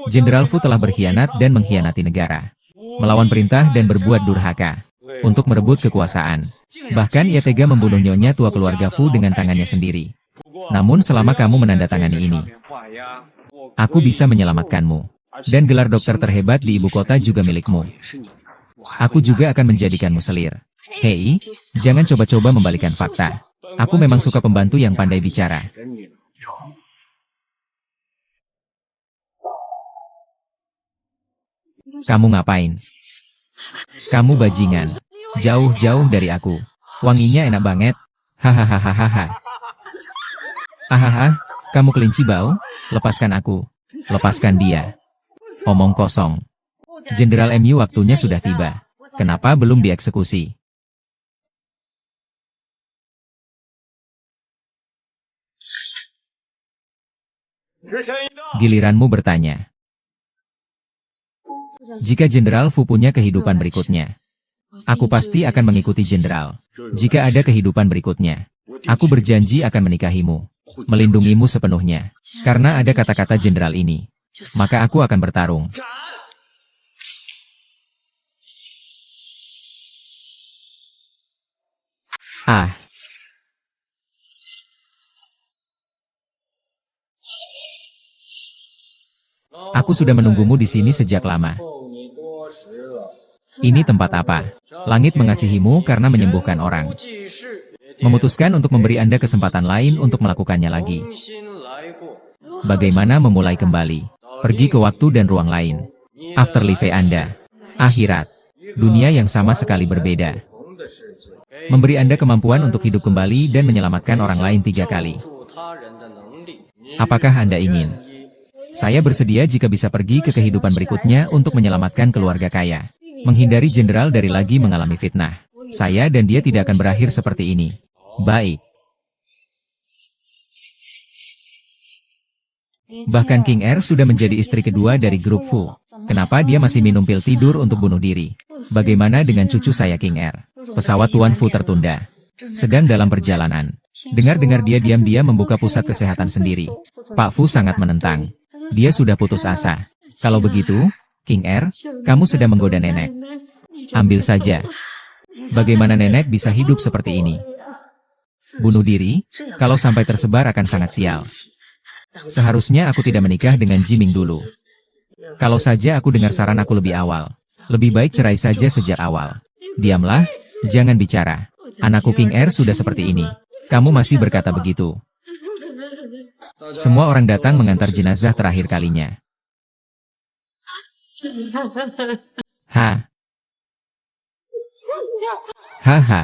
Jenderal Fu telah berkhianat dan mengkhianati negara. Melawan perintah dan berbuat durhaka. Untuk merebut kekuasaan. Bahkan ia tega membunuh nyonya tua keluarga Fu dengan tangannya sendiri. Namun selama kamu menandatangani ini, aku bisa menyelamatkanmu. Dan gelar dokter terhebat di ibu kota juga milikmu. Aku juga akan menjadikanmu selir. Hei, jangan coba-coba membalikan fakta. Aku memang suka pembantu yang pandai bicara. Kamu ngapain? Kamu bajingan. Jauh-jauh dari aku. Wanginya enak banget. Hahaha. Ahaha, kamu kelinci bau? Lepaskan aku. Lepaskan dia. Omong kosong. Jenderal MU waktunya sudah tiba. Kenapa belum dieksekusi? Giliranmu bertanya. Jika Jenderal Fu punya kehidupan berikutnya, aku pasti akan mengikuti Jenderal. Jika ada kehidupan berikutnya, aku berjanji akan menikahimu, melindungimu sepenuhnya. Karena ada kata-kata Jenderal ini, maka aku akan bertarung. Ah. Aku sudah menunggumu di sini sejak lama. Ini tempat apa? Langit mengasihimu karena menyembuhkan orang. Memutuskan untuk memberi Anda kesempatan lain untuk melakukannya lagi. Bagaimana memulai kembali? Pergi ke waktu dan ruang lain. Afterlife Anda. Akhirat. Dunia yang sama sekali berbeda. Memberi Anda kemampuan untuk hidup kembali dan menyelamatkan orang lain 3 kali. Apakah Anda ingin? Saya bersedia jika bisa pergi ke kehidupan berikutnya untuk menyelamatkan keluarga kaya. Menghindari jenderal dari lagi mengalami fitnah. Saya dan dia tidak akan berakhir seperti ini. Baik. Bahkan King Er sudah menjadi istri kedua dari grup Fu. Kenapa dia masih minum pil tidur untuk bunuh diri? Bagaimana dengan cucu saya King Er? Pesawat Tuan Fu tertunda. Sedang dalam perjalanan. Dengar-dengar dia diam-diam membuka pusat kesehatan sendiri. Pak Fu sangat menentang. Dia sudah putus asa. Kalau begitu, King Er, kamu sedang menggoda nenek. Ambil saja. Bagaimana nenek bisa hidup seperti ini? Bunuh diri? Kalau sampai tersebar akan sangat sial. Seharusnya aku tidak menikah dengan Jiming dulu. Kalau saja aku dengar saran aku lebih awal. Lebih baik cerai saja sejak awal. Diamlah, jangan bicara. Anakku King Er sudah seperti ini. Kamu masih berkata begitu. Semua orang datang mengantar jenazah terakhir kalinya. Ha. Haha.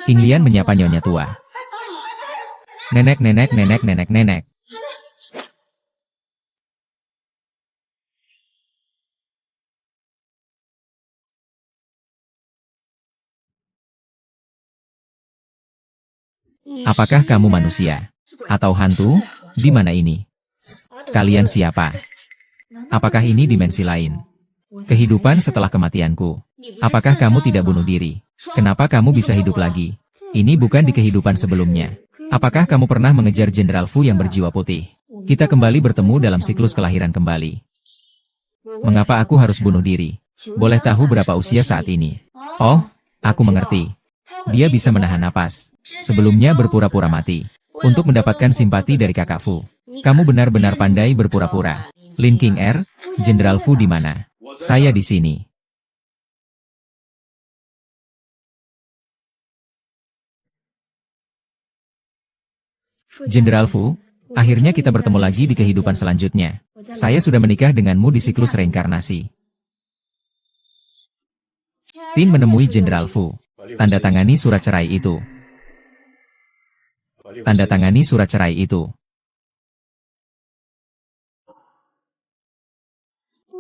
King Lian menyapa nyonya tua. Nenek. Apakah kamu manusia? Atau hantu? Di mana ini? Kalian siapa? Apakah ini dimensi lain? Kehidupan setelah kematianku. Apakah kamu tidak bunuh diri? Kenapa kamu bisa hidup lagi? Ini bukan di kehidupan sebelumnya. Apakah kamu pernah mengejar Jenderal Fu yang berjiwa putih? Kita kembali bertemu dalam siklus kelahiran kembali. Mengapa aku harus bunuh diri? Boleh tahu berapa usia saat ini? Oh, aku mengerti. Dia bisa menahan napas. Sebelumnya berpura-pura mati. Untuk mendapatkan simpati dari kakak Fu. Kamu benar-benar pandai berpura-pura. Lin King Er, Jenderal Fu di mana? Saya di sini. Jenderal Fu, akhirnya kita bertemu lagi di kehidupan selanjutnya. Saya sudah menikah denganmu di siklus reinkarnasi. Tin menemui Jenderal Fu. Tanda tangani surat cerai itu. Tanda tangani surat cerai itu.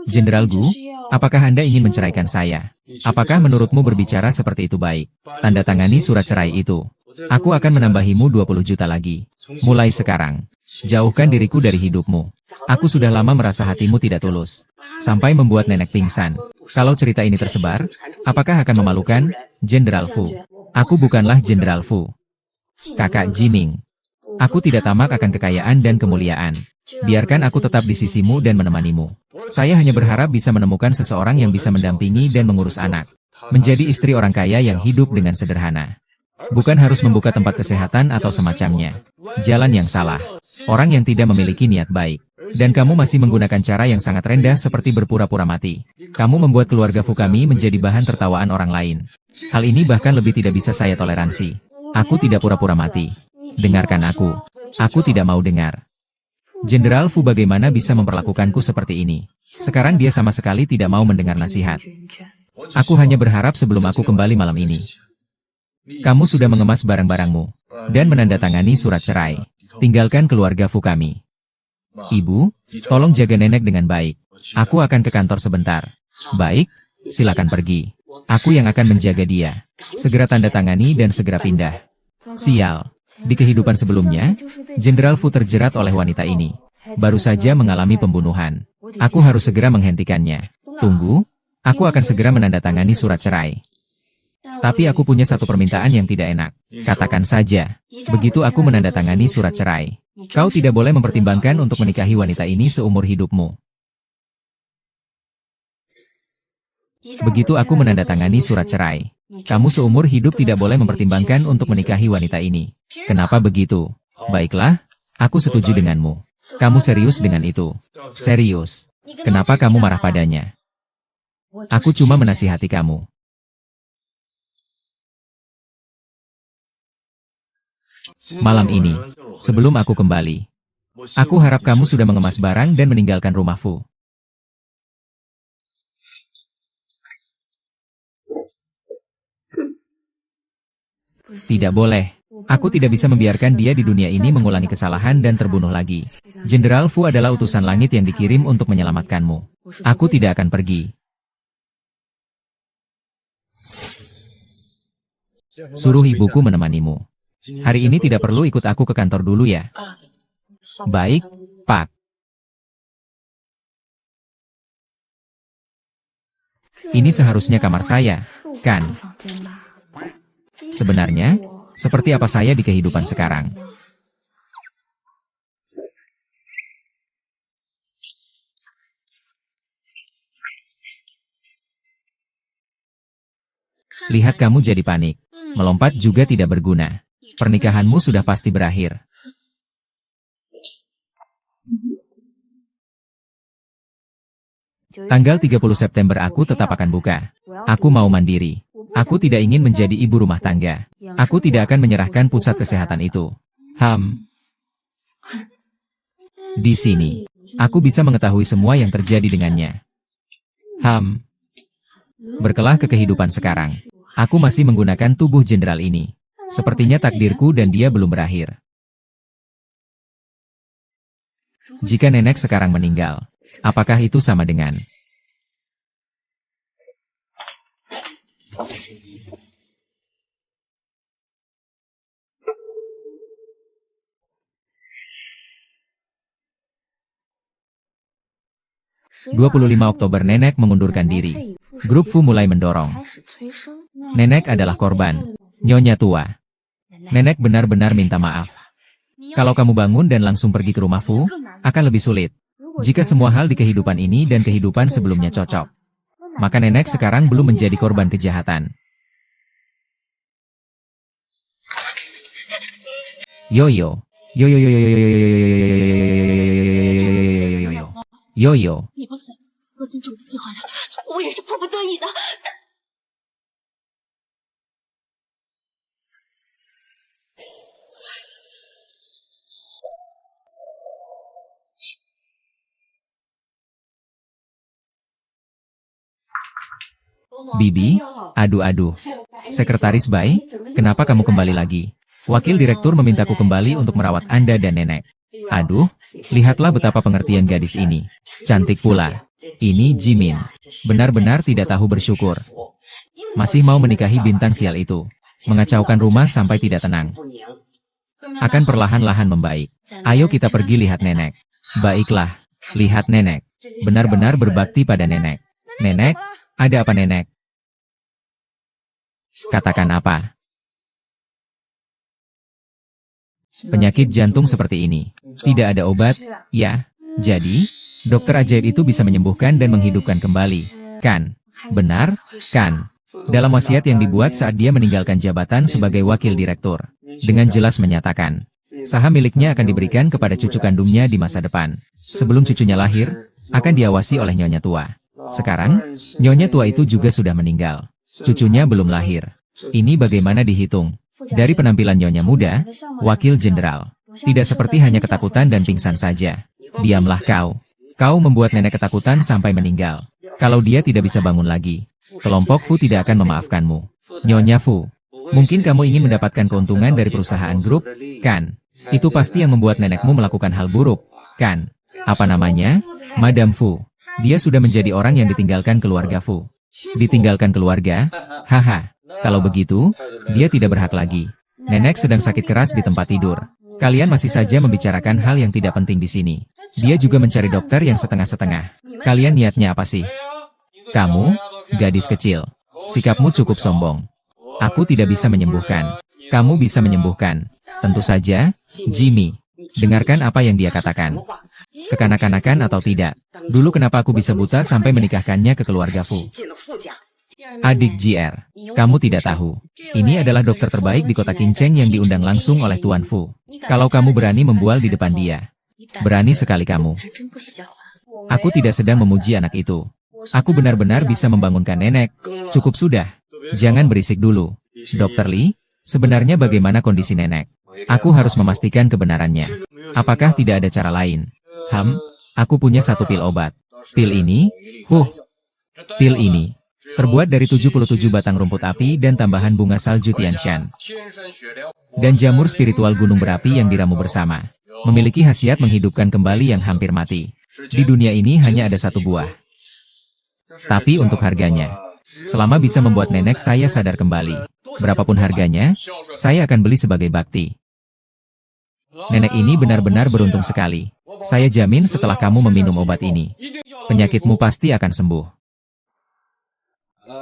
Jenderal Gu, apakah Anda ingin menceraikan saya? Apakah menurutmu berbicara seperti itu baik? Tanda tangani surat cerai itu. Aku akan menambahimu 20 juta lagi. Mulai sekarang. Jauhkan diriku dari hidupmu. Aku sudah lama merasa hatimu tidak tulus. Sampai membuat nenek pingsan. Kalau cerita ini tersebar, apakah akan memalukan? Jenderal Fu. Aku bukanlah Jenderal Fu. Kakak Jining. Aku tidak tamak akan kekayaan dan kemuliaan. Biarkan aku tetap di sisimu dan menemanimu. Saya hanya berharap bisa menemukan seseorang yang bisa mendampingi dan mengurus anak. Menjadi istri orang kaya yang hidup dengan sederhana. Bukan harus membuka tempat kesehatan atau semacamnya. Jalan yang salah. Orang yang tidak memiliki niat baik. Dan kamu masih menggunakan cara yang sangat rendah seperti berpura-pura mati. Kamu membuat keluarga Fukami menjadi bahan tertawaan orang lain. Hal ini bahkan lebih tidak bisa saya toleransi. Aku tidak pura-pura mati. Dengarkan aku. Aku tidak mau dengar. Jenderal Fu bagaimana bisa memperlakukanku seperti ini? Sekarang dia sama sekali tidak mau mendengar nasihat. Aku hanya berharap sebelum aku kembali malam ini. Kamu sudah mengemas barang-barangmu. Dan menandatangani surat cerai. Tinggalkan keluarga Fukami. Ibu, tolong jaga nenek dengan baik. Aku akan ke kantor sebentar. Baik, silakan pergi. Aku yang akan menjaga dia. Segera tanda tangani dan segera pindah. Sial. Di kehidupan sebelumnya, Jenderal Fu terjerat oleh wanita ini. Baru saja mengalami pembunuhan. Aku harus segera menghentikannya. Tunggu, aku akan segera menandatangani surat cerai. Tapi aku punya satu permintaan yang tidak enak. Katakan saja, begitu aku menandatangani surat cerai. Kau tidak boleh mempertimbangkan untuk menikahi wanita ini seumur hidupmu. Begitu aku menandatangani surat cerai. Kamu seumur hidup tidak boleh mempertimbangkan untuk menikahi wanita ini. Kenapa begitu? Baiklah, aku setuju denganmu. Kamu serius dengan itu? Serius. Kenapa kamu marah padanya? Aku cuma menasihati kamu. Malam ini, sebelum aku kembali, aku harap kamu sudah mengemas barang dan meninggalkan rumah Fu. Tidak boleh. Aku tidak bisa membiarkan dia di dunia ini mengulangi kesalahan dan terbunuh lagi. Jenderal Fu adalah utusan langit yang dikirim untuk menyelamatkanmu. Aku tidak akan pergi. Suruh ibuku menemanimu. Hari ini tidak perlu ikut aku ke kantor dulu ya. Baik, Pak. Ini seharusnya kamar saya, kan? Sebenarnya, seperti apa saya di kehidupan sekarang? Lihat kamu jadi panik. Melompat juga tidak berguna. Pernikahanmu sudah pasti berakhir. Tanggal 30 September aku tetap akan buka. Aku mau mandiri. Aku tidak ingin menjadi ibu rumah tangga. Aku tidak akan menyerahkan pusat kesehatan itu. Di sini, aku bisa mengetahui semua yang terjadi dengannya. Berkelah ke kehidupan sekarang. Aku masih menggunakan tubuh jenderal ini. Sepertinya takdirku dan dia belum berakhir. Jika nenek sekarang meninggal, apakah itu sama dengan... Oktober nenek mengundurkan diri. Grup Fu mulai mendorong. Nenek adalah korban. Nyonya tua. Nenek benar-benar minta maaf. Kalau kamu bangun dan langsung pergi ke rumah Fu, akan lebih sulit. Jika semua hal di kehidupan ini dan kehidupan sebelumnya cocok, maka nenek sekarang belum menjadi korban kejahatan. Yoyo. Yoyo. Bibi, aduh. Sekretaris Bai, kenapa kamu kembali lagi? Wakil direktur memintaku kembali untuk merawat Anda dan nenek. Aduh, lihatlah betapa pengertian gadis ini. Cantik pula. Ini Jimin. Benar-benar tidak tahu bersyukur. Masih mau menikahi bintang sial itu. Mengacaukan rumah sampai tidak tenang. akan perlahan-lahan membaik. Ayo kita pergi lihat nenek. Baiklah, lihat nenek. Benar-benar berbakti pada nenek. Nenek, ada apa nenek? Katakan apa? Penyakit jantung seperti ini. Tidak ada obat, ya. Jadi, dokter ajaib itu bisa menyembuhkan dan menghidupkan kembali. Kan? Benar, kan? Dalam wasiat yang dibuat saat dia meninggalkan jabatan sebagai wakil direktur. Dengan jelas menyatakan, saham miliknya akan diberikan kepada cucu kandungnya di masa depan. Sebelum cucunya lahir, akan diawasi oleh nyonya tua. Sekarang, nyonya tua itu juga sudah meninggal. Cucunya belum lahir. Ini bagaimana dihitung? Dari penampilan nyonya muda, wakil jenderal. Tidak seperti hanya ketakutan dan pingsan saja. Diamlah kau. Kau membuat nenek ketakutan sampai meninggal. Kalau dia tidak bisa bangun lagi, kelompok Fu tidak akan memaafkanmu. Nyonya Fu, mungkin kamu ingin mendapatkan keuntungan dari perusahaan grup, kan? Itu pasti yang membuat nenekmu melakukan hal buruk, kan? Apa namanya? Madam Fu. Dia sudah menjadi orang yang ditinggalkan keluarga Fu. Ditinggalkan keluarga? Haha. Kalau begitu, dia tidak berhak lagi. Nenek sedang sakit keras di tempat tidur. Kalian masih saja membicarakan hal yang tidak penting di sini. Dia juga mencari dokter yang setengah-setengah. Kalian niatnya apa sih? Kamu, gadis kecil. Sikapmu cukup sombong. Aku tidak bisa menyembuhkan. Kamu bisa menyembuhkan. Tentu saja, Jimmy. Dengarkan apa yang dia katakan. Kekanak-kanakan atau tidak. Dulu kenapa aku bisa buta sampai menikahkannya ke keluarga Fu? Adik JR, kamu tidak tahu. Ini adalah dokter terbaik di kota Qingcheng yang diundang langsung oleh Tuan Fu. Kalau kamu berani membual di depan dia. Berani sekali kamu. Aku tidak sedang memuji anak itu. Aku benar-benar bisa membangunkan nenek. Cukup sudah. Jangan berisik dulu. Dokter Li, sebenarnya bagaimana kondisi nenek? Aku harus memastikan kebenarannya. Apakah tidak ada cara lain? Aku punya satu pil obat. Pil ini? Pil ini. Terbuat dari 77 batang rumput api dan tambahan bunga salju Tianshan. Dan jamur spiritual gunung berapi yang diramu bersama. Memiliki khasiat menghidupkan kembali yang hampir mati. Di dunia ini hanya ada satu buah. Tapi untuk harganya, selama bisa membuat nenek saya sadar kembali, berapapun harganya, saya akan beli sebagai bakti. Nenek ini benar-benar beruntung sekali. Saya jamin setelah kamu meminum obat ini, penyakitmu pasti akan sembuh.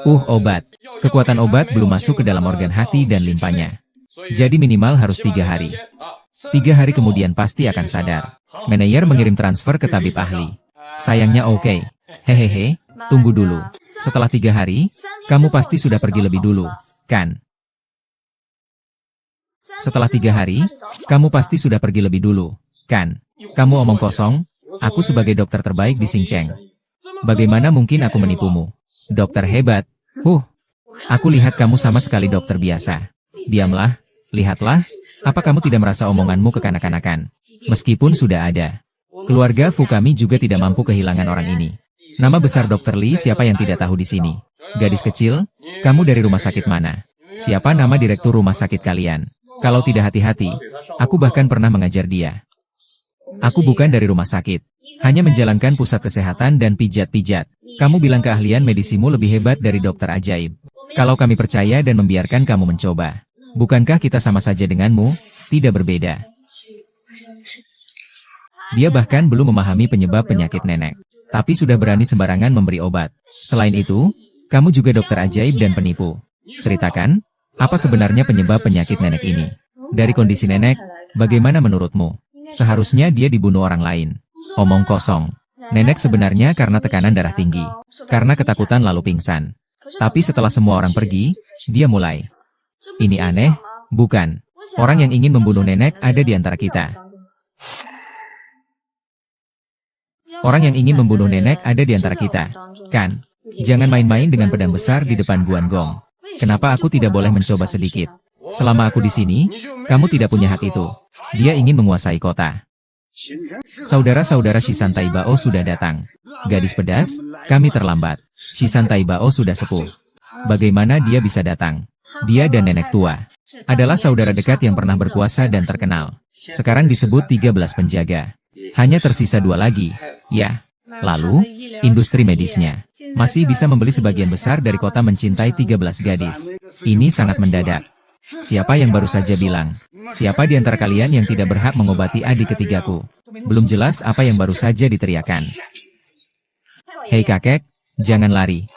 Obat. Kekuatan obat belum masuk ke dalam organ hati dan limpanya. Jadi minimal harus 3 hari. 3 hari kemudian pasti akan sadar. Manajer mengirim transfer ke tabib ahli. Sayangnya oke. Hehehe, tunggu dulu. Setelah 3 hari, kamu pasti sudah pergi lebih dulu, kan? Setelah 3 hari, kamu pasti sudah pergi lebih dulu, kan? Kamu omong kosong, aku sebagai dokter terbaik di Xinjiang. Bagaimana mungkin aku menipumu? Dokter hebat. Aku lihat kamu sama sekali dokter biasa. Diamlah, lihatlah, apa kamu tidak merasa omonganmu kekanak-kanakan? Meskipun sudah ada. Keluarga Fu kami juga tidak mampu kehilangan orang ini. Nama besar Dokter Li siapa yang tidak tahu di sini? Gadis kecil, kamu dari rumah sakit mana? Siapa nama direktur rumah sakit kalian? Kalau tidak hati-hati, aku bahkan pernah mengajar dia. Aku bukan dari rumah sakit. Hanya menjalankan pusat kesehatan dan pijat-pijat. Kamu bilang keahlian medisimu lebih hebat dari dokter ajaib. Kalau kami percaya dan membiarkan kamu mencoba, bukankah kita sama saja denganmu? Tidak berbeda. Dia bahkan belum memahami penyebab penyakit nenek. Tapi sudah berani sembarangan memberi obat. Selain itu, kamu juga dokter ajaib dan penipu. Ceritakan, apa sebenarnya penyebab penyakit nenek ini? Dari kondisi nenek, bagaimana menurutmu? Seharusnya dia dibunuh orang lain. Omong kosong. Nenek sebenarnya karena tekanan darah tinggi. Karena ketakutan lalu pingsan. Tapi setelah semua orang pergi, dia mulai. Ini aneh, bukan? Orang yang ingin membunuh nenek ada di antara kita. Orang yang ingin membunuh nenek ada di antara kita, kan? Jangan main-main dengan pedang besar di depan Guan Gong. Kenapa aku tidak boleh mencoba sedikit? Selama aku di sini, kamu tidak punya hak itu. Dia ingin menguasai kota. Saudara-saudara Shisan Taibao sudah datang. Gadis pedas, kami terlambat. Shisan Taibao sudah sepuh. Bagaimana dia bisa datang? Dia dan nenek tua adalah saudara dekat yang pernah berkuasa dan terkenal. Sekarang disebut 13 penjaga. Hanya tersisa 2 lagi. Ya. Lalu, industri medisnya masih bisa membeli sebagian besar dari kota mencintai 13 gadis. Ini sangat mendadak. Siapa yang baru saja bilang? Siapa di antara kalian yang tidak berhak mengobati adik ketigaku? Belum jelas apa yang baru saja diteriakan. Hei kakek, jangan lari.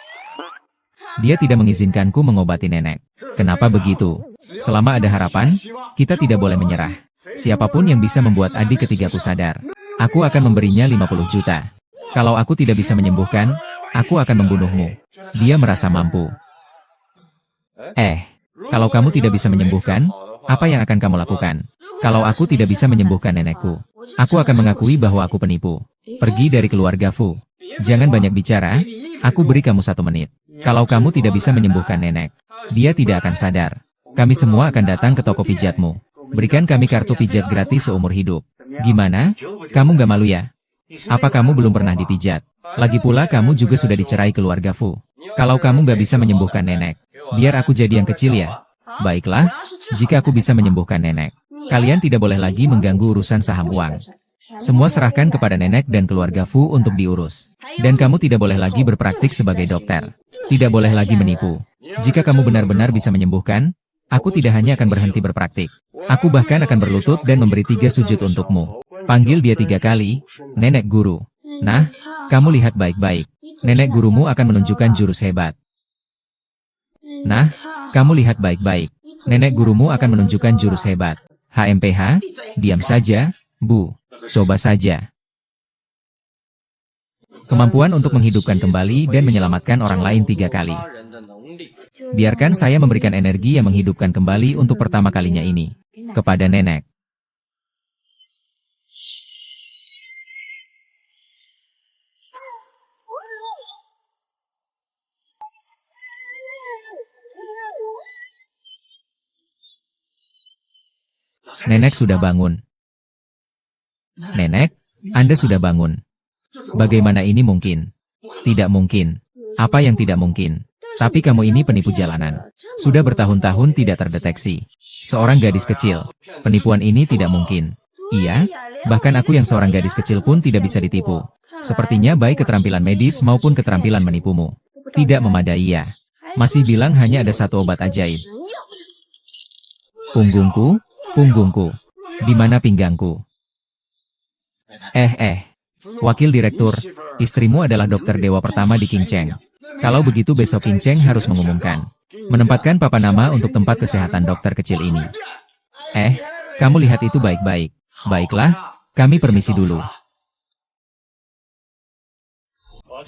Dia tidak mengizinkanku mengobati nenek. Kenapa begitu? Selama ada harapan, kita tidak boleh menyerah. Siapapun yang bisa membuat adik ketigaku sadar, aku akan memberinya 50 juta. Kalau aku tidak bisa menyembuhkan, aku akan membunuhmu. Dia merasa mampu. Kalau kamu tidak bisa menyembuhkan, apa yang akan kamu lakukan? Kalau aku tidak bisa menyembuhkan nenekku, aku akan mengakui bahwa aku penipu. Pergi dari keluarga Fu. Jangan banyak bicara, aku beri kamu 1 menit. Kalau kamu tidak bisa menyembuhkan nenek, dia tidak akan sadar. Kami semua akan datang ke toko pijatmu. Berikan kami kartu pijat gratis seumur hidup. Gimana? Kamu gak malu ya? Apa kamu belum pernah dipijat? Lagi pula kamu juga sudah dicerai keluarga Fu. Kalau kamu gak bisa menyembuhkan nenek, biar aku jadi yang kecil ya. Baiklah, jika aku bisa menyembuhkan nenek, kalian tidak boleh lagi mengganggu urusan saham uang. Semua serahkan kepada nenek dan keluarga Fu untuk diurus. Dan kamu tidak boleh lagi berpraktik sebagai dokter. Tidak boleh lagi menipu. Jika kamu benar-benar bisa menyembuhkan, aku tidak hanya akan berhenti berpraktik. Aku bahkan akan berlutut dan memberi 3 sujud untukmu. Panggil dia 3 kali, nenek guru. Nah, kamu lihat baik-baik. Nenek gurumu akan menunjukkan jurus hebat. Nah, kamu lihat baik-baik. Nenek gurumu akan menunjukkan jurus hebat. HMPH, diam saja, Bu. Coba saja. Kemampuan untuk menghidupkan kembali dan menyelamatkan orang lain 3 kali. Biarkan saya memberikan energi yang menghidupkan kembali untuk pertama kalinya ini. Kepada nenek. Nenek sudah bangun. Nenek, Anda sudah bangun. Bagaimana ini mungkin? Tidak mungkin. Apa yang tidak mungkin? Tapi kamu ini penipu jalanan. Sudah bertahun-tahun tidak terdeteksi. Seorang gadis kecil. Penipuan ini tidak mungkin. Iya, bahkan aku yang seorang gadis kecil pun tidak bisa ditipu. Sepertinya baik keterampilan medis maupun keterampilan menipumu. Tidak memadai ya. Masih bilang hanya ada 1 obat ajaib. Punggungku, punggungku. Di mana pinggangku? Wakil Direktur, istrimu adalah dokter dewa pertama di King Cheng. Kalau begitu besok King Cheng harus mengumumkan. Menempatkan papan nama untuk tempat kesehatan dokter kecil ini. Kamu lihat itu baik-baik. Baiklah, kami permisi dulu.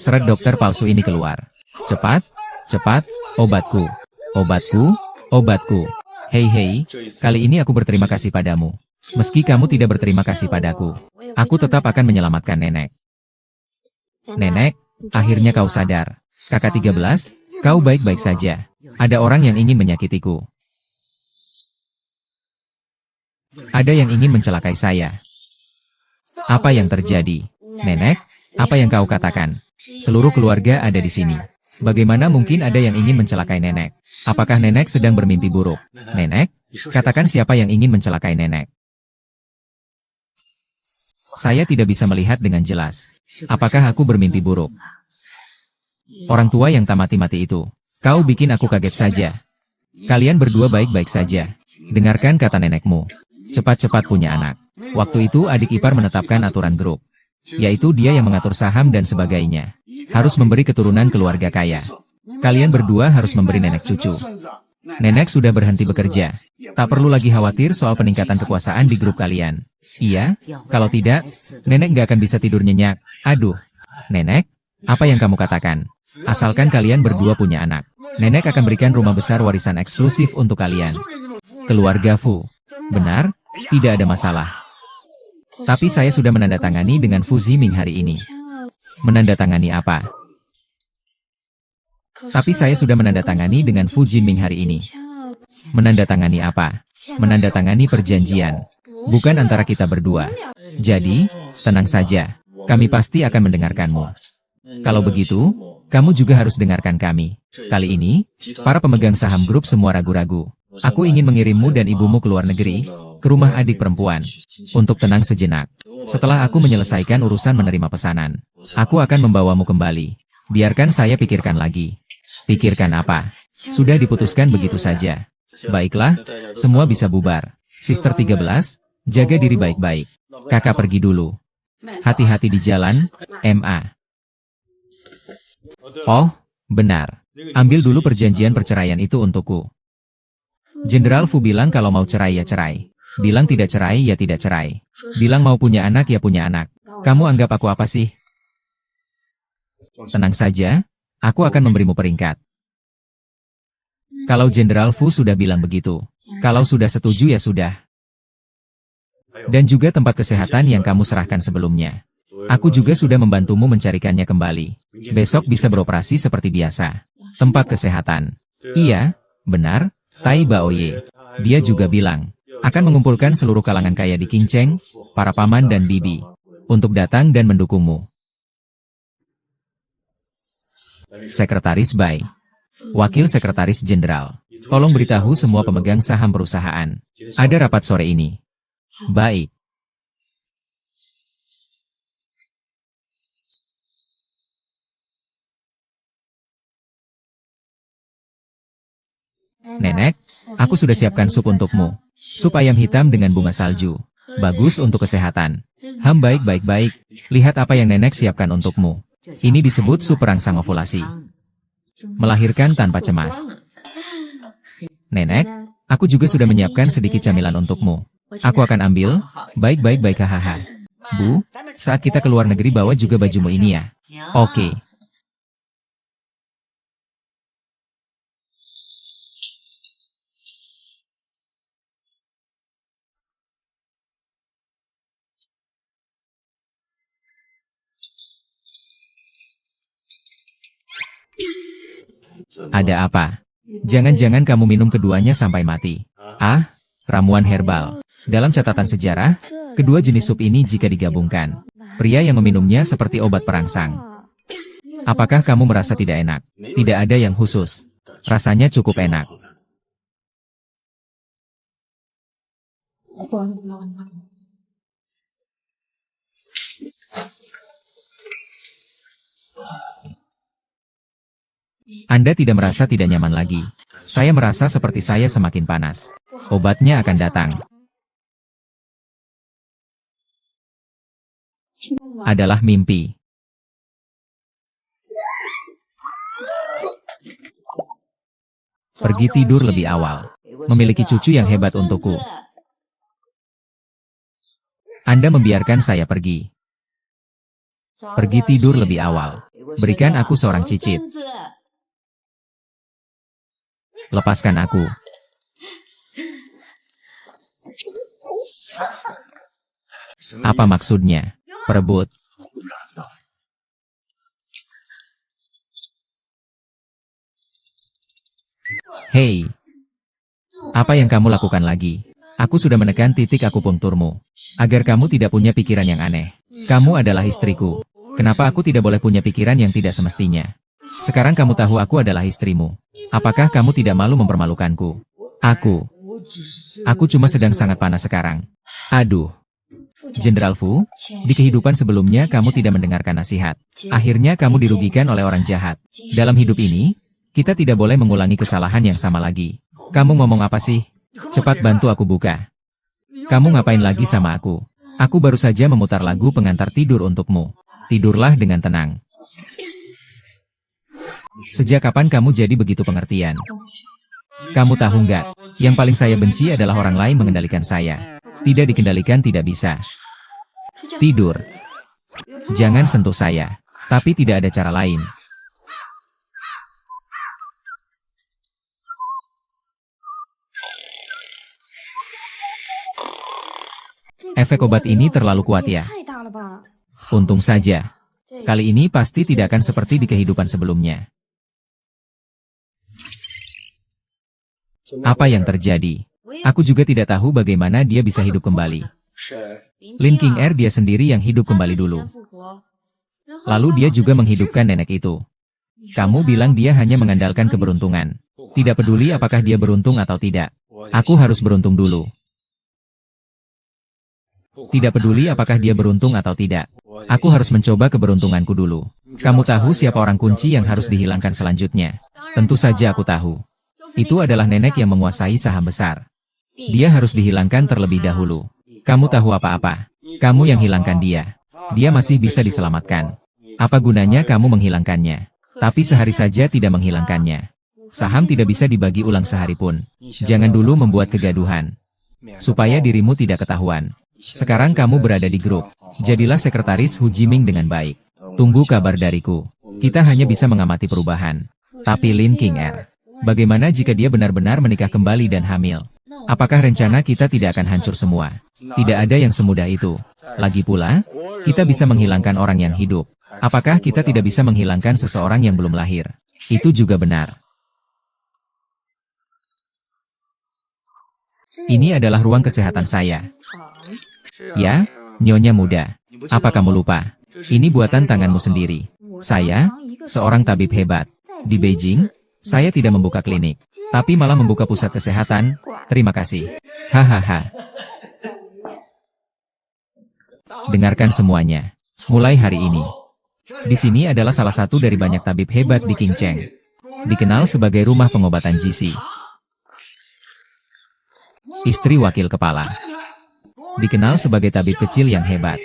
Seret dokter palsu ini keluar. Cepat, cepat, obatku. Obatku, obatku. Hei, kali ini aku berterima kasih padamu. Meski kamu tidak berterima kasih padaku, aku tetap akan menyelamatkan nenek. Nenek, akhirnya kau sadar. Kakak 13, kau baik-baik saja. Ada orang yang ingin menyakitiku. Ada yang ingin mencelakai saya. Apa yang terjadi? Nenek, apa yang kau katakan? Seluruh keluarga ada di sini. Bagaimana mungkin ada yang ingin mencelakai nenek? Apakah nenek sedang bermimpi buruk? Nenek, katakan siapa yang ingin mencelakai nenek. Saya tidak bisa melihat dengan jelas. Apakah aku bermimpi buruk? Orang tua yang tak mati-mati itu. Kau bikin aku kaget saja. Kalian berdua baik-baik saja. Dengarkan kata nenekmu. Cepat-cepat punya anak. Waktu itu adik ipar menetapkan aturan grup. Yaitu dia yang mengatur saham dan sebagainya. Harus memberi keturunan keluarga kaya. Kalian berdua harus memberi nenek cucu. Nenek sudah berhenti bekerja. Tak perlu lagi khawatir soal peningkatan kekuasaan di grup kalian. Iya, kalau tidak, nenek gak akan bisa tidur nyenyak. Aduh, nenek, apa yang kamu katakan? Asalkan kalian berdua punya anak, nenek akan berikan rumah besar warisan eksklusif untuk kalian. Keluarga Fu. Benar, tidak ada masalah. Tapi saya sudah menandatangani dengan Fu Ziming hari ini. Menandatangani apa? Tapi saya sudah menandatangani dengan Fu Ziming hari ini. Menandatangani apa? Menandatangani perjanjian. Bukan antara kita berdua. Jadi, tenang saja. Kami pasti akan mendengarkanmu. Kalau begitu, kamu juga harus dengarkan kami. Kali ini, para pemegang saham grup semua ragu-ragu. Aku ingin mengirimmu dan ibumu ke luar negeri, ke rumah adik perempuan. Untuk tenang sejenak. Setelah aku menyelesaikan urusan menerima pesanan, aku akan membawamu kembali. Biarkan saya pikirkan lagi. Pikirkan apa? Sudah diputuskan begitu saja. Baiklah, semua bisa bubar. Sister 13, jaga diri baik-baik. Kakak pergi dulu. Hati-hati di jalan, MA. Oh, benar. Ambil dulu perjanjian perceraian itu untukku. Jenderal Fu bilang kalau mau cerai ya cerai. Bilang tidak cerai ya tidak cerai. Bilang mau punya anak ya punya anak. Kamu anggap aku apa sih? Tenang saja, aku akan memberimu peringkat. Kalau Jenderal Fu sudah bilang begitu. Kalau sudah setuju ya sudah. Dan juga tempat kesehatan yang kamu serahkan sebelumnya. Aku juga sudah membantumu mencarikannya kembali. Besok bisa beroperasi seperti biasa. Tempat kesehatan. Iya, benar, Tai Baoye. Dia juga bilang, akan mengumpulkan seluruh kalangan kaya di Qingcheng, para paman dan bibi, untuk datang dan mendukungmu. Sekretaris Bai. Wakil Sekretaris Jenderal. Tolong beritahu semua pemegang saham perusahaan. Ada rapat sore ini. Baik. Nenek, aku sudah siapkan sup untukmu. Sup ayam hitam dengan bunga salju. Bagus untuk kesehatan. Baik-baik. Lihat apa yang nenek siapkan untukmu. Ini disebut sup perangsang ovulasi. Melahirkan tanpa cemas. Nenek, aku juga sudah menyiapkan sedikit camilan untukmu. Aku akan ambil. Baik, hahaha. Bu, saat kita keluar negeri bawa juga bajumu ini ya. Oke. Ada apa? Jangan-jangan kamu minum keduanya sampai mati. Ah, ramuan herbal. Dalam catatan sejarah, kedua jenis sup ini jika digabungkan, pria yang meminumnya seperti obat perangsang. Apakah kamu merasa tidak enak? Tidak ada yang khusus. Rasanya cukup enak. Anda tidak merasa tidak nyaman lagi. Saya merasa seperti saya semakin panas. Obatnya akan datang. Adalah mimpi. Pergi tidur lebih awal. Memiliki cucu yang hebat untukku. Anda membiarkan saya pergi. Pergi tidur lebih awal. Berikan aku seorang cicit. Lepaskan aku. Apa maksudnya? Perebut. Hei. Apa yang kamu lakukan lagi? Aku sudah menekan titik akupunkturmu. Agar kamu tidak punya pikiran yang aneh. Kamu adalah istriku. Kenapa aku tidak boleh punya pikiran yang tidak semestinya? Sekarang kamu tahu aku adalah istrimu. Apakah kamu tidak malu mempermalukanku? Aku cuma sedang sangat panas sekarang. Aduh. Jenderal Fu, di kehidupan sebelumnya kamu tidak mendengarkan nasihat. Akhirnya kamu dirugikan oleh orang jahat. Dalam hidup ini, kita tidak boleh mengulangi kesalahan yang sama lagi. Kamu ngomong apa sih? Cepat bantu aku buka. Kamu ngapain lagi sama aku? Aku baru saja memutar lagu pengantar tidur untukmu. Tidurlah dengan tenang. Sejak kapan kamu jadi begitu pengertian? Kamu tahu nggak? Yang paling saya benci adalah orang lain mengendalikan saya. Tidak dikendalikan tidak bisa. Tidur. Jangan sentuh saya. Tapi tidak ada cara lain. Efek obat ini terlalu kuat ya. Untung saja. Kali ini pasti tidak akan seperti di kehidupan sebelumnya. Apa yang terjadi? Aku juga tidak tahu bagaimana dia bisa hidup kembali. Lin King Er dia sendiri yang hidup kembali dulu. Lalu dia juga menghidupkan nenek itu. Kamu bilang dia hanya mengandalkan keberuntungan. Tidak peduli apakah dia beruntung atau tidak. Aku harus beruntung dulu. Tidak peduli apakah dia beruntung atau tidak. Aku harus mencoba keberuntunganku dulu. Kamu tahu siapa orang kunci yang harus dihilangkan selanjutnya? Tentu saja aku tahu. Itu adalah nenek yang menguasai saham besar. Dia harus dihilangkan terlebih dahulu. Kamu tahu apa-apa? Kamu yang hilangkan dia. Dia masih bisa diselamatkan. Apa gunanya kamu menghilangkannya? Tapi sehari saja tidak menghilangkannya. Saham tidak bisa dibagi ulang sehari pun. Jangan dulu membuat kegaduhan. Supaya dirimu tidak ketahuan. Sekarang kamu berada di grup. Jadilah sekretaris Hu Jiming dengan baik. Tunggu kabar dariku. Kita hanya bisa mengamati perubahan. Tapi Lin King Er, bagaimana jika dia benar-benar menikah kembali dan hamil? Apakah rencana kita tidak akan hancur semua? Tidak ada yang semudah itu. Lagi pula, kita bisa menghilangkan orang yang hidup. Apakah kita tidak bisa menghilangkan seseorang yang belum lahir? Itu juga benar. Ini adalah ruang kesehatan saya. Ya, Nyonya muda. Apa kamu lupa? Ini buatan tanganmu sendiri. Saya, seorang tabib hebat. Di Beijing, saya tidak membuka klinik, tapi malah membuka pusat kesehatan. Terima kasih. Hahaha. Dengarkan semuanya. Mulai hari ini. Di sini adalah salah satu dari banyak tabib hebat di Qingcheng. Dikenal sebagai rumah pengobatan GC. Istri wakil kepala. Dikenal sebagai tabib kecil yang hebat.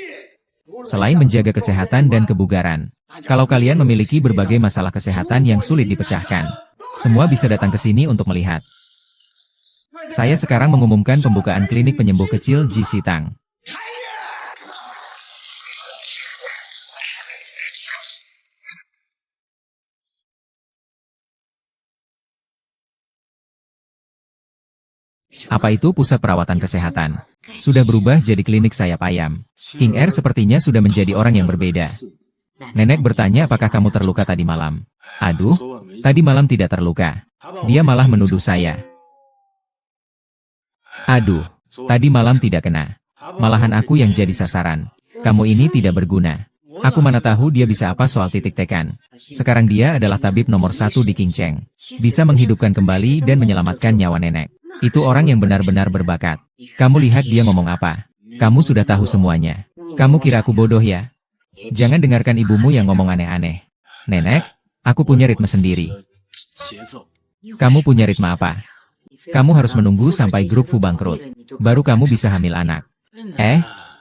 Selain menjaga kesehatan dan kebugaran, kalau kalian memiliki berbagai masalah kesehatan yang sulit dipecahkan, semua bisa datang ke sini untuk melihat. Saya sekarang mengumumkan pembukaan klinik penyembuh kecil GC Tang. Apa itu pusat perawatan kesehatan? Sudah berubah jadi klinik sayap ayam. King Er sepertinya sudah menjadi orang yang berbeda. Nenek bertanya apakah kamu terluka tadi malam. Aduh, tadi malam tidak terluka. Dia malah menuduh saya. Aduh, tadi malam tidak kena. Malahan aku yang jadi sasaran. Kamu ini tidak berguna. Aku mana tahu dia bisa apa soal titik tekan. Sekarang dia adalah tabib nomor 1 di Qingcheng. Bisa menghidupkan kembali dan menyelamatkan nyawa nenek. Itu orang yang benar-benar berbakat. Kamu lihat dia ngomong apa. Kamu sudah tahu semuanya. Kamu kira aku bodoh ya? Jangan dengarkan ibumu yang ngomong aneh-aneh. Nenek, aku punya ritme sendiri. Kamu punya ritme apa? Kamu harus menunggu sampai grup Fu bangkrut. Baru kamu bisa hamil anak.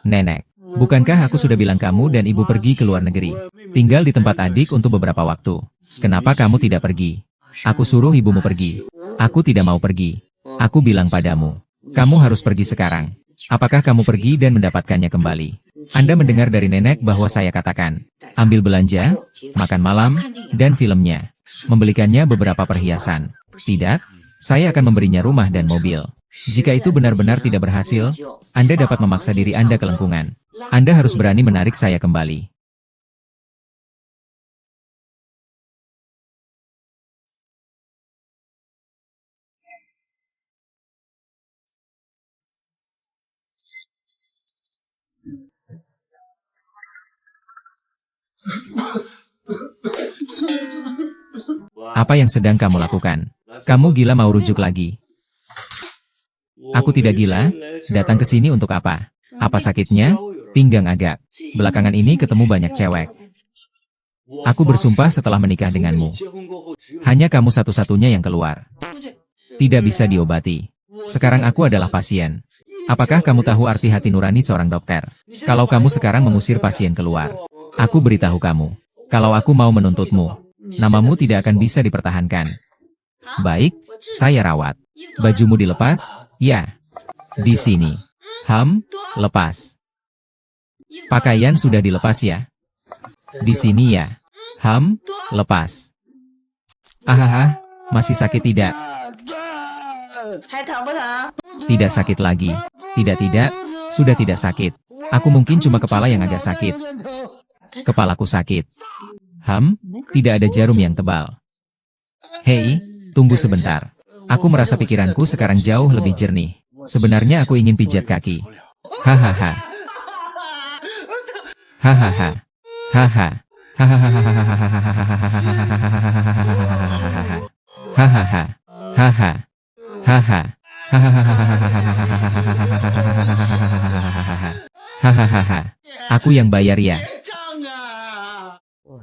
Nenek. Bukankah aku sudah bilang kamu dan ibu pergi ke luar negeri? Tinggal di tempat adik untuk beberapa waktu. Kenapa kamu tidak pergi? Aku suruh ibumu pergi. Aku tidak mau pergi. Aku bilang padamu, kamu harus pergi sekarang. Apakah kamu pergi dan mendapatkannya kembali? Anda mendengar dari nenek bahwa saya katakan, ambil belanja, makan malam, dan filmnya. Membelikannya beberapa perhiasan. Tidak, saya akan memberinya rumah dan mobil. Jika itu benar-benar tidak berhasil, Anda dapat memaksa diri Anda ke lengkungan. Anda harus berani menarik saya kembali. Apa yang sedang kamu lakukan? Kamu gila mau rujuk lagi? Aku tidak gila, datang ke sini untuk apa? Apa sakitnya? Pinggang agak. Belakangan ini ketemu banyak cewek. Aku bersumpah setelah menikah denganmu. Hanya kamu satu-satunya yang keluar. Tidak bisa diobati. Sekarang aku adalah pasien. Apakah kamu tahu arti hati nurani seorang dokter? Kalau kamu sekarang mengusir pasien keluar, aku beritahu kamu. Kalau aku mau menuntutmu, namamu tidak akan bisa dipertahankan. Baik, saya rawat. Bajumu dilepas? Ya. Di sini. Lepas. Pakaian sudah dilepas ya? Di sini ya. Lepas. Ahaha, masih sakit tidak? Tidak sakit lagi. Tidak, sudah tidak sakit. Aku mungkin cuma kepala yang agak sakit. Kepalaku sakit. Tidak ada jarum yang tebal. Hei, tunggu sebentar. Aku merasa pikiranku sekarang jauh lebih jernih. Sebenarnya aku ingin pijat kaki. Hahaha. Hahaha. Hahaha. Hahaha. Hahaha. Hahaha. Hahaha. Aku yang bayar ya.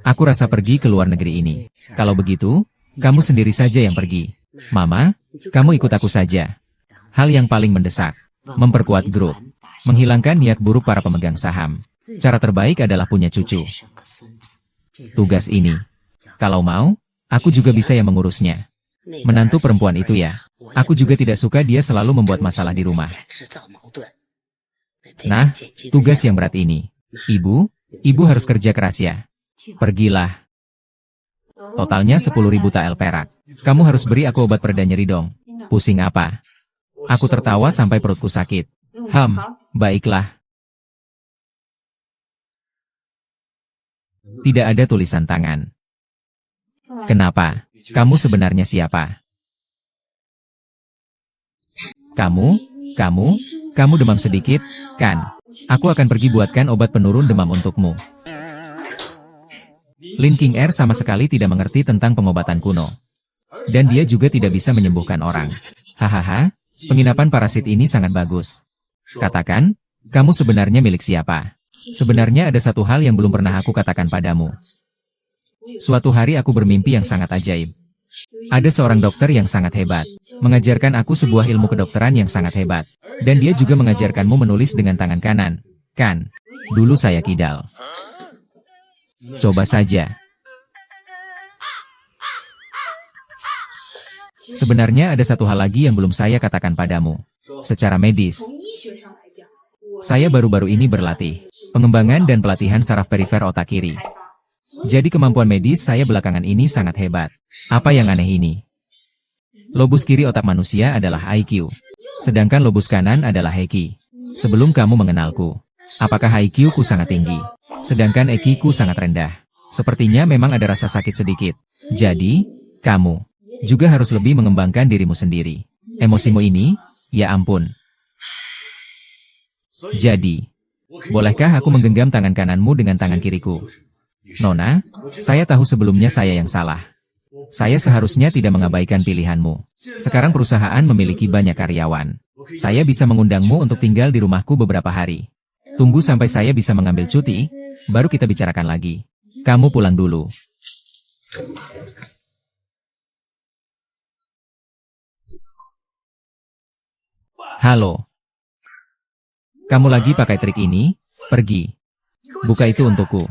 Aku rasa pergi ke luar negeri ini. Kalau begitu, kamu sendiri saja yang pergi. Mama, kamu ikut aku saja. Hal yang paling mendesak, memperkuat grup, menghilangkan niat buruk para pemegang saham. Cara terbaik adalah punya cucu. Tugas ini, kalau mau, aku juga bisa yang mengurusnya. Menantu perempuan itu ya, aku juga tidak suka dia selalu membuat masalah di rumah. Nah, tugas yang berat ini. Ibu harus kerja keras ya. Pergilah. Totalnya 10.000 tael perak. Kamu harus beri aku obat pereda nyeri dong. Pusing apa? Aku tertawa sampai perutku sakit. Baiklah. Tidak ada tulisan tangan. Kenapa? Kamu sebenarnya siapa? Kamu demam sedikit, kan? Aku akan pergi buatkan obat penurun demam untukmu. Lin King Er sama sekali tidak mengerti tentang pengobatan kuno. Dan dia juga tidak bisa menyembuhkan orang. Hahaha, penginapan parasit ini sangat bagus. Katakan, kamu sebenarnya milik siapa? Sebenarnya ada satu hal yang belum pernah aku katakan padamu. Suatu hari aku bermimpi yang sangat ajaib. Ada seorang dokter yang sangat hebat, mengajarkan aku sebuah ilmu kedokteran yang sangat hebat. Dan dia juga mengajarkanmu menulis dengan tangan kanan, kan? Dulu saya kidal. Coba saja. Sebenarnya ada satu hal lagi yang belum saya katakan padamu. Secara medis, saya baru-baru ini berlatih pengembangan dan pelatihan saraf perifer otak kiri. Jadi kemampuan medis saya belakangan ini sangat hebat. Apa yang aneh ini? Lobus kiri otak manusia adalah IQ. Sedangkan lobus kanan adalah Heki. Sebelum kamu mengenalku, apakah IQ ku sangat tinggi? Sedangkan EQ ku sangat rendah. Sepertinya memang ada rasa sakit sedikit. Jadi, kamu juga harus lebih mengembangkan dirimu sendiri. Emosimu ini, ya ampun. Jadi, bolehkah aku menggenggam tangan kananmu dengan tangan kiriku? Nona, saya tahu sebelumnya saya yang salah. Saya seharusnya tidak mengabaikan pilihanmu. Sekarang perusahaan memiliki banyak karyawan. Saya bisa mengundangmu untuk tinggal di rumahku beberapa hari. Tunggu sampai saya bisa mengambil cuti, baru kita bicarakan lagi. Kamu pulang dulu. Halo. Kamu lagi pakai trik ini? Pergi. Buka itu untukku.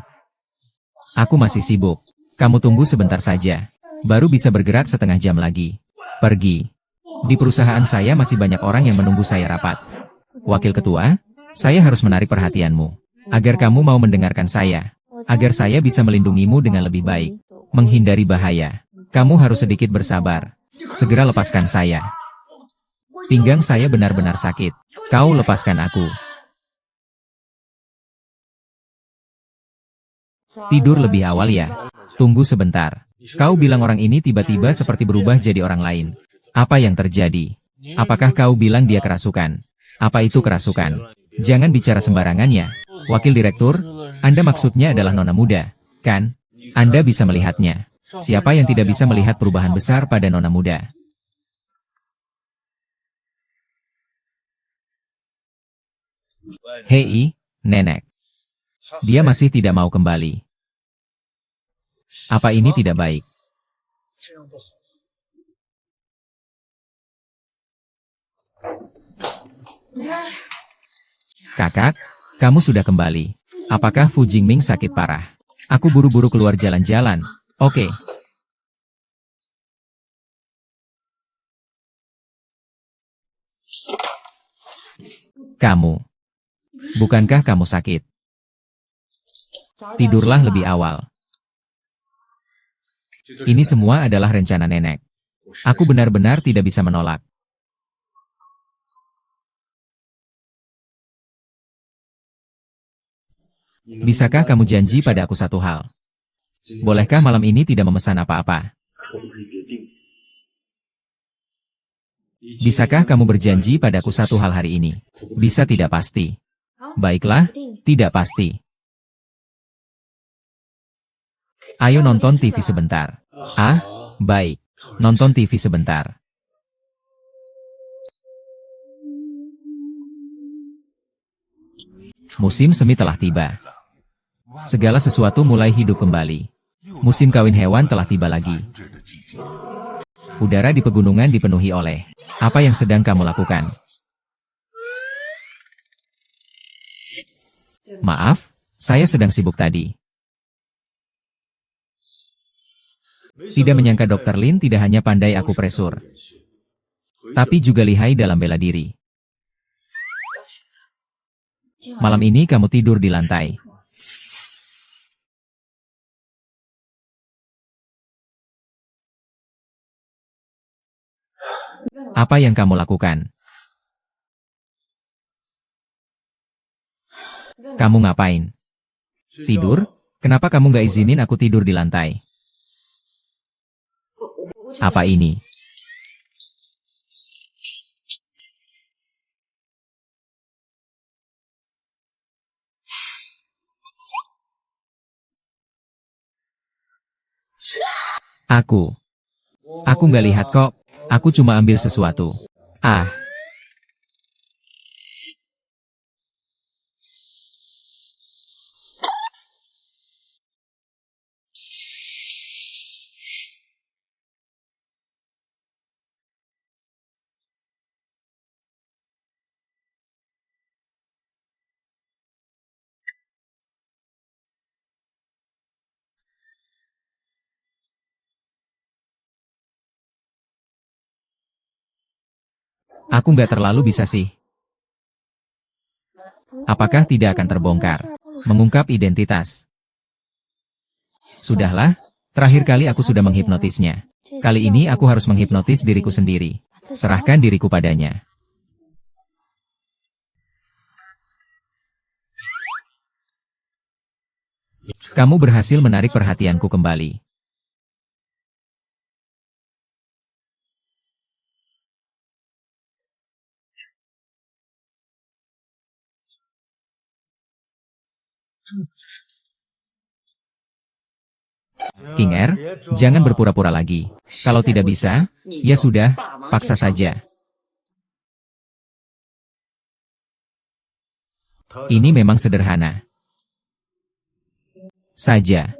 Aku masih sibuk. Kamu tunggu sebentar saja. Baru bisa bergerak setengah jam lagi. Pergi. Di perusahaan saya masih banyak orang yang menunggu saya rapat. Wakil ketua, saya harus menarik perhatianmu. Agar kamu mau mendengarkan saya. Agar saya bisa melindungimu dengan lebih baik. Menghindari bahaya. Kamu harus sedikit bersabar. Segera lepaskan saya. Pinggang saya benar-benar sakit. Kau lepaskan aku. Tidur lebih awal ya. Tunggu sebentar. Kau bilang orang ini tiba-tiba seperti berubah jadi orang lain. Apa yang terjadi? Apakah kau bilang dia kerasukan? Apa itu kerasukan? Jangan bicara sembarangan ya. Wakil Direktur, Anda maksudnya adalah nona muda, kan? Anda bisa melihatnya. Siapa yang tidak bisa melihat perubahan besar pada nona muda? Hei, nenek. Dia masih tidak mau kembali. Apa ini tidak baik? Kakak, kamu sudah kembali. Apakah Fu Jingming sakit parah? Aku buru-buru keluar jalan-jalan. Oke. Kamu. Bukankah kamu sakit? Tidurlah lebih awal. Ini semua adalah rencana nenek. Aku benar-benar tidak bisa menolak. Bisakah kamu janji pada aku satu hal? Bolehkah malam ini tidak memesan apa-apa? Bisakah kamu berjanji padaku satu hal hari ini? Bisa tidak pasti. Baiklah, tidak pasti. Ayo nonton TV sebentar. Ah, baik. Nonton TV sebentar. Musim semi telah tiba. Segala sesuatu mulai hidup kembali. Musim kawin hewan telah tiba lagi. Udara di pegunungan dipenuhi oleh apa yang sedang kamu lakukan? Maaf, saya sedang sibuk tadi. Tidak menyangka Dr. Lin tidak hanya pandai akupresur, tapi juga lihai dalam bela diri. Malam ini kamu tidur di lantai. Apa yang kamu lakukan? Kamu ngapain? Tidur? Kenapa kamu nggak izinin aku tidur di lantai? Apa ini? Aku nggak lihat kok. Aku cuma ambil sesuatu. Ah, aku nggak terlalu bisa sih. Apakah tidak akan terbongkar? Mengungkap identitas. Sudahlah, terakhir kali aku sudah menghipnotisnya. Kali ini aku harus menghipnotis diriku sendiri. Serahkan diriku padanya. Kamu berhasil menarik perhatianku kembali. King Er, jangan berpura-pura lagi. Kalau tidak bisa, ya sudah, paksa saja. Ini memang sederhana saja.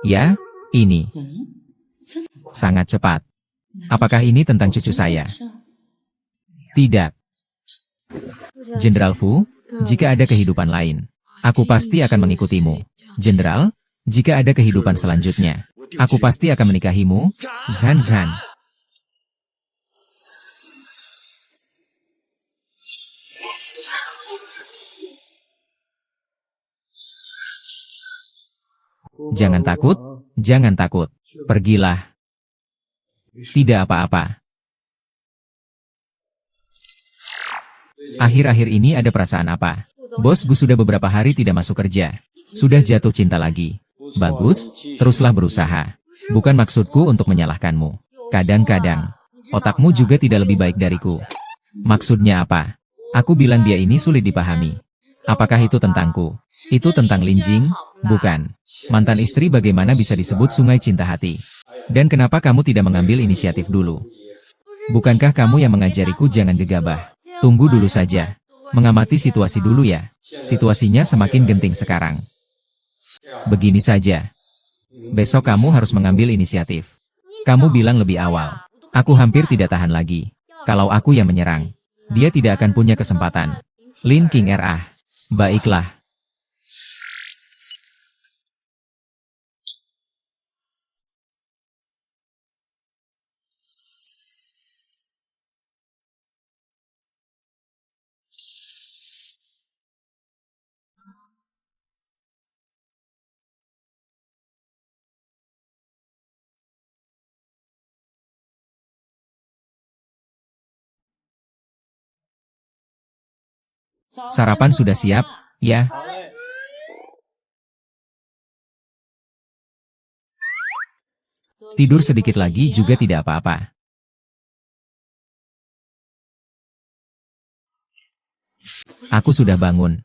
Ya, ini sangat cepat. Apakah ini tentang cucu saya? Tidak. Jenderal Fu, jika ada kehidupan lain, aku pasti akan mengikutimu. Jenderal, jika ada kehidupan selanjutnya, aku pasti akan menikahimu. Zhan Zhan. Jangan takut, jangan takut. Pergilah. Tidak apa-apa. Akhir-akhir ini ada perasaan apa? Bos Gu sudah beberapa hari tidak masuk kerja. Sudah jatuh cinta lagi. Bagus, teruslah berusaha. Bukan maksudku untuk menyalahkanmu. Kadang-kadang, otakmu juga tidak lebih baik dariku. Maksudnya apa? Aku bilang dia ini sulit dipahami. Apakah itu tentangku? Itu tentang Lin Jing? Bukan. Mantan istri bagaimana bisa disebut sungai cinta hati? Dan kenapa kamu tidak mengambil inisiatif dulu? Bukankah kamu yang mengajariku jangan gegabah? Tunggu dulu saja. Mengamati situasi dulu ya. Situasinya semakin genting sekarang. Begini saja. Besok kamu harus mengambil inisiatif. Kamu bilang lebih awal. Aku hampir tidak tahan lagi. Kalau aku yang menyerang, dia tidak akan punya kesempatan. Lin King Er. Baiklah. Sarapan sudah siap? Ya. Tidur sedikit lagi juga tidak apa-apa. Aku sudah bangun.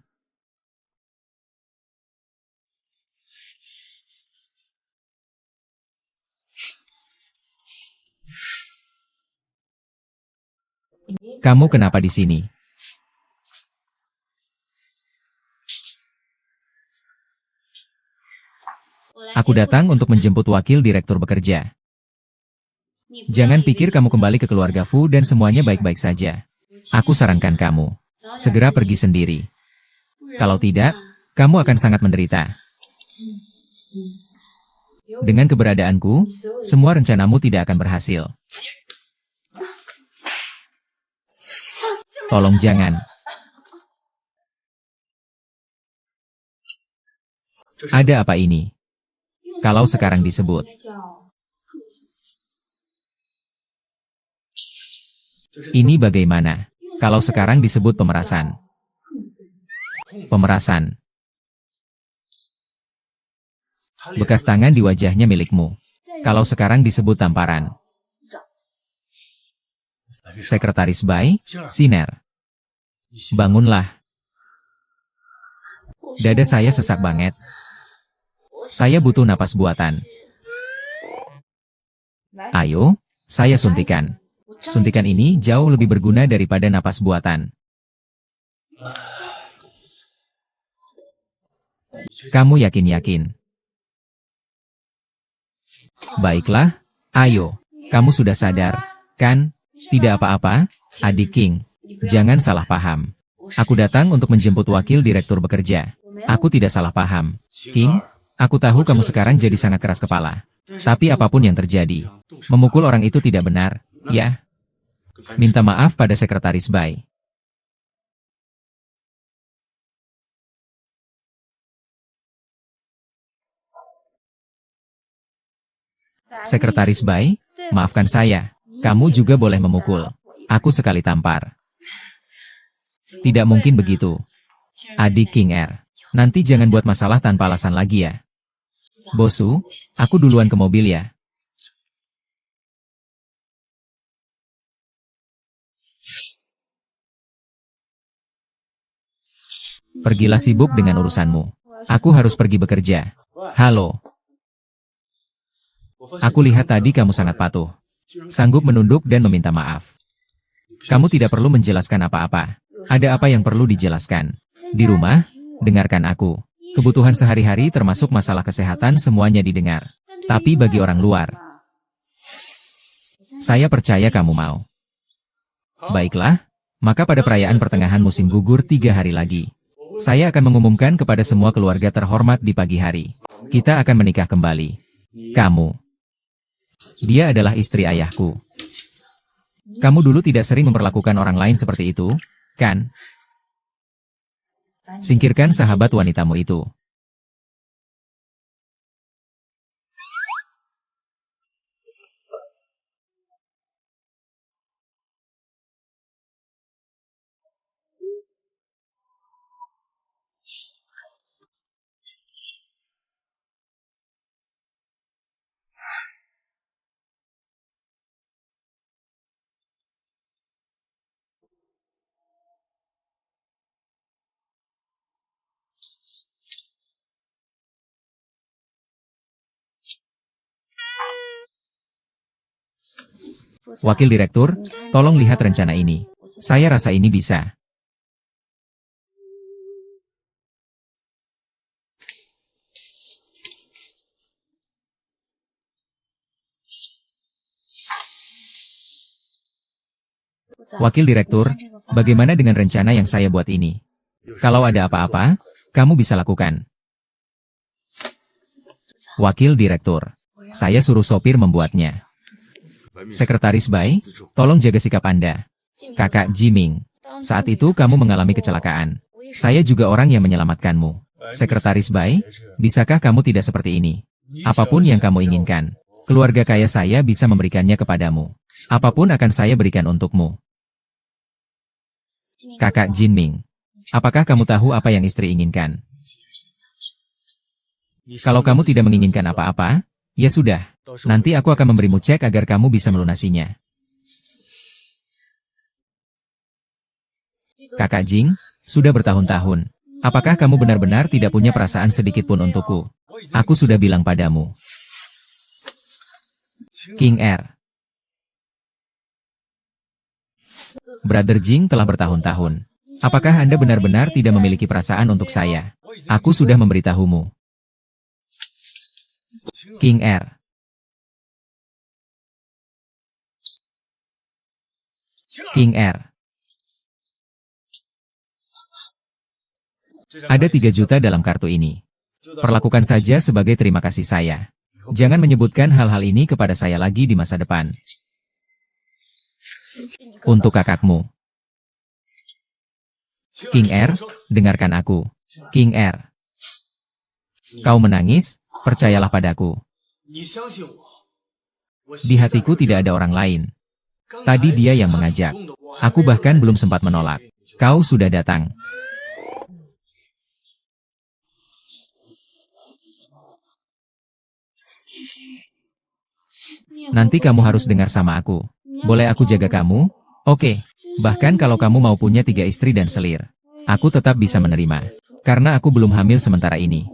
Kamu kenapa di sini? Aku datang untuk menjemput wakil direktur bekerja. Jangan pikir kamu kembali ke keluarga Fu dan semuanya baik-baik saja. Aku sarankan kamu, segera pergi sendiri. Kalau tidak, kamu akan sangat menderita. Dengan keberadaanku, semua rencanamu tidak akan berhasil. Tolong jangan. Ada apa ini? Kalau sekarang disebut. Ini bagaimana? Kalau sekarang disebut pemerasan. Pemerasan. Bekas tangan di wajahnya milikmu. Kalau sekarang disebut tamparan. Sekretaris Bai, Siner. Bangunlah. Dada saya sesak banget. Saya butuh napas buatan. Ayo, saya suntikan. Suntikan ini jauh lebih berguna daripada napas buatan. Kamu yakin-yakin? Baiklah, ayo. Kamu sudah sadar, kan? Tidak apa-apa, adik King. Jangan salah paham. Aku datang untuk menjemput wakil direktur bekerja. Aku tidak salah paham. King, aku tahu kamu sekarang jadi sangat keras kepala. Tapi apapun yang terjadi, memukul orang itu tidak benar, ya? Minta maaf pada Sekretaris Bai. Sekretaris Bai, maafkan saya. Kamu juga boleh memukul. Aku sekali tampar. Tidak mungkin begitu. Adik King R. Nanti jangan buat masalah tanpa alasan lagi ya. Bosu, aku duluan ke mobil ya. Pergilah sibuk dengan urusanmu. Aku harus pergi bekerja. Halo. Aku lihat tadi kamu sangat patuh. Sanggup menunduk dan meminta maaf. Kamu tidak perlu menjelaskan apa-apa. Ada apa yang perlu dijelaskan? Di rumah, dengarkan aku. Kebutuhan sehari-hari termasuk masalah kesehatan semuanya didengar. Tapi bagi orang luar, saya percaya kamu mau. Baiklah, maka pada perayaan pertengahan musim gugur 3 hari lagi, saya akan mengumumkan kepada semua keluarga terhormat di pagi hari. Kita akan menikah kembali. Kamu. Dia adalah istri ayahku. Kamu dulu tidak sering memperlakukan orang lain seperti itu, kan? Singkirkan sahabat wanitamu itu. Wakil Direktur, tolong lihat rencana ini. Saya rasa ini bisa. Wakil Direktur, bagaimana dengan rencana yang saya buat ini? Kalau ada apa-apa, kamu bisa lakukan. Wakil Direktur, saya suruh sopir membuatnya. Sekretaris Bai, tolong jaga sikap Anda. Kakak Jiming, saat itu kamu mengalami kecelakaan. Saya juga orang yang menyelamatkanmu. Sekretaris Bai, bisakah kamu tidak seperti ini? Apapun yang kamu inginkan, keluarga kaya saya bisa memberikannya kepadamu. Apapun akan saya berikan untukmu. Kakak Jinming, apakah kamu tahu apa yang istri inginkan? Kalau kamu tidak menginginkan apa-apa, ya sudah, nanti aku akan memberimu cek agar kamu bisa melunasinya. Kakak Jing, sudah bertahun-tahun. Apakah kamu benar-benar tidak punya perasaan sedikit pun untukku? Aku sudah bilang padamu. King R. Brother Jing telah bertahun-tahun. Apakah Anda benar-benar tidak memiliki perasaan untuk saya? Aku sudah memberitahumu. King R. King R. Ada 3 juta dalam kartu ini. Perlakukan saja sebagai terima kasih saya. Jangan menyebutkan hal-hal ini kepada saya lagi di masa depan. Untuk kakakmu. King R, dengarkan aku. King R. Kau menangis, percayalah padaku. Di hatiku tidak ada orang lain. Tadi dia yang mengajak. Aku bahkan belum sempat menolak. Kau sudah datang. Nanti kamu harus dengar sama aku. Boleh aku jaga kamu? Oke. Bahkan kalau kamu mau punya 3 istri dan selir, aku tetap bisa menerima. Karena aku belum hamil sementara ini.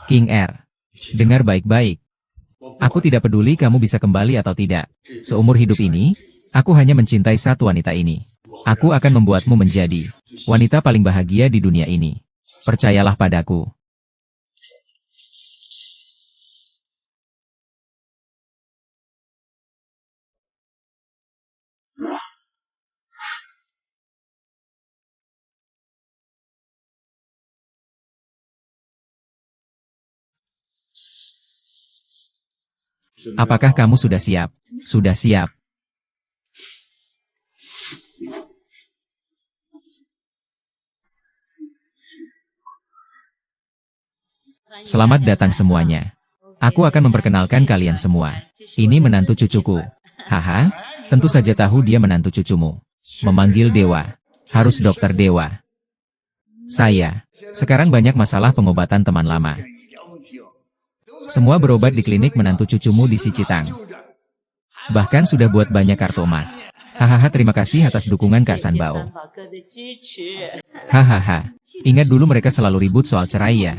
King R. Dengar baik-baik. Aku tidak peduli kamu bisa kembali atau tidak. Seumur hidup ini, aku hanya mencintai satu wanita ini. Aku akan membuatmu menjadi wanita paling bahagia di dunia ini. Percayalah padaku. Apakah kamu sudah siap? Sudah siap. Selamat datang semuanya. Aku akan memperkenalkan kalian semua. Ini menantu cucuku. Haha, tentu saja tahu dia menantu cucumu. Memanggil dewa. Harus dokter dewa. Saya. Sekarang banyak masalah pengobatan teman lama. Semua berobat di klinik menantu cucumu di Sicitang. Bahkan sudah buat banyak kartu emas. Hahaha, terima kasih atas dukungan Kak Sanbao. Hahaha. Ingat dulu mereka selalu ribut soal cerai ya.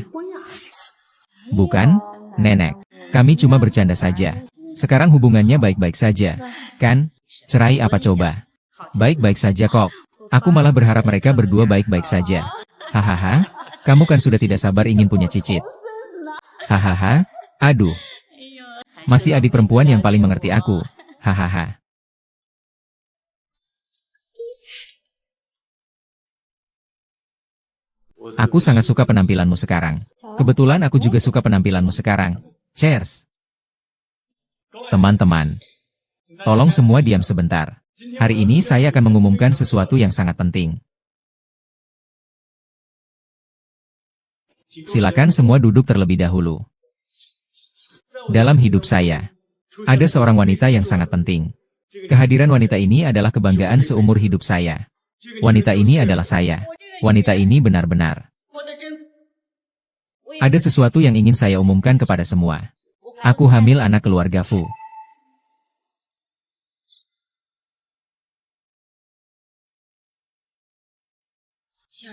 Bukan, Nenek. Kami cuma bercanda saja. Sekarang hubungannya baik-baik saja. Kan? Cerai apa coba? Baik-baik saja kok. Aku malah berharap mereka berdua baik-baik saja. Hahaha. Kamu kan sudah tidak sabar ingin punya cicit. Hahaha. Aduh. Masih adik perempuan yang paling mengerti aku. Hahaha. Aku sangat suka penampilanmu sekarang. Kebetulan aku juga suka penampilanmu sekarang. Cheers. Teman-teman. Tolong semua diam sebentar. Hari ini saya akan mengumumkan sesuatu yang sangat penting. Silakan semua duduk terlebih dahulu. Dalam hidup saya, ada seorang wanita yang sangat penting. Kehadiran wanita ini adalah kebanggaan seumur hidup saya. Wanita ini adalah saya. Wanita ini benar-benar. Ada sesuatu yang ingin saya umumkan kepada semua. Aku hamil anak keluarga Fu.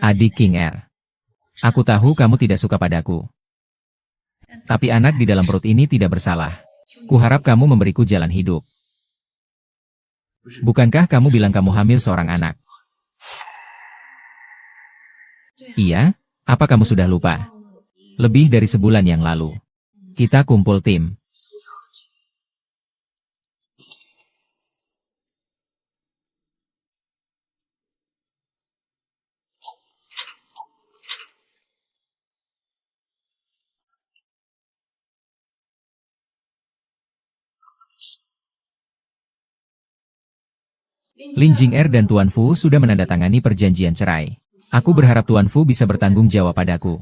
Adik King R. Aku tahu kamu tidak suka padaku. Tapi anak di dalam perut ini tidak bersalah. Kuharap kamu memberiku jalan hidup. Bukankah kamu bilang kamu hamil seorang anak? Iya, apa kamu sudah lupa? Lebih dari sebulan yang lalu. Kita kumpul tim. Lin Jing'er dan Tuan Fu sudah menandatangani perjanjian cerai. Aku berharap Tuan Fu bisa bertanggung jawab padaku.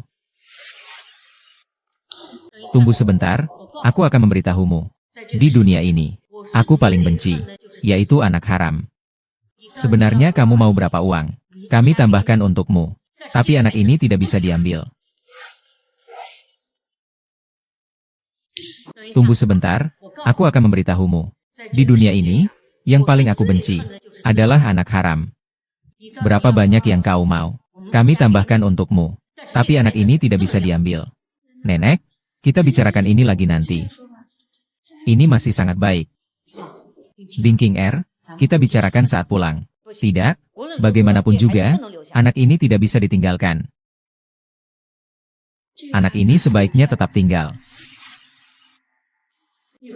Tunggu sebentar, aku akan memberitahumu. Di dunia ini, aku paling benci, yaitu anak haram. Sebenarnya kamu mau berapa uang? Kami tambahkan untukmu. Tapi anak ini tidak bisa diambil. Tunggu sebentar, aku akan memberitahumu. Di dunia ini, yang paling aku benci adalah anak haram. Berapa banyak yang kau mau? Kami tambahkan untukmu. Tapi anak ini tidak bisa diambil. Nenek, Kita bicarakan ini lagi nanti. Ini masih sangat baik. Ding King Er, kita bicarakan saat pulang. Tidak, bagaimanapun juga, anak ini tidak bisa ditinggalkan. Anak ini sebaiknya tetap tinggal.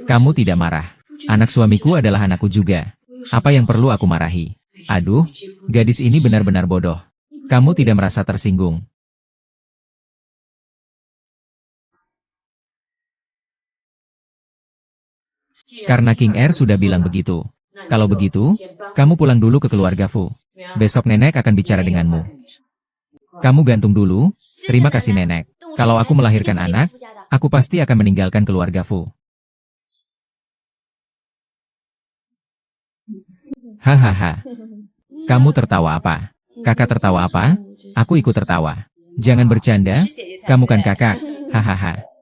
Kamu tidak marah. Anak suamiku adalah anakku juga. Apa yang perlu aku marahi? Aduh, gadis ini benar-benar bodoh. Kamu tidak merasa tersinggung. Karena King Er sudah bilang begitu. Kalau begitu, kamu pulang dulu ke keluarga Fu. Besok nenek akan bicara denganmu. Kamu gantung dulu. Terima kasih nenek. Kalau aku melahirkan anak, aku pasti akan meninggalkan keluarga Fu. Hahaha. Kamu tertawa apa? Kakak tertawa apa? Aku ikut tertawa. Jangan bercanda, kamu kan kakak. Hahaha.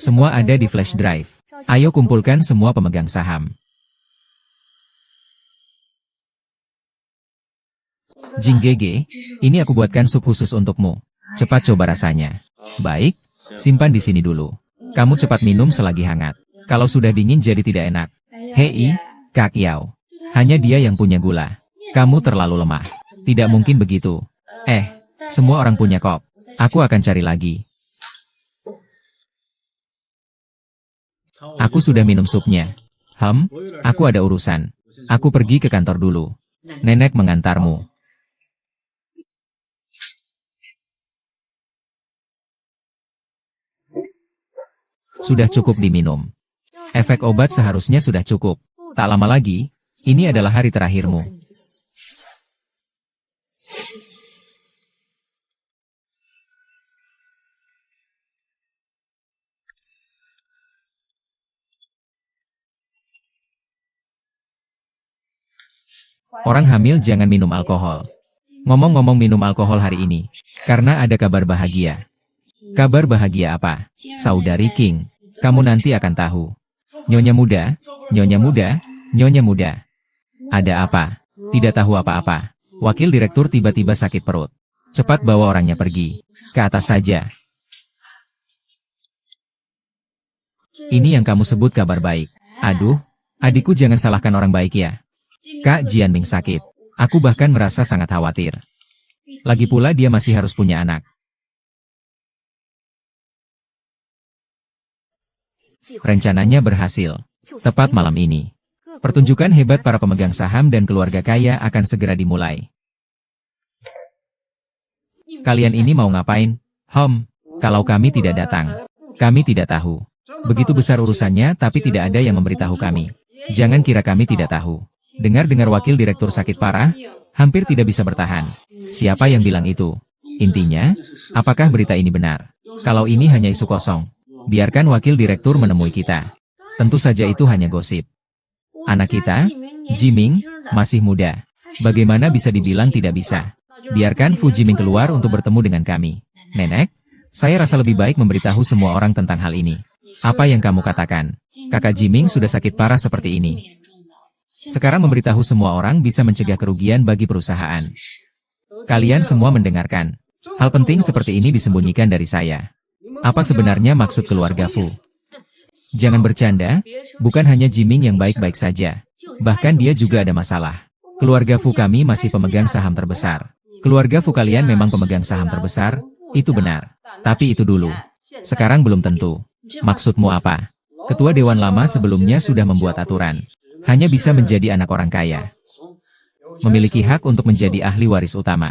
Semua ada di flash drive. Ayo kumpulkan semua pemegang saham. Jing Gege, ini aku buatkan sup khusus untukmu. Cepat coba rasanya. Baik, simpan di sini dulu. Kamu cepat minum selagi hangat. Kalau sudah dingin jadi tidak enak. Hei, Kak Yao. Hanya dia yang punya gula. Kamu terlalu lemah. Tidak mungkin begitu. Semua orang punya kop. Aku akan cari lagi. Aku sudah minum supnya. Aku ada urusan. Aku pergi ke kantor dulu. Nenek mengantarmu. Sudah cukup diminum. Efek obat seharusnya sudah cukup. Tak lama lagi, ini adalah hari terakhirmu. Orang hamil jangan minum alkohol. Ngomong-ngomong minum alkohol hari ini, karena ada kabar bahagia. Kabar bahagia apa? Saudari King, kamu nanti akan tahu. Nyonya muda, nyonya muda, nyonya muda. Ada apa? Tidak tahu apa-apa. Wakil direktur tiba-tiba sakit perut. Cepat bawa orangnya pergi. Ke atas saja. Ini yang kamu sebut kabar baik. Aduh, adikku jangan salahkan orang baik ya. Kak Jianming sakit. Aku bahkan merasa sangat khawatir. Lagi pula dia masih harus punya anak. Rencananya berhasil. Tepat malam ini. Pertunjukan hebat para pemegang saham dan keluarga kaya akan segera dimulai. Kalian ini mau ngapain? Kalau kami tidak datang. Kami tidak tahu. Begitu besar urusannya tapi tidak ada yang memberitahu kami. Jangan kira kami tidak tahu. Dengar-dengar wakil direktur sakit parah, hampir tidak bisa bertahan. Siapa yang bilang itu? Intinya, apakah berita ini benar? Kalau ini hanya isu kosong, biarkan wakil direktur menemui kita. Tentu saja itu hanya gosip. Anak kita, Jiming, masih muda. Bagaimana bisa dibilang tidak bisa? Biarkan Fu Jiming keluar untuk bertemu dengan kami. Nenek, saya rasa lebih baik memberitahu semua orang tentang hal ini. Apa yang kamu katakan? Kakak Jiming sudah sakit parah seperti ini. Sekarang memberitahu semua orang bisa mencegah kerugian bagi perusahaan. Kalian semua mendengarkan. Hal penting seperti ini disembunyikan dari saya. Apa sebenarnya maksud keluarga Fu? Jangan bercanda, bukan hanya Jiming yang baik-baik saja. Bahkan dia juga ada masalah. Keluarga Fu kami masih pemegang saham terbesar. Keluarga Fu kalian memang pemegang saham terbesar, itu benar. Tapi itu dulu. Sekarang belum tentu. Maksudmu apa? Ketua Dewan Lama sebelumnya sudah membuat aturan. Hanya bisa menjadi anak orang kaya. Memiliki hak untuk menjadi ahli waris utama.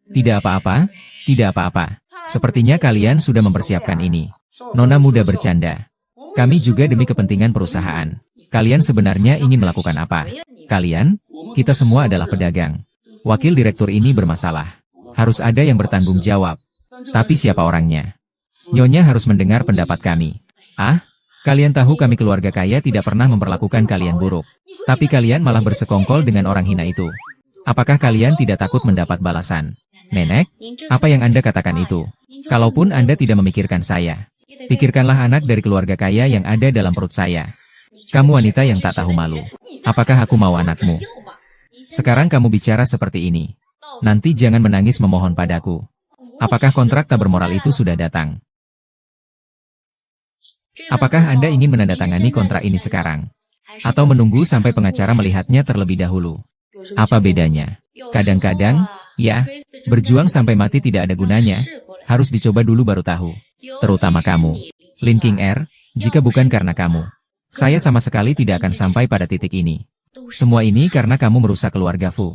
Tidak apa-apa, tidak apa-apa. Sepertinya kalian sudah mempersiapkan ini. Nona muda bercanda. Kami juga demi kepentingan perusahaan. Kalian sebenarnya ingin melakukan apa? Kalian? Kita semua adalah pedagang. Wakil direktur ini bermasalah. Harus ada yang bertanggung jawab. Tapi siapa orangnya? Nyonya harus mendengar pendapat kami. Ah, kalian tahu kami keluarga kaya tidak pernah memperlakukan kalian buruk. Tapi kalian malah bersekongkol dengan orang hina itu. Apakah kalian tidak takut mendapat balasan? Nenek, apa yang Anda katakan itu? Kalaupun Anda tidak memikirkan saya, pikirkanlah anak dari keluarga kaya yang ada dalam perut saya. Kamu wanita yang tak tahu malu. Apakah aku mau anakmu? Sekarang kamu bicara seperti ini. Nanti jangan menangis memohon padaku. Apakah kontrak tak bermoral itu sudah datang? Apakah Anda ingin menandatangani kontrak ini sekarang? Atau menunggu sampai pengacara melihatnya terlebih dahulu? Apa bedanya? Kadang-kadang, ya, berjuang sampai mati tidak ada gunanya. Harus dicoba dulu baru tahu. Terutama kamu, Lin King Er, jika bukan karena kamu, saya sama sekali tidak akan sampai pada titik ini. Semua ini karena kamu merusak keluarga Fu.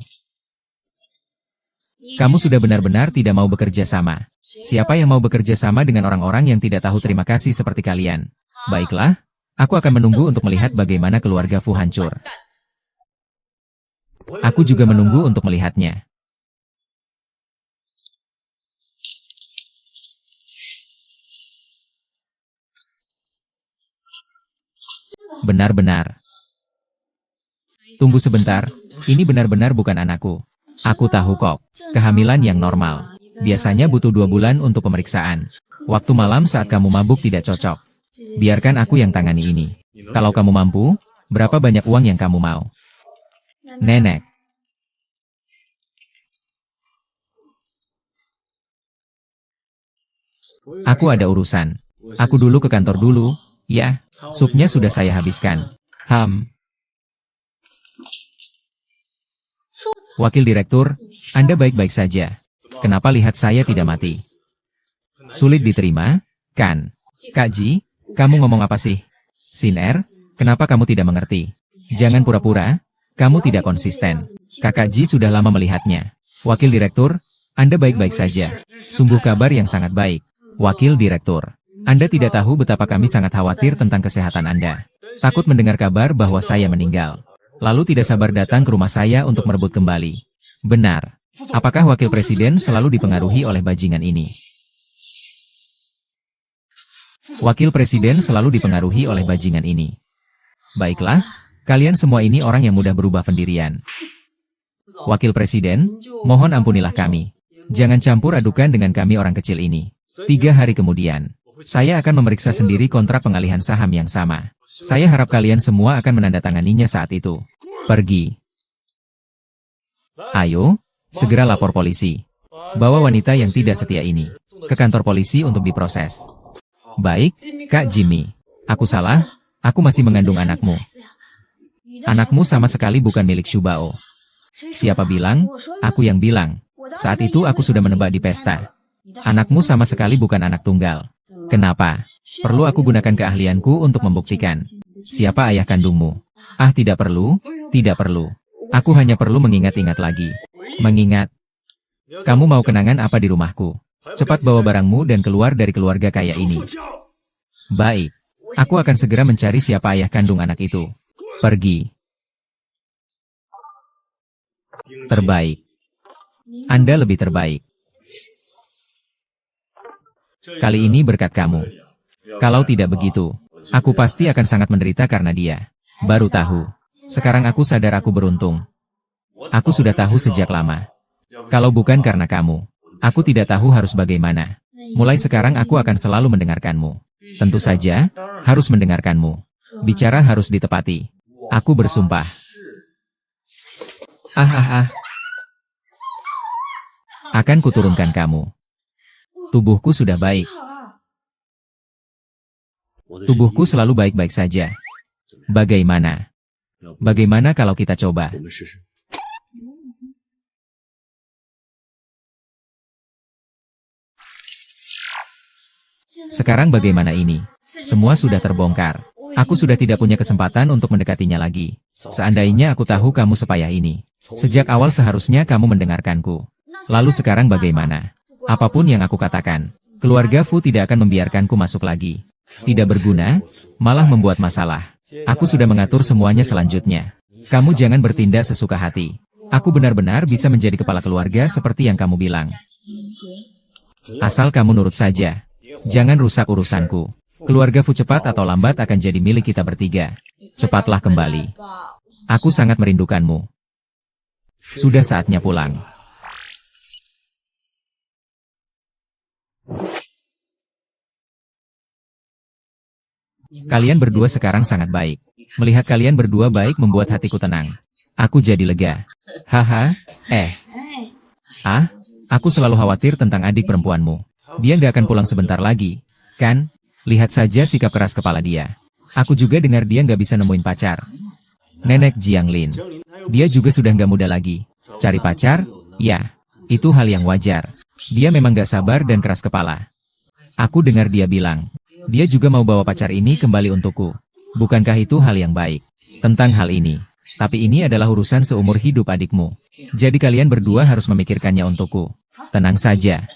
Kamu sudah benar-benar tidak mau bekerja sama. Siapa yang mau bekerja sama dengan orang-orang yang tidak tahu terima kasih seperti kalian? Baiklah, aku akan menunggu untuk melihat bagaimana keluarga Fu hancur. Aku juga menunggu untuk melihatnya. Benar-benar. Tunggu sebentar, ini benar-benar bukan anakku. Aku tahu kok, kehamilan yang normal. Biasanya butuh 2 bulan untuk pemeriksaan. Waktu malam saat kamu mabuk tidak cocok. Biarkan aku yang tangani ini. Kalau kamu mampu, berapa banyak uang yang kamu mau? Nenek. Aku ada urusan. Aku dulu ke kantor dulu, ya. Supnya sudah saya habiskan. Wakil Direktur, Anda baik-baik saja. Kenapa lihat saya tidak mati? Sulit diterima, kan? Kak Ji, kamu ngomong apa sih? Siner, kenapa kamu tidak mengerti? Jangan pura-pura, kamu tidak konsisten. Kakak Ji sudah lama melihatnya. Wakil Direktur, Anda baik-baik saja. Sungguh kabar yang sangat baik. Wakil Direktur, Anda tidak tahu betapa kami sangat khawatir tentang kesehatan Anda. Takut mendengar kabar bahwa saya meninggal. Lalu tidak sabar datang ke rumah saya untuk merebut kembali. Benar. Apakah Wakil Presiden selalu dipengaruhi oleh bajingan ini? Wakil Presiden selalu dipengaruhi oleh bajingan ini. Baiklah, kalian semua ini orang yang mudah berubah pendirian. Wakil Presiden, mohon ampunilah kami. Jangan campur adukan dengan kami orang kecil ini. 3 hari kemudian, saya akan memeriksa sendiri kontrak pengalihan saham yang sama. Saya harap kalian semua akan menandatanganinya saat itu. Pergi. Ayo, segera lapor polisi. Bawa wanita yang tidak setia ini ke kantor polisi untuk diproses. Baik, Kak Jimmy. Aku salah, aku masih mengandung anakmu. Anakmu sama sekali bukan milik Shubao. Siapa bilang? Aku yang bilang. Saat itu aku sudah menebak di pesta. Anakmu sama sekali bukan anak tunggal. Kenapa? Perlu aku gunakan keahlianku untuk membuktikan. Siapa ayah kandungmu? Ah, tidak perlu, tidak perlu. Aku hanya perlu mengingat-ingat lagi. Mengingat. Kamu mau kenangan apa di rumahku? Cepat bawa barangmu dan keluar dari keluarga kaya ini. Baik. Aku akan segera mencari siapa ayah kandung anak itu. Pergi. Terbaik. Anda lebih terbaik. Kali ini berkat kamu. Kalau tidak begitu, aku pasti akan sangat menderita karena dia. Baru tahu. Sekarang aku sadar aku beruntung. Aku sudah tahu sejak lama. Kalau bukan karena kamu, aku tidak tahu harus bagaimana. Mulai sekarang aku akan selalu mendengarkanmu. Tentu saja, harus mendengarkanmu. Bicara harus ditepati. Aku bersumpah. Akan kuturunkan kamu. Tubuhku sudah baik. Tubuhku selalu baik-baik saja. Bagaimana? Bagaimana kalau kita coba? Sekarang bagaimana ini? Semua sudah terbongkar. Aku sudah tidak punya kesempatan untuk mendekatinya lagi. Seandainya aku tahu kamu sepayah ini. Sejak awal seharusnya kamu mendengarkanku. Lalu sekarang bagaimana? Apapun yang aku katakan, keluarga Fu tidak akan membiarkanku masuk lagi. Tidak berguna, malah membuat masalah. Aku sudah mengatur semuanya selanjutnya. Kamu jangan bertindak sesuka hati. Aku benar-benar bisa menjadi kepala keluarga seperti yang kamu bilang. Asal kamu nurut saja. Jangan rusak urusanku. Keluarga Fu cepat atau lambat akan jadi milik kita bertiga. Cepatlah kembali. Aku sangat merindukanmu. Sudah saatnya pulang. Kalian berdua sekarang sangat baik. Melihat kalian berdua baik membuat hatiku tenang. Aku jadi lega. Haha, aku selalu khawatir tentang adik perempuanmu. Dia nggak akan pulang sebentar lagi, kan? Lihat saja sikap keras kepala dia. Aku juga dengar dia nggak bisa nemuin pacar. Nenek Jianglin. Dia juga sudah nggak muda lagi. Cari pacar? Ya, itu hal yang wajar. Dia memang nggak sabar dan keras kepala. Aku dengar dia bilang, dia juga mau bawa pacar ini kembali untukku. Bukankah itu hal yang baik? Tentang hal ini. Tapi ini adalah urusan seumur hidup adikmu. Jadi kalian berdua harus memikirkannya untukku. Tenang saja.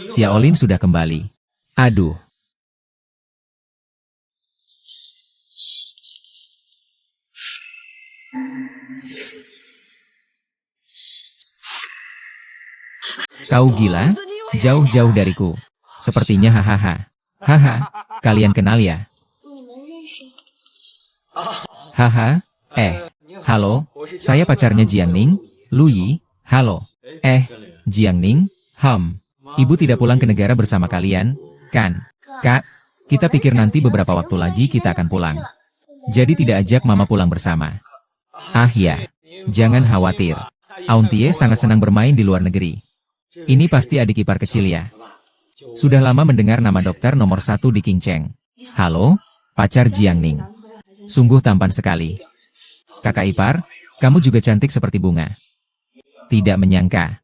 Xiaolin sudah kembali. Aduh. Kau gila? Jauh-jauh dariku. Sepertinya hahaha. Haha, kalian kenal ya? Haha, halo, saya pacarnya Jiangning, Lu Yi, halo. Jiangning, ibu tidak pulang ke negara bersama kalian, kan? Kak, kita pikir nanti beberapa waktu lagi kita akan pulang. Jadi tidak ajak mama pulang bersama. Ah ya, jangan khawatir. Auntie sangat senang bermain di luar negeri. Ini pasti adik ipar kecil ya. Sudah lama mendengar nama dokter nomor 1 di Qingcheng. Halo, pacar Jiangning. Sungguh tampan sekali. Kakak ipar, kamu juga cantik seperti bunga. Tidak menyangka.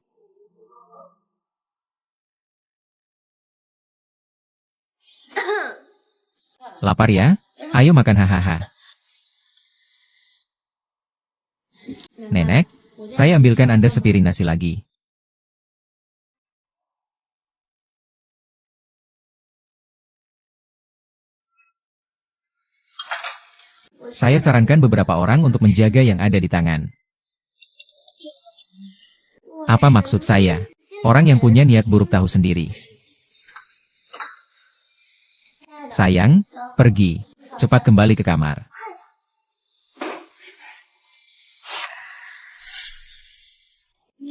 Lapar ya? Ayo makan hahaha. Nenek, saya ambilkan Anda sepiring nasi lagi. Saya sarankan beberapa orang untuk menjaga yang ada di tangan. Apa maksud saya? Orang yang punya niat buruk tahu sendiri. Sayang, pergi. Cepat kembali ke kamar.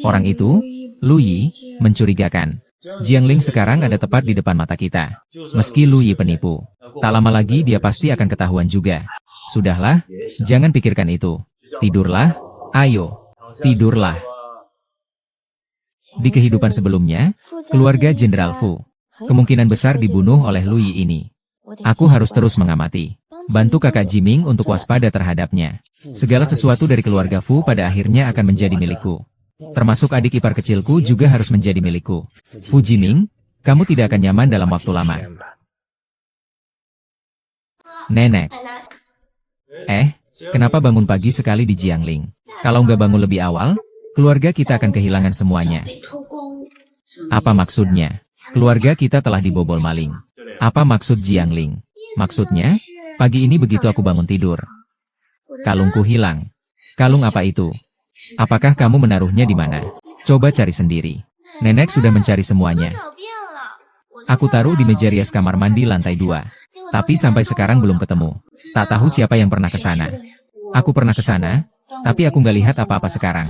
Orang itu, Lu Yi, mencurigakan. Jiangling sekarang ada tepat di depan mata kita. Meski Lu Yi penipu, tak lama lagi dia pasti akan ketahuan juga. Sudahlah, jangan pikirkan itu. Tidurlah, ayo, tidurlah. Di kehidupan sebelumnya, keluarga Jenderal Fu kemungkinan besar dibunuh oleh Lu Yi ini. Aku harus terus mengamati. Bantu kakak Jiming untuk waspada terhadapnya. Segala sesuatu dari keluarga Fu pada akhirnya akan menjadi milikku. Termasuk adik ipar kecilku juga harus menjadi milikku. Fu Jiming, kamu tidak akan nyaman dalam waktu lama. Nenek. Kenapa bangun pagi sekali di Jiangling? Kalau nggak bangun lebih awal, keluarga kita akan kehilangan semuanya. Apa maksudnya? Keluarga kita telah dibobol maling. Apa maksud Jiangling? Maksudnya, pagi ini begitu aku bangun tidur, kalungku hilang. Kalung apa itu? Apakah kamu menaruhnya di mana? Coba cari sendiri. Nenek sudah mencari semuanya. Aku taruh di meja rias kamar mandi lantai 2. Tapi sampai sekarang belum ketemu. Tak tahu siapa yang pernah ke sana. Aku pernah ke sana, tapi aku nggak lihat apa-apa sekarang.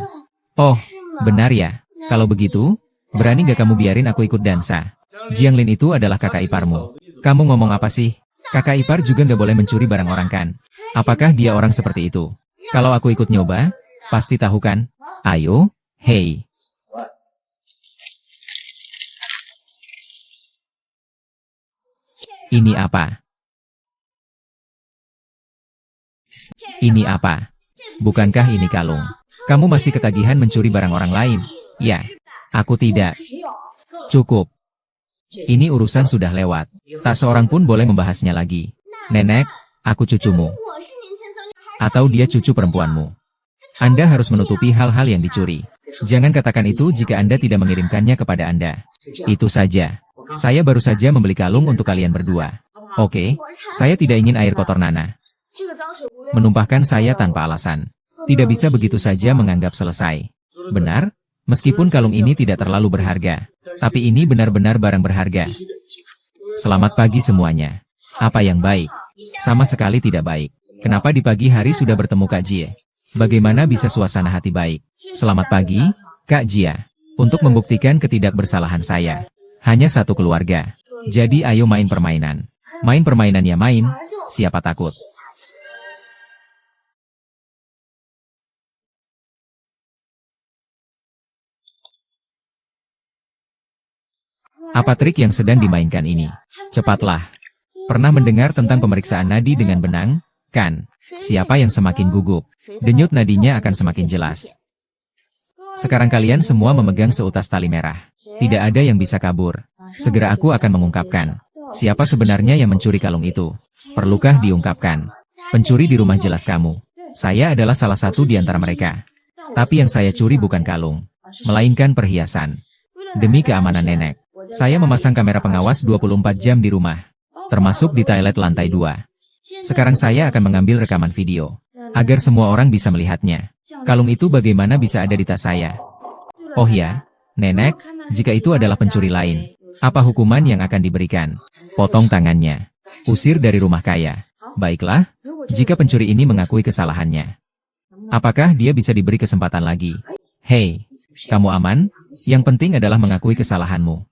Oh, benar ya. Kalau begitu, berani nggak kamu biarin aku ikut dansa? Jianglin itu adalah kakak iparmu. Kamu ngomong apa sih? Kakak ipar juga nggak boleh mencuri barang orang kan? Apakah dia orang seperti itu? Kalau aku ikut nyoba, pasti tahu kan? Ayo, hei. Ini apa? Ini apa? Bukankah ini kalung? Kamu masih ketagihan mencuri barang orang lain? Ya, aku tidak. Cukup. Ini urusan sudah lewat. Tak seorang pun boleh membahasnya lagi. Nenek, aku cucumu. Atau dia cucu perempuanmu. Anda harus menutupi hal-hal yang dicuri. Jangan katakan itu jika Anda tidak mengirimkannya kepada Anda. Itu saja. Saya baru saja membeli kalung untuk kalian berdua. Oke, saya tidak ingin air kotor Nana menumpahkan saya tanpa alasan. Tidak bisa begitu saja menganggap selesai. Benar, meskipun kalung ini tidak terlalu berharga. Tapi ini benar-benar barang berharga. Selamat pagi semuanya. Apa yang baik? Sama sekali tidak baik. Kenapa di pagi hari sudah bertemu Kak Jie? Bagaimana bisa suasana hati baik? Selamat pagi, Kak Jia. Untuk membuktikan ketidakbersalahan saya. Hanya satu keluarga. Jadi ayo main permainan. Main permainan ya main, siapa takut? Apa trik yang sedang dimainkan ini? Cepatlah. Pernah mendengar tentang pemeriksaan nadi dengan benang, kan? Siapa yang semakin gugup, denyut nadinya akan semakin jelas. Sekarang kalian semua memegang seutas tali merah. Tidak ada yang bisa kabur. Segera aku akan mengungkapkan. Siapa sebenarnya yang mencuri kalung itu? Perlukah diungkapkan? Pencuri di rumah jelas kamu. Saya adalah salah satu di antara mereka. Tapi yang saya curi bukan kalung, melainkan perhiasan. Demi keamanan nenek, saya memasang kamera pengawas 24 jam di rumah, termasuk di toilet lantai 2. Sekarang saya akan mengambil rekaman video, agar semua orang bisa melihatnya. Kalung itu bagaimana bisa ada di tas saya? Oh ya, nenek, jika itu adalah pencuri lain, apa hukuman yang akan diberikan? Potong tangannya, usir dari rumah kaya. Baiklah, jika pencuri ini mengakui kesalahannya, apakah dia bisa diberi kesempatan lagi? Hei, kamu aman? Yang penting adalah mengakui kesalahanmu.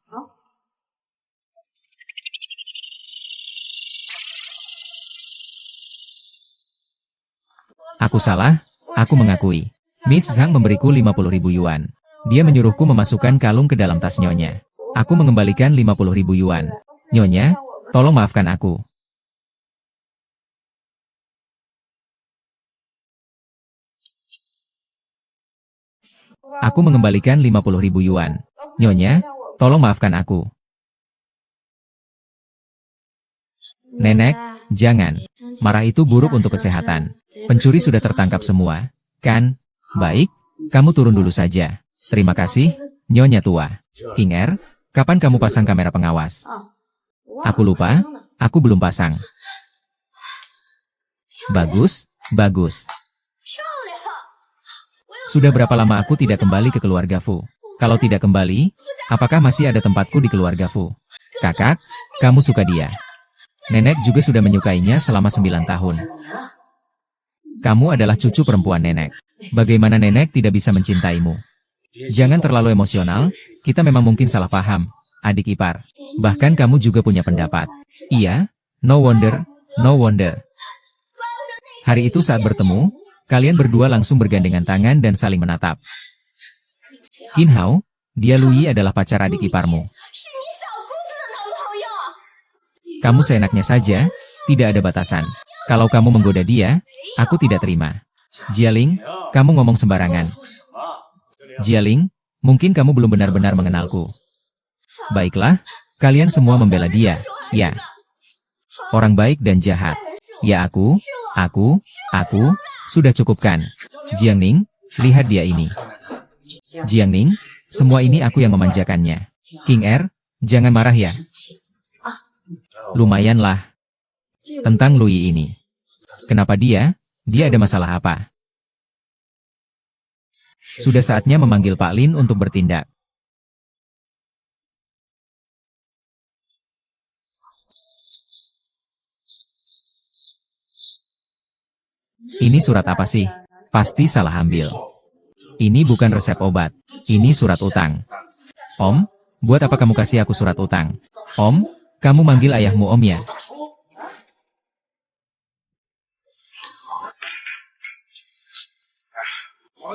Aku salah, aku mengakui. Miss Zhang memberiku 50.000 yuan. Dia menyuruhku memasukkan kalung ke dalam tas Nyonya. Aku mengembalikan 50.000 yuan. Nyonya, tolong maafkan aku. Aku mengembalikan 50.000 yuan. Nyonya, tolong maafkan aku. Nenek, jangan. Marah itu buruk untuk kesehatan. Pencuri sudah tertangkap semua, kan? Baik, kamu turun dulu saja. Terima kasih, Nyonya tua. King Er, kapan kamu pasang kamera pengawas? Aku lupa, aku belum pasang. Bagus, bagus. Sudah berapa lama aku tidak kembali ke keluarga Fu? Kalau tidak kembali, apakah masih ada tempatku di keluarga Fu? Kakak, kamu suka dia. Nenek juga sudah menyukainya selama 9 tahun. Kamu adalah cucu perempuan nenek. Bagaimana nenek tidak bisa mencintaimu? Jangan terlalu emosional, kita memang mungkin salah paham, adik ipar. Bahkan kamu juga punya pendapat. Iya, no wonder, no wonder. Hari itu saat bertemu, kalian berdua langsung bergandengan tangan dan saling menatap. Qin Hao, dia Lui adalah pacar adik iparmu. Kamu seenaknya saja, tidak ada batasan. Kalau kamu menggoda dia, aku tidak terima. Jialing, kamu ngomong sembarangan. Jialing, mungkin kamu belum benar-benar mengenalku. Baiklah, kalian semua membela dia, ya. Orang baik dan jahat. Ya aku, sudah cukupkan. Jiangning, lihat dia ini. Jiangning, semua ini aku yang memanjakannya. King Er, jangan marah ya. Lumayanlah. Tentang Lui ini. Kenapa dia? Dia ada masalah apa? Sudah saatnya memanggil Pak Lin untuk bertindak. Ini surat apa sih? Pasti salah ambil. Ini bukan resep obat. Ini surat utang. Om, buat apa kamu kasih aku surat utang? Om, kamu manggil ayahmu Om ya?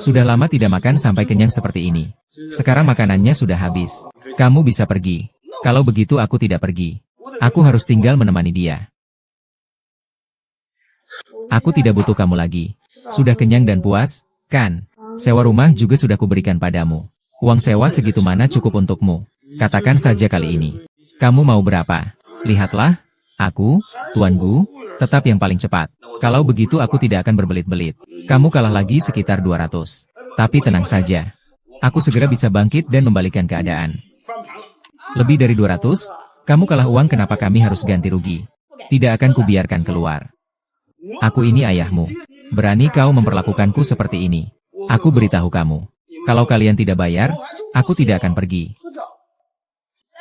Sudah lama tidak makan sampai kenyang seperti ini. Sekarang makanannya sudah habis. Kamu bisa pergi. Kalau begitu aku tidak pergi. Aku harus tinggal menemani dia. Aku tidak butuh kamu lagi. Sudah kenyang dan puas, kan? Sewa rumah juga sudah kuberikan padamu. Uang sewa segitu mana cukup untukmu? Katakan saja kali ini. Kamu mau berapa? Lihatlah, aku, Tuan Gu, tetap yang paling cepat. Kalau begitu aku tidak akan berbelit-belit. Kamu kalah lagi sekitar 200. Tapi tenang saja. Aku segera bisa bangkit dan membalikan keadaan. Lebih dari 200? Kamu kalah uang, kenapa kami harus ganti rugi? Tidak akan kubiarkan keluar. Aku ini ayahmu. Berani kau memperlakukanku seperti ini? Aku beritahu kamu. Kalau kalian tidak bayar, aku tidak akan pergi.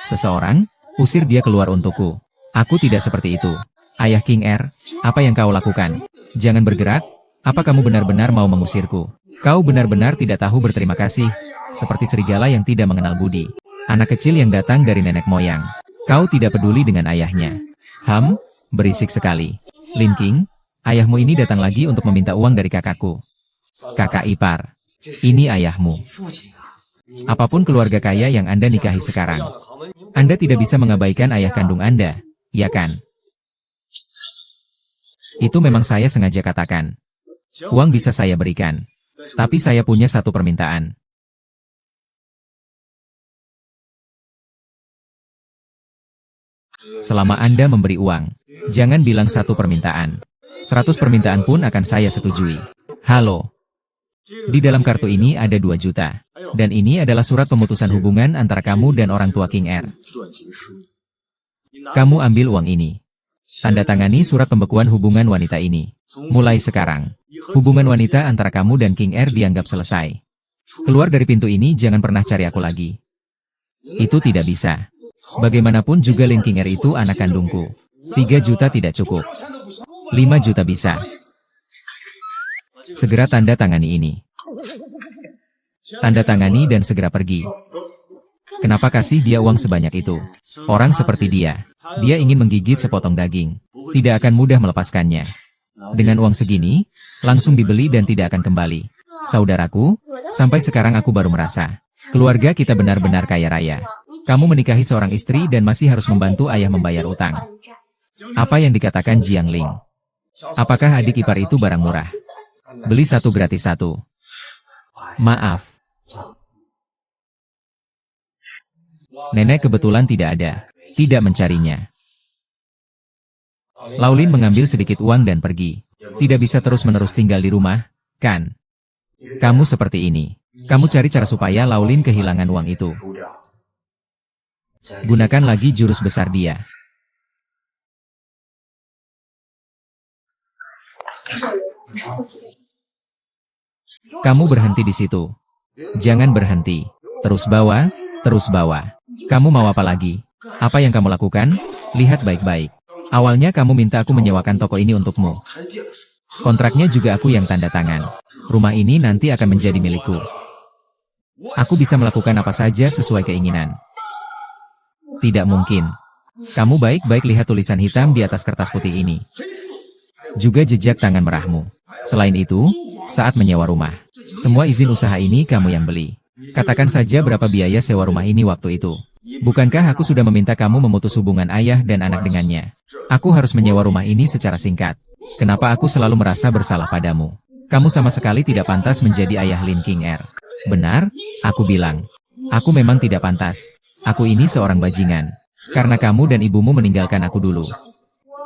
Seseorang? Usir dia keluar untukku. Aku tidak seperti itu. Ayah King Er, apa yang kau lakukan? Jangan bergerak. Apa kamu benar-benar mau mengusirku? Kau benar-benar tidak tahu berterima kasih. Seperti serigala yang tidak mengenal budi. Anak kecil yang datang dari nenek moyang. Kau tidak peduli dengan ayahnya. Berisik sekali. Lin King, ayahmu ini datang lagi untuk meminta uang dari kakakku. Kakak ipar. Ini ayahmu. Apapun keluarga kaya yang Anda nikahi sekarang, Anda tidak bisa mengabaikan ayah kandung Anda, ya kan? Itu memang saya sengaja katakan. Uang bisa saya berikan. Tapi saya punya satu permintaan. Selama Anda memberi uang, jangan bilang satu permintaan. 100 permintaan pun akan saya setujui. Halo. Di dalam kartu ini ada 2 juta. Dan ini adalah surat pemutusan hubungan antara kamu dan orang tua King Er. Kamu ambil uang ini. Tanda tangani surat pembekuan hubungan wanita ini. Mulai sekarang, hubungan wanita antara kamu dan King Er dianggap selesai. Keluar dari pintu ini, jangan pernah cari aku lagi. Itu tidak bisa. Bagaimanapun juga Lin King Er itu anak kandungku. 3 juta tidak cukup. 5 juta bisa. Segera tanda tangani ini. Tanda tangani dan segera pergi. Kenapa kasih dia uang sebanyak itu? Orang seperti dia ingin menggigit sepotong daging. Tidak akan mudah melepaskannya. Dengan uang segini, langsung dibeli dan tidak akan kembali. Saudaraku, sampai sekarang aku baru merasa, keluarga kita benar-benar kaya raya. Kamu menikahi seorang istri dan masih harus membantu ayah membayar utang. Apa yang dikatakan Jiang Ling? Apakah adik ipar itu barang murah? Beli satu gratis satu. Maaf. Nenek kebetulan tidak ada. Tidak mencarinya. Laulin mengambil sedikit uang dan pergi. Tidak bisa terus-menerus tinggal di rumah, kan? Kamu seperti ini. Kamu cari cara supaya Laulin kehilangan uang itu. Gunakan lagi jurus besar dia. Kamu berhenti di situ. Jangan berhenti. Terus bawa, terus bawa. Kamu mau apa lagi? Apa yang kamu lakukan? Lihat baik-baik. Awalnya kamu minta aku menyewakan toko ini untukmu. Kontraknya juga aku yang tanda tangan. Rumah ini nanti akan menjadi milikku. Aku bisa melakukan apa saja sesuai keinginan. Tidak mungkin. Kamu baik-baik lihat tulisan hitam di atas kertas putih ini. Juga jejak tangan merahmu. Selain itu, saat menyewa rumah, semua izin usaha ini kamu yang beli. Katakan saja berapa biaya sewa rumah ini waktu itu. Bukankah aku sudah meminta kamu memutus hubungan ayah dan anak dengannya? Aku harus menyewa rumah ini secara singkat. Kenapa aku selalu merasa bersalah padamu? Kamu sama sekali tidak pantas menjadi ayah Lin King Er. Benar, aku bilang. Aku memang tidak pantas. Aku ini seorang bajingan. Karena kamu dan ibumu meninggalkan aku dulu.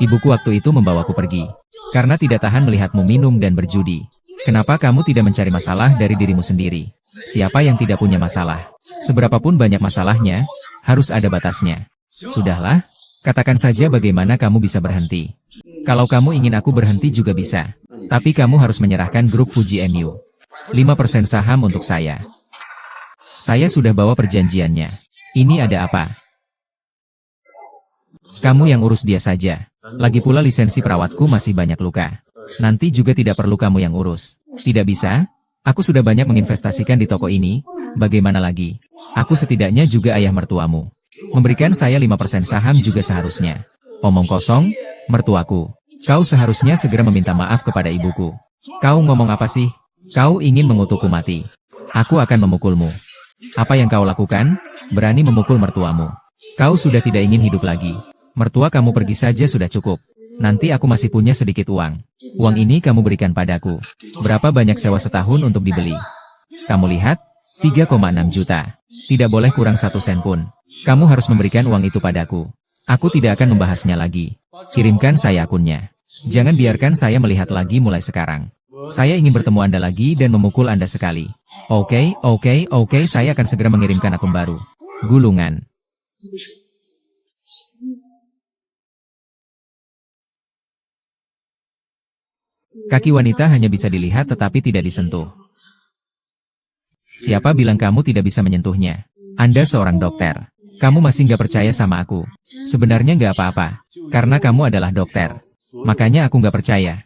Ibuku waktu itu membawaku pergi. Karena tidak tahan melihatmu minum dan berjudi. Kenapa kamu tidak mencari masalah dari dirimu sendiri? Siapa yang tidak punya masalah? Seberapapun banyak masalahnya, harus ada batasnya. Sudahlah, katakan saja bagaimana kamu bisa berhenti. Kalau kamu ingin aku berhenti juga bisa. Tapi kamu harus menyerahkan grup Fuji MU. 5% saham untuk saya. Saya sudah bawa perjanjiannya. Ini ada apa? Kamu yang urus dia saja. Lagi pula lisensi perawatku masih banyak luka. Nanti juga tidak perlu kamu yang urus. Tidak bisa? Aku sudah banyak menginvestasikan di toko ini. Bagaimana lagi? Aku setidaknya juga ayah mertuamu. Memberikan saya 5% saham juga seharusnya. Omong kosong, mertuaku. Kau seharusnya segera meminta maaf kepada ibuku. Kau ngomong apa sih? Kau ingin mengutukku mati. Aku akan memukulmu. Apa yang kau lakukan? Berani memukul mertuamu. Kau sudah tidak ingin hidup lagi. Mertua kamu pergi saja sudah cukup. Nanti aku masih punya sedikit uang. Uang ini kamu berikan padaku. Berapa banyak sewa setahun untuk dibeli? Kamu lihat, 3,6 juta. Tidak boleh kurang 1 sen pun. Kamu harus memberikan uang itu padaku. Aku tidak akan membahasnya lagi. Kirimkan saya akunnya. Jangan biarkan saya melihat lagi mulai sekarang. Saya ingin bertemu Anda lagi dan memukul Anda sekali. Oke, saya akan segera mengirimkan akun baru. Gulungan. Kaki wanita hanya bisa dilihat tetapi tidak disentuh. Siapa bilang kamu tidak bisa menyentuhnya? Anda seorang dokter. Kamu masih nggak percaya sama aku. Sebenarnya nggak apa-apa. Karena kamu adalah dokter. Makanya aku nggak percaya.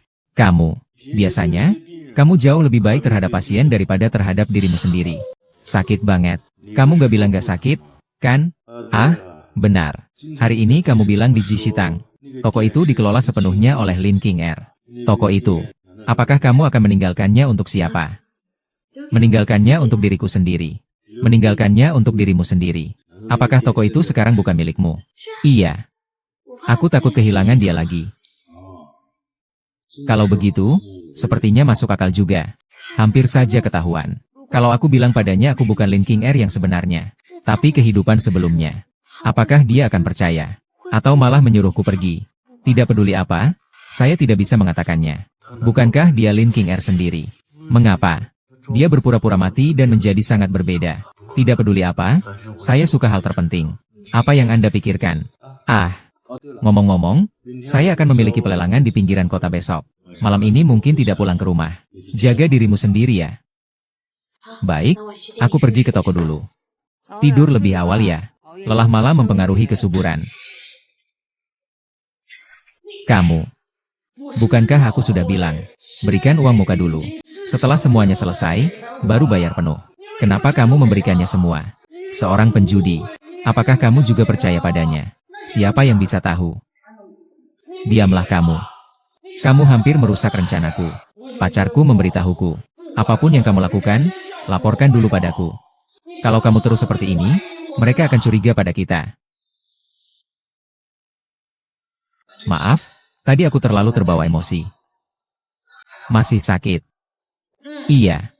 Biasanya, kamu jauh lebih baik terhadap pasien daripada terhadap dirimu sendiri. Sakit banget. Kamu nggak bilang nggak sakit, kan? Ah, benar. Hari ini kamu bilang di Jishitang. Toko itu dikelola sepenuhnya oleh Lin King Er. Toko itu. Apakah kamu akan meninggalkannya untuk siapa? Meninggalkannya untuk diriku sendiri. Meninggalkannya untuk dirimu sendiri. Apakah toko itu sekarang bukan milikmu? Iya. Aku takut kehilangan dia lagi. Kalau begitu, sepertinya masuk akal juga. Hampir saja ketahuan. Kalau aku bilang padanya aku bukan Lin King Er yang sebenarnya, tapi kehidupan sebelumnya. Apakah dia akan percaya? Atau malah menyuruhku pergi? Tidak peduli apa, saya tidak bisa mengatakannya. Bukankah dia Lin King Er sendiri? Mengapa? Dia berpura-pura mati dan menjadi sangat berbeda. Tidak peduli apa, saya suka hal terpenting. Apa yang Anda pikirkan? Ah, ngomong-ngomong, saya akan memiliki pelelangan di pinggiran kota besok. Malam ini mungkin tidak pulang ke rumah. Jaga dirimu sendiri ya. Baik, aku pergi ke toko dulu. Tidur lebih awal ya. Lelah malam mempengaruhi kesuburan. Kamu. Bukankah aku sudah bilang, berikan uang muka dulu. Setelah semuanya selesai, baru bayar penuh. Kenapa kamu memberikannya semua? Seorang penjudi. Apakah kamu juga percaya padanya? Siapa yang bisa tahu? Diamlah kamu. Kamu hampir merusak rencanaku. Pacarku memberitahuku. Apapun yang kamu lakukan, laporkan dulu padaku. Kalau kamu terus seperti ini, mereka akan curiga pada kita. Maaf, tadi aku terlalu terbawa emosi. Masih sakit? Iya.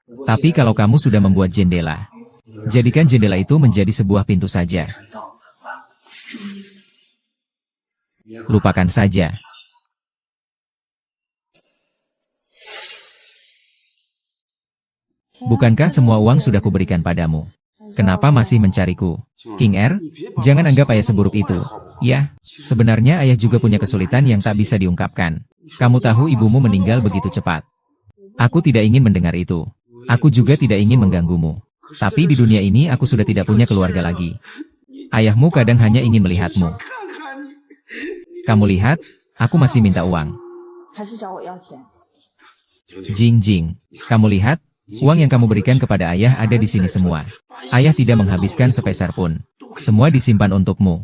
Tapi kalau kamu sudah membuat jendela, jadikan jendela itu menjadi sebuah pintu saja. Lupakan saja. Bukankah semua uang sudah kuberikan padamu? Kenapa masih mencariku? King Er, jangan anggap ayah seburuk itu. Ya, sebenarnya ayah juga punya kesulitan yang tak bisa diungkapkan. Kamu tahu ibumu meninggal begitu cepat. Aku tidak ingin mendengar itu. Aku juga tidak ingin mengganggumu. Tapi di dunia ini aku sudah tidak punya keluarga lagi. Ayahmu kadang hanya ingin melihatmu. Kamu lihat, aku masih minta uang. Jing Jing, kamu lihat, uang yang kamu berikan kepada ayah ada di sini semua. Ayah tidak menghabiskan sepeser pun. Semua disimpan untukmu.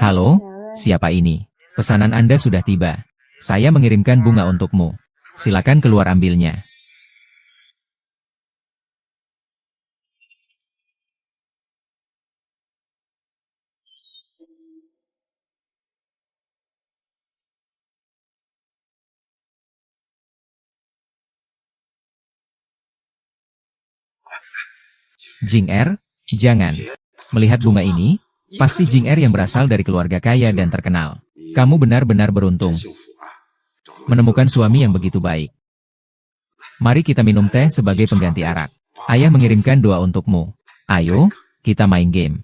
Halo, siapa ini? Pesanan Anda sudah tiba. Saya mengirimkan bunga untukmu. Silakan keluar ambilnya. Jing Er, jangan. Melihat bunga ini, pasti Jing Er yang berasal dari keluarga kaya dan terkenal. Kamu benar-benar beruntung. Menemukan suami yang begitu baik. Mari kita minum teh sebagai pengganti arak. Ayah mengirimkan doa untukmu. Ayo, kita main game.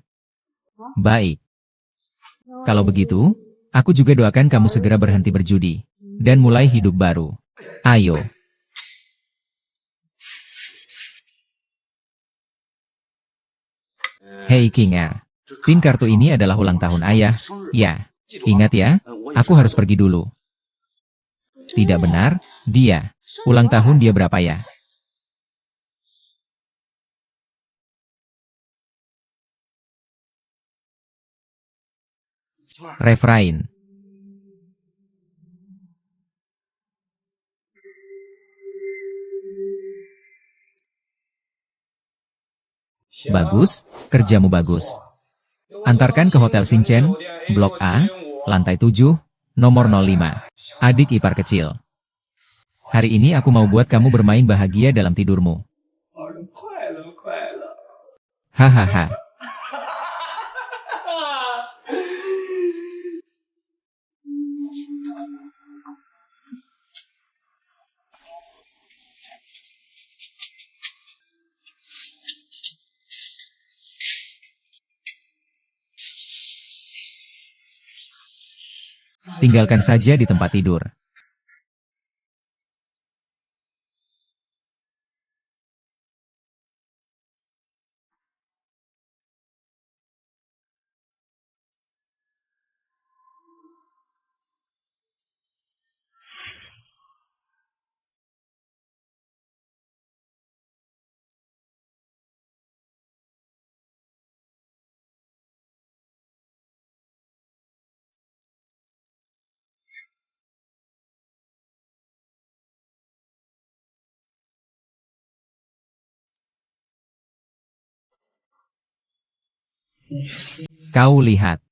Baik. Kalau begitu, aku juga doakan kamu segera berhenti berjudi. Dan mulai hidup baru. Ayo. Hei King Er. Pin kartu ini adalah ulang tahun ayah. Ya. Ingat ya, aku harus pergi dulu. Tidak benar, dia. Ulang tahun dia berapa ya? Refrain. Bagus, kerjamu bagus. Antarkan ke Hotel Xinchen, Blok A, lantai 7, nomor 05. Adik ipar kecil. Hari ini aku mau buat kamu bermain bahagia dalam tidurmu. Hahaha. Tinggalkan saja di tempat tidur. Kau lihat.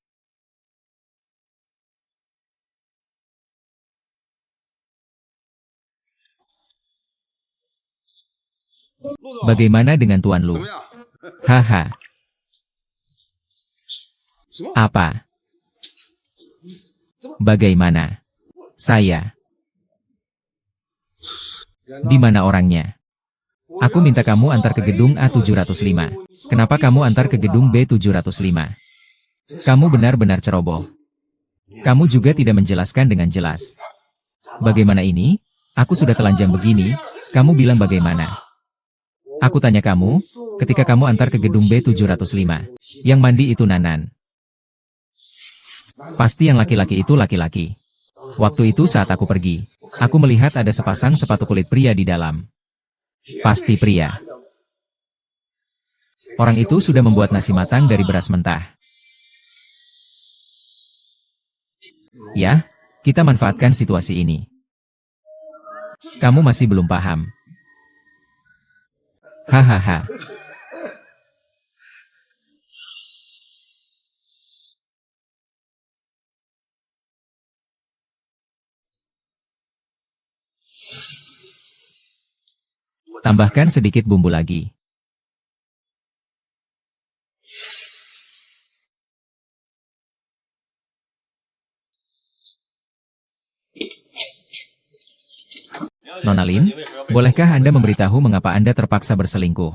Bagaimana dengan Tuan Lu? Haha. Apa? Bagaimana? Saya. Di mana orangnya? Aku minta kamu antar ke gedung A705. Kenapa kamu antar ke gedung B705? Kamu benar-benar ceroboh. Kamu juga tidak menjelaskan dengan jelas. Bagaimana ini? Aku sudah telanjang begini, kamu bilang bagaimana? Aku tanya kamu, ketika kamu antar ke gedung B705, yang mandi itu Nanan. Pasti yang laki-laki itu laki-laki. Waktu itu saat aku pergi, aku melihat ada sepasang sepatu kulit pria di dalam. Pasti pria. Orang itu sudah membuat nasi matang dari beras mentah. Ya, kita manfaatkan situasi ini. Kamu masih belum paham. Hahaha. Tambahkan sedikit bumbu lagi. Nona Lin, bolehkah Anda memberitahu mengapa Anda terpaksa berselingkuh?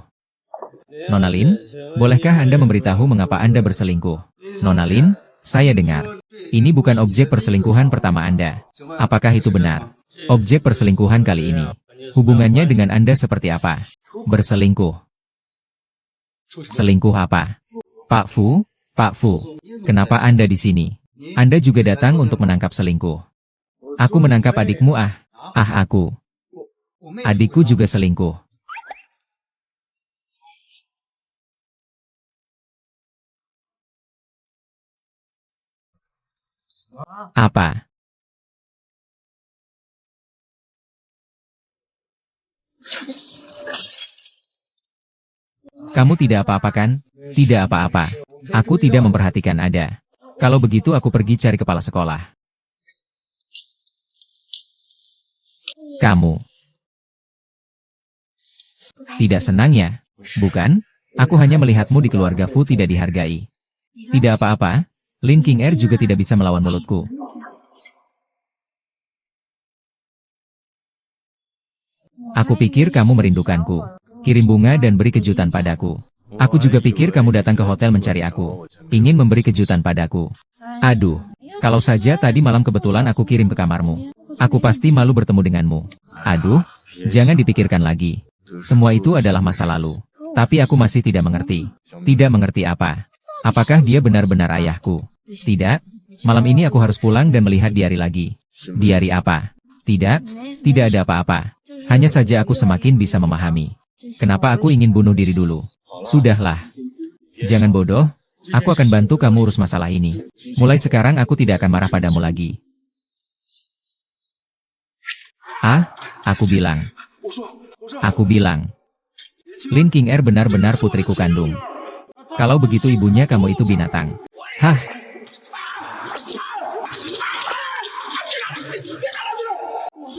Nona Lin, bolehkah Anda memberitahu mengapa Anda berselingkuh? Nona Lin, saya dengar. Ini bukan objek perselingkuhan pertama Anda. Apakah itu benar? Objek perselingkuhan kali ini. Hubungannya dengan Anda seperti apa? Berselingkuh. Selingkuh apa? Pak Fu, kenapa Anda di sini? Anda juga datang untuk menangkap selingkuh. Aku menangkap adikmu aku. Adikku juga selingkuh. Apa? Kamu tidak apa-apa kan? Tidak apa-apa. Aku tidak memperhatikan Anda. Kalau begitu aku pergi cari kepala sekolah. Kamu tidak senang ya? Bukan? Aku hanya melihatmu di keluarga Fu tidak dihargai. Tidak apa-apa, Lin King Er juga tidak bisa melawan mulutku. Aku pikir kamu merindukanku. Kirim bunga dan beri kejutan padaku. Aku juga pikir kamu datang ke hotel mencari aku. Ingin memberi kejutan padaku. Aduh, kalau saja tadi malam kebetulan aku kirim ke kamarmu. Aku pasti malu bertemu denganmu. Aduh, jangan dipikirkan lagi. Semua itu adalah masa lalu. Tapi aku masih tidak mengerti. Tidak mengerti apa? Apakah dia benar-benar ayahku? Tidak. Malam ini aku harus pulang dan melihat diari lagi. Diari apa? Tidak, tidak ada apa-apa. Hanya saja aku semakin bisa memahami. Kenapa aku ingin bunuh diri dulu? Sudahlah. Jangan bodoh. Aku akan bantu kamu urus masalah ini. Mulai sekarang aku tidak akan marah padamu lagi. Aku bilang. Aku bilang. Lin King Er benar-benar putriku kandung. Kalau begitu ibunya kamu itu binatang. Hah?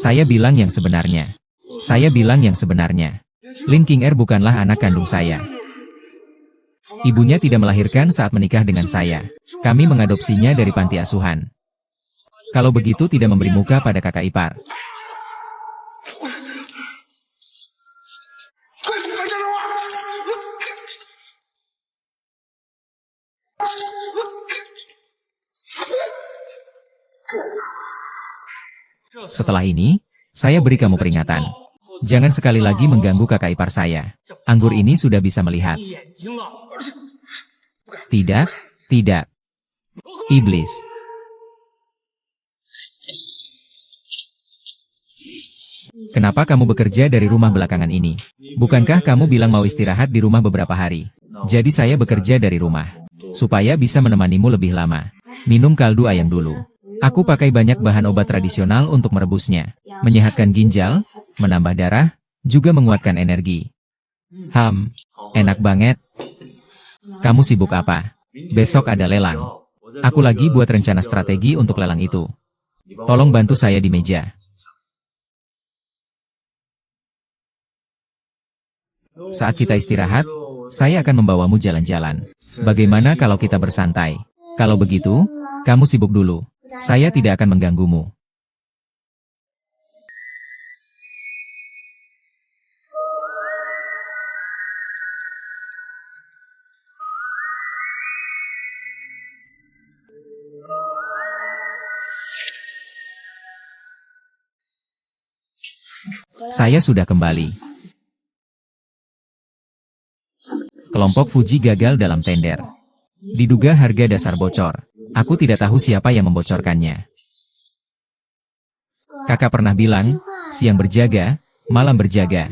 Saya bilang yang sebenarnya. Saya bilang yang sebenarnya. Lin King Er bukanlah anak kandung saya. Ibunya tidak melahirkan saat menikah dengan saya. Kami mengadopsinya dari panti asuhan. Kalau begitu tidak memberi muka pada kakak ipar. Setelah ini, saya beri kamu peringatan. Jangan sekali lagi mengganggu kakak ipar saya. Anggur ini sudah bisa melihat. Tidak, tidak. Iblis. Kenapa kamu bekerja dari rumah belakangan ini? Bukankah kamu bilang mau istirahat di rumah beberapa hari? Jadi saya bekerja dari rumah. Supaya bisa menemanimu lebih lama. Minum kaldu ayam dulu. Aku pakai banyak bahan obat tradisional untuk merebusnya. Menyehatkan ginjal, menambah darah, juga menguatkan energi. Enak banget. Kamu sibuk apa? Besok ada lelang. Aku lagi buat rencana strategi untuk lelang itu. Tolong bantu saya di meja. Saat kita istirahat, saya akan membawamu jalan-jalan. Bagaimana kalau kita bersantai? Kalau begitu, kamu sibuk dulu. Saya tidak akan mengganggumu. Saya sudah kembali. Kelompok Fuji gagal dalam tender. Diduga harga dasar bocor. Aku tidak tahu siapa yang membocorkannya. Kakak pernah bilang, siang berjaga, malam berjaga.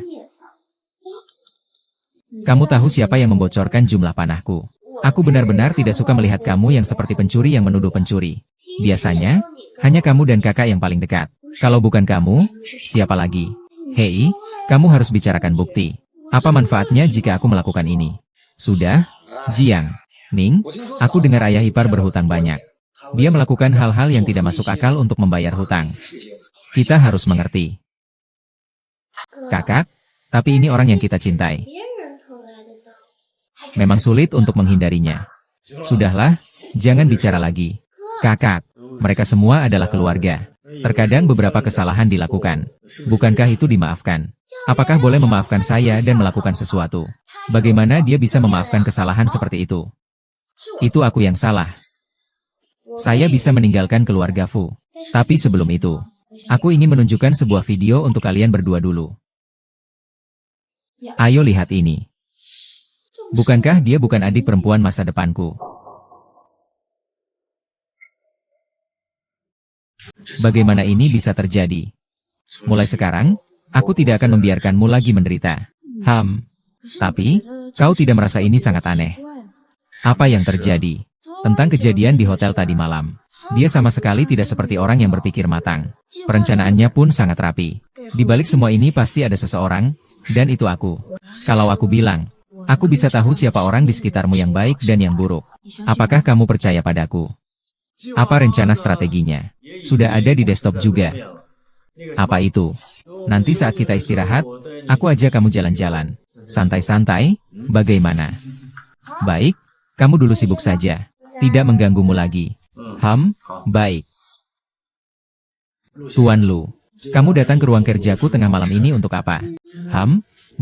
Kamu tahu siapa yang membocorkan jumlah panahku. Aku benar-benar tidak suka melihat kamu yang seperti pencuri yang menuduh pencuri. Biasanya, hanya kamu dan kakak yang paling dekat. Kalau bukan kamu, siapa lagi? Hei, kamu harus bicarakan bukti. Apa manfaatnya jika aku melakukan ini? Sudah, Jiang Ning, aku dengar ayah ipar berhutang banyak. Dia melakukan hal-hal yang tidak masuk akal untuk membayar hutang. Kita harus mengerti. Kakak, tapi ini orang yang kita cintai. Memang sulit untuk menghindarinya. Sudahlah, jangan bicara lagi. Kakak, mereka semua adalah keluarga. Terkadang beberapa kesalahan dilakukan. Bukankah itu dimaafkan? Apakah boleh memaafkan saya dan melakukan sesuatu? Bagaimana dia bisa memaafkan kesalahan seperti itu? Itu aku yang salah. Saya bisa meninggalkan keluarga Fu. Tapi sebelum itu, aku ingin menunjukkan sebuah video untuk kalian berdua dulu. Ayo lihat ini. Bukankah dia bukan adik perempuan masa depanku? Bagaimana ini bisa terjadi? Mulai sekarang, aku tidak akan membiarkanmu lagi menderita. Tapi, kau tidak merasa ini sangat aneh? Apa yang terjadi? Tentang kejadian di hotel tadi malam. Dia sama sekali tidak seperti orang yang berpikir matang. Perencanaannya pun sangat rapi. Di balik semua ini pasti ada seseorang, dan itu aku. Kalau aku bilang, aku bisa tahu siapa orang di sekitarmu yang baik dan yang buruk. Apakah kamu percaya padaku? Apa rencana strateginya? Sudah ada di desktop juga. Apa itu? Nanti saat kita istirahat, aku ajak kamu jalan-jalan. Santai-santai, bagaimana? Baik, kamu dulu sibuk saja. Tidak mengganggumu lagi. Baik. Tuan Lu, kamu datang ke ruang kerjaku tengah malam ini untuk apa?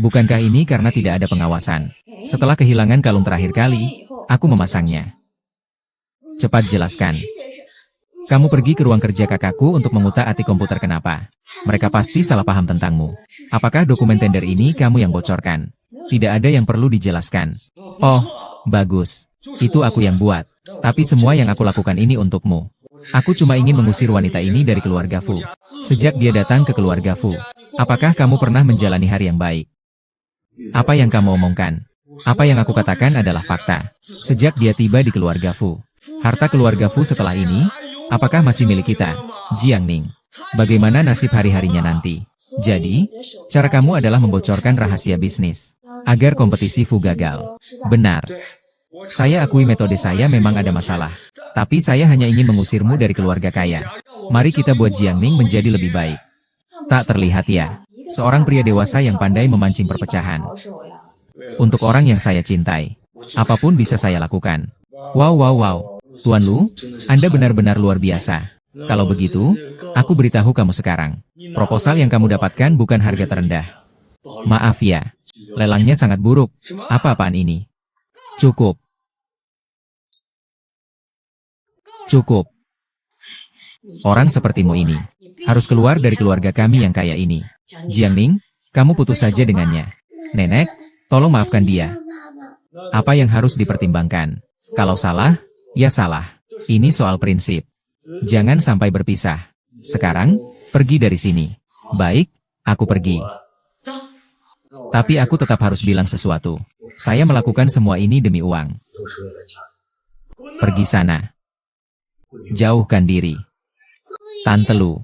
Bukankah ini karena tidak ada pengawasan? Setelah kehilangan kalung terakhir kali, aku memasangnya. Cepat jelaskan. Kamu pergi ke ruang kerja kakakku untuk mengutak-atik komputer kenapa? Mereka pasti salah paham tentangmu. Apakah dokumen tender ini kamu yang bocorkan? Tidak ada yang perlu dijelaskan. Oh, bagus. Itu aku yang buat. Tapi semua yang aku lakukan ini untukmu. Aku cuma ingin mengusir wanita ini dari keluarga Fu. Sejak dia datang ke keluarga Fu, apakah kamu pernah menjalani hari yang baik? Apa yang kamu omongkan? Apa yang aku katakan adalah fakta. Sejak dia tiba di keluarga Fu, harta keluarga Fu setelah ini, apakah masih milik kita? Jiang Ning, bagaimana nasib hari-harinya nanti? Jadi, cara kamu adalah membocorkan rahasia bisnis, agar kompetisi Fu gagal. Benar. Saya akui metode saya memang ada masalah. Tapi saya hanya ingin mengusirmu dari keluarga kaya. Mari kita buat Jiang Ning menjadi lebih baik. Tak terlihat ya. Seorang pria dewasa yang pandai memancing perpecahan. Untuk orang yang saya cintai, apapun bisa saya lakukan. Wow. Tuan Lu, Anda benar-benar luar biasa. Kalau begitu, aku beritahu kamu sekarang. Proposal yang kamu dapatkan bukan harga terendah. Maaf ya. Lelangnya sangat buruk. Apa-apaan ini? Cukup. Orang sepertimu ini harus keluar dari keluarga kami yang kaya ini. Jiang Ning, kamu putus saja dengannya. Nenek, tolong maafkan dia. Apa yang harus dipertimbangkan? Kalau salah, ya salah. Ini soal prinsip. Jangan sampai berpisah. Sekarang, pergi dari sini. Baik, aku pergi. Tapi aku tetap harus bilang sesuatu. Saya melakukan semua ini demi uang. Pergi sana. Jauhkan diri. Tante Lu.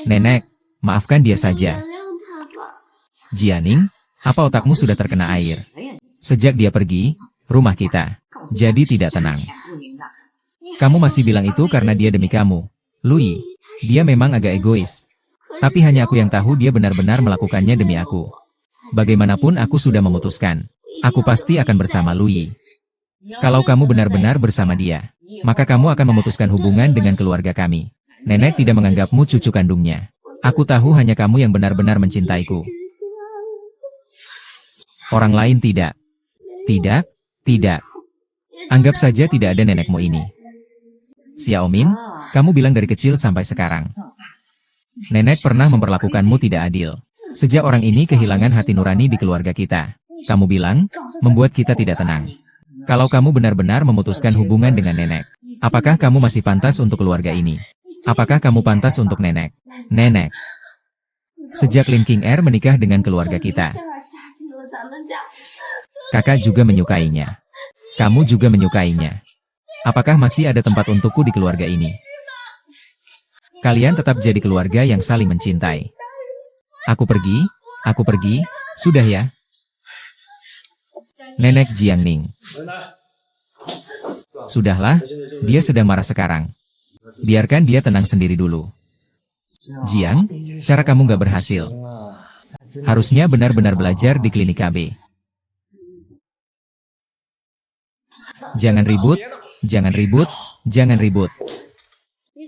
Nenek, maafkan dia saja. Jianing, apa otakmu sudah terkena air? Sejak dia pergi, rumah kita. Jadi tidak tenang. Kamu masih bilang itu karena dia demi kamu. Lui, dia memang agak egois. Tapi hanya aku yang tahu dia benar-benar melakukannya demi aku. Bagaimanapun aku sudah memutuskan. Aku pasti akan bersama Lui. Kalau kamu benar-benar bersama dia, maka kamu akan memutuskan hubungan dengan keluarga kami. Nenek tidak menganggapmu cucu kandungnya. Aku tahu hanya kamu yang benar-benar mencintaiku. Orang lain tidak. Tidak, tidak. Anggap saja tidak ada nenekmu ini. Xiaomin, kamu bilang dari kecil sampai sekarang. Nenek pernah memperlakukanmu tidak adil. Sejak orang ini kehilangan hati nurani di keluarga kita. Kamu bilang, membuat kita tidak tenang. Kalau kamu benar-benar memutuskan hubungan dengan nenek, apakah kamu masih pantas untuk keluarga ini? Apakah kamu pantas untuk nenek? Nenek. Sejak Lin King Er menikah dengan keluarga kita, kakak juga menyukainya. Kamu juga menyukainya. Apakah masih ada tempat untukku di keluarga ini? Kalian tetap jadi keluarga yang saling mencintai. Aku pergi, sudah ya. Nenek Jiangning. Sudahlah, dia sedang marah sekarang. Biarkan dia tenang sendiri dulu. Jiang, cara kamu gak berhasil. Harusnya benar-benar belajar di klinik KB. Jangan ribut, jangan ribut, jangan ribut.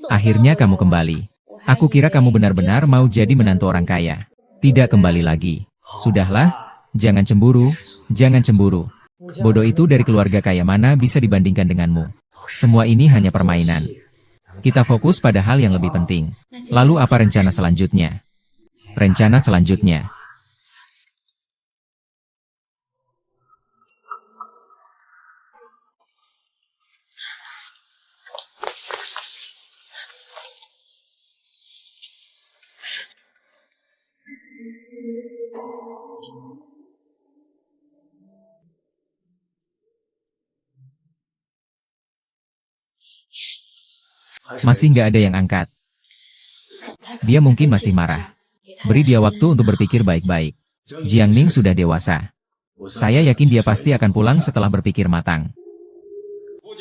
Akhirnya kamu kembali. Aku kira kamu benar-benar mau jadi menantu orang kaya. Tidak kembali lagi. Sudahlah, jangan cemburu, jangan cemburu. Bodoh itu dari keluarga kaya mana bisa dibandingkan denganmu. Semua ini hanya permainan. Kita fokus pada hal yang lebih penting. Lalu apa rencana selanjutnya? Rencana selanjutnya. Masih nggak ada yang angkat. Dia mungkin masih marah. Beri dia waktu untuk berpikir baik-baik. Jiangning sudah dewasa. Saya yakin dia pasti akan pulang setelah berpikir matang.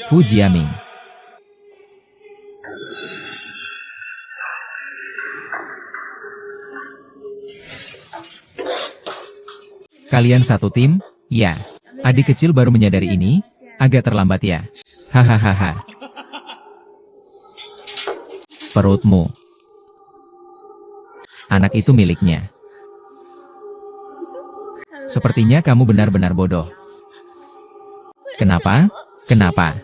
Fu Jiaming. Kalian satu tim? Ya. Adik kecil baru menyadari ini? Agak terlambat ya. Hahaha. Perutmu. Anak itu miliknya. Sepertinya kamu benar-benar bodoh. Kenapa? Kenapa?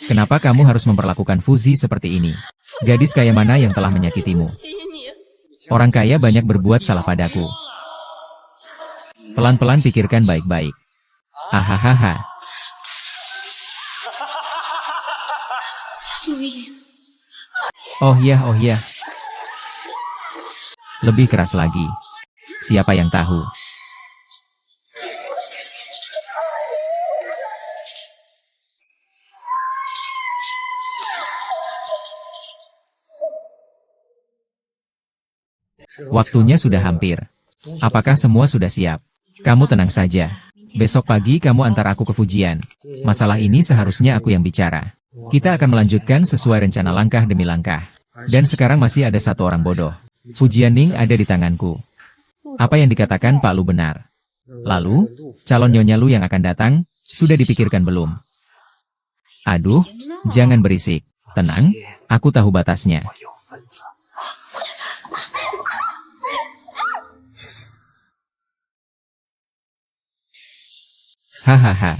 Kenapa kamu harus memperlakukan Fuzi seperti ini? Gadis kaya mana yang telah menyakitimu? Orang kaya banyak berbuat salah padaku. Pelan-pelan pikirkan baik-baik. Hahaha. Oh iya. Lebih keras lagi. Siapa yang tahu? Waktunya sudah hampir. Apakah semua sudah siap? Kamu tenang saja. Besok pagi kamu antar aku ke Fujian. Masalah ini seharusnya aku yang bicara. Kita akan melanjutkan sesuai rencana langkah demi langkah. Dan sekarang masih ada satu orang bodoh. Fujianing ada di tanganku. Apa yang dikatakan Pak Lu benar. Lalu, calon Nyonya Lu yang akan datang, sudah dipikirkan belum? Aduh, jangan berisik. Tenang, aku tahu batasnya. Hahaha.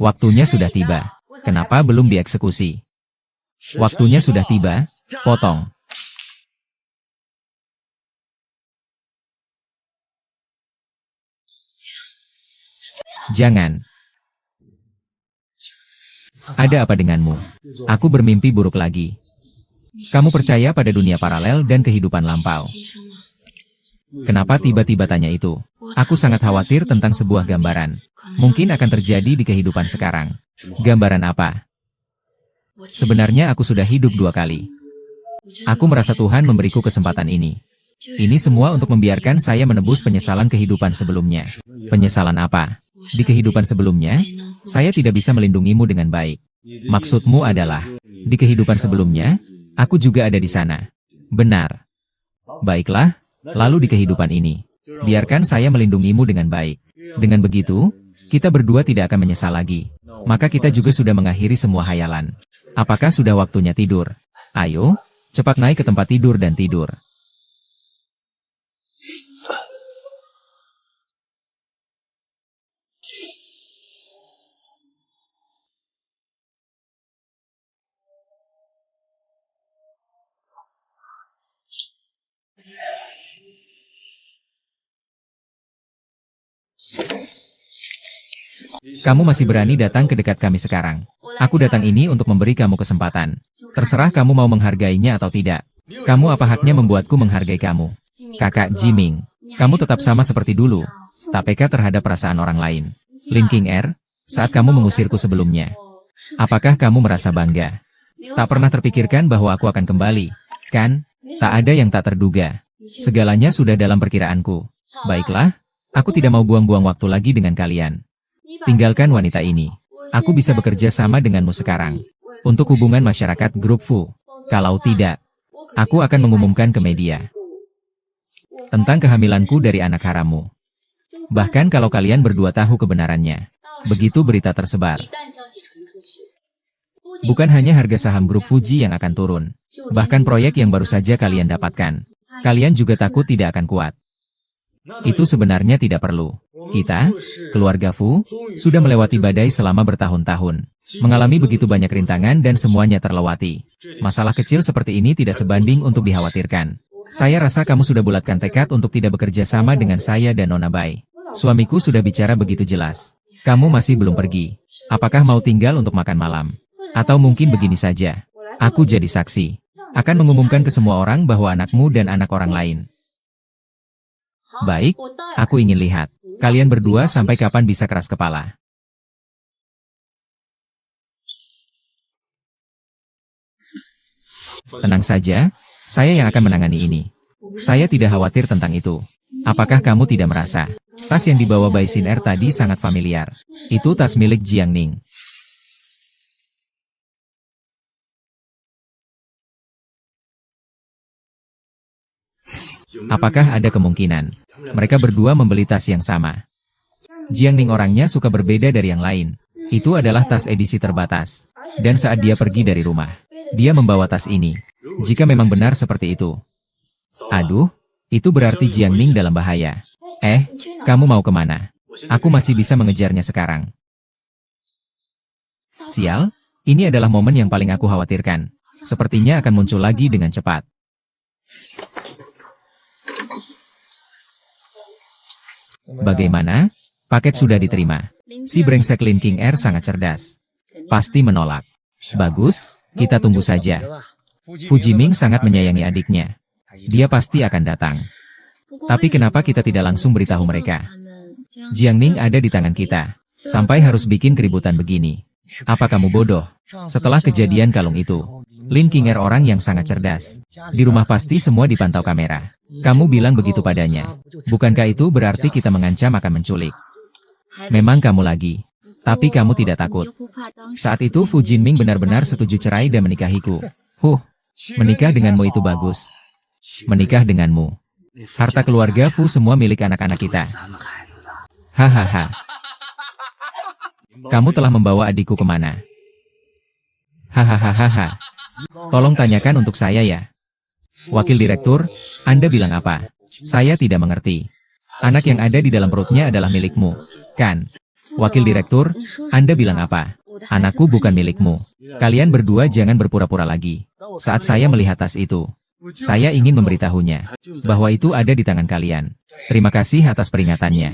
Waktunya sudah tiba. Kenapa belum dieksekusi? Waktunya sudah tiba. Potong. Jangan. Ada apa denganmu? Aku bermimpi buruk lagi. Kamu percaya pada dunia paralel dan kehidupan lampau. Kenapa tiba-tiba tanya itu? Aku sangat khawatir tentang sebuah gambaran. Mungkin akan terjadi di kehidupan sekarang. Gambaran apa? Sebenarnya aku sudah hidup 2 kali. Aku merasa Tuhan memberiku kesempatan ini. Ini semua untuk membiarkan saya menebus penyesalan kehidupan sebelumnya. Penyesalan apa? Di kehidupan sebelumnya, saya tidak bisa melindungimu dengan baik. Maksudmu adalah, di kehidupan sebelumnya, aku juga ada di sana. Benar. Baiklah, lalu di kehidupan ini, biarkan saya melindungimu dengan baik. Dengan begitu, kita berdua tidak akan menyesal lagi. Maka kita juga sudah mengakhiri semua hayalan. Apakah sudah waktunya tidur? Ayo, cepat naik ke tempat tidur dan tidur. Kamu masih berani datang ke dekat kami sekarang. Aku datang ini untuk memberi kamu kesempatan. Terserah kamu mau menghargainya atau tidak. Kamu apa haknya membuatku menghargai kamu? Kakak Jiming, kamu tetap sama seperti dulu. Tak peka terhadap perasaan orang lain. Lin King Er, saat kamu mengusirku sebelumnya, apakah kamu merasa bangga? Tak pernah terpikirkan bahwa aku akan kembali, kan? Tak ada yang tak terduga. Segalanya sudah dalam perkiraanku. Baiklah, aku tidak mau buang-buang waktu lagi dengan kalian. Tinggalkan wanita ini. Aku bisa bekerja sama denganmu sekarang. Untuk hubungan masyarakat grup Fu. Kalau tidak, aku akan mengumumkan ke media tentang kehamilanku dari anak harammu. Bahkan kalau kalian berdua tahu kebenarannya. Begitu berita tersebar. Bukan hanya harga saham grup Fuji yang akan turun. Bahkan proyek yang baru saja kalian dapatkan. Kalian juga takut tidak akan kuat. Itu sebenarnya tidak perlu. Kita, keluarga Fu, sudah melewati badai selama bertahun-tahun. Mengalami begitu banyak rintangan dan semuanya terlewati. Masalah kecil seperti ini tidak sebanding untuk dikhawatirkan. Saya rasa kamu sudah bulatkan tekad untuk tidak bekerja sama dengan saya dan Nona Bai. Suamiku sudah bicara begitu jelas. Kamu masih belum pergi. Apakah mau tinggal untuk makan malam? Atau mungkin begini saja. Aku jadi saksi. Akan mengumumkan ke semua orang bahwa anakmu dan anak orang lain. Baik, aku ingin lihat. Kalian berdua sampai kapan bisa keras kepala? Tenang saja, saya yang akan menangani ini. Saya tidak khawatir tentang itu. Apakah kamu tidak merasa? Tas yang dibawa Bai Xin Er tadi sangat familiar. Itu tas milik Jiang Ning. Apakah ada kemungkinan mereka berdua membeli tas yang sama? Jiang Ning orangnya suka berbeda dari yang lain. Itu adalah tas edisi terbatas. Dan saat dia pergi dari rumah, dia membawa tas ini. Jika memang benar seperti itu. Aduh, itu berarti Jiang Ning dalam bahaya. Kamu mau kemana? Aku masih bisa mengejarnya sekarang. Sial, ini adalah momen yang paling aku khawatirkan. Sepertinya akan muncul lagi dengan cepat. Bagaimana? Paket sudah diterima. Si brengsek Lin King Er sangat cerdas. Pasti menolak. Bagus, kita tunggu saja. Fu Jiming sangat menyayangi adiknya. Dia pasti akan datang. Tapi kenapa kita tidak langsung beritahu mereka? Jiang Ning ada di tangan kita. Sampai harus bikin keributan begini. Apa kamu bodoh? Setelah kejadian kalung itu, Lin King Er orang yang sangat cerdas. Di rumah pasti semua dipantau kamera. Kamu bilang begitu padanya. Bukankah itu berarti kita mengancam akan menculik? Memang kamu lagi. Tapi kamu tidak takut. Saat itu Fu Jinming benar-benar setuju cerai dan menikahiku. Menikah denganmu itu bagus. Menikah denganmu. Harta keluarga Fu semua milik anak-anak kita. Hahaha. Kamu telah membawa adikku kemana? Hahaha. Tolong tanyakan untuk saya ya. Wakil Direktur, Anda bilang apa? Saya tidak mengerti. Anak yang ada di dalam perutnya adalah milikmu, kan? Wakil Direktur, Anda bilang apa? Anakku bukan milikmu. Kalian berdua jangan berpura-pura lagi. Saat saya melihat tas itu, saya ingin memberitahunya bahwa itu ada di tangan kalian. Terima kasih atas peringatannya.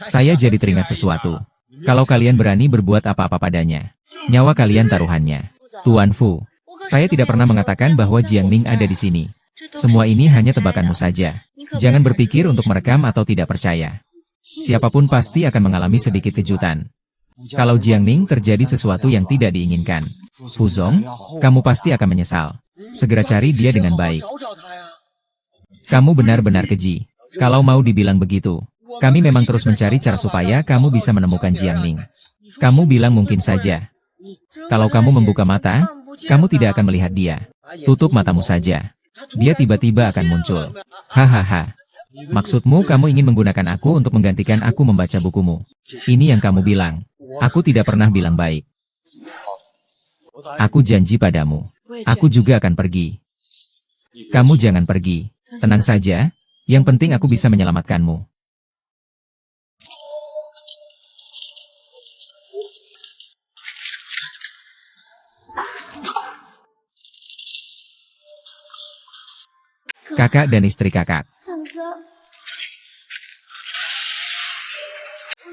Saya jadi teringat sesuatu. Kalau kalian berani berbuat apa-apa padanya, nyawa kalian taruhannya. Tuan Fu, saya tidak pernah mengatakan bahwa Jiang Ning ada di sini. Semua ini hanya tebakanmu saja. Jangan berpikir untuk merekam atau tidak percaya. Siapapun pasti akan mengalami sedikit kejutan. Kalau Jiang Ning terjadi sesuatu yang tidak diinginkan, Fu Zong, kamu pasti akan menyesal. Segera cari dia dengan baik. Kamu benar-benar keji. Kalau mau dibilang begitu, kami memang terus mencari cara supaya kamu bisa menemukan Jiangning. Kamu bilang mungkin saja. Kalau kamu membuka mata, kamu tidak akan melihat dia. Tutup matamu saja. Dia tiba-tiba akan muncul. Hahaha. Maksudmu kamu ingin menggunakan aku untuk menggantikan aku membaca bukumu. Ini yang kamu bilang. Aku tidak pernah bilang baik. Aku janji padamu. Aku juga akan pergi. Kamu jangan pergi. Tenang saja. Yang penting aku bisa menyelamatkanmu. Kakak dan istri kakak.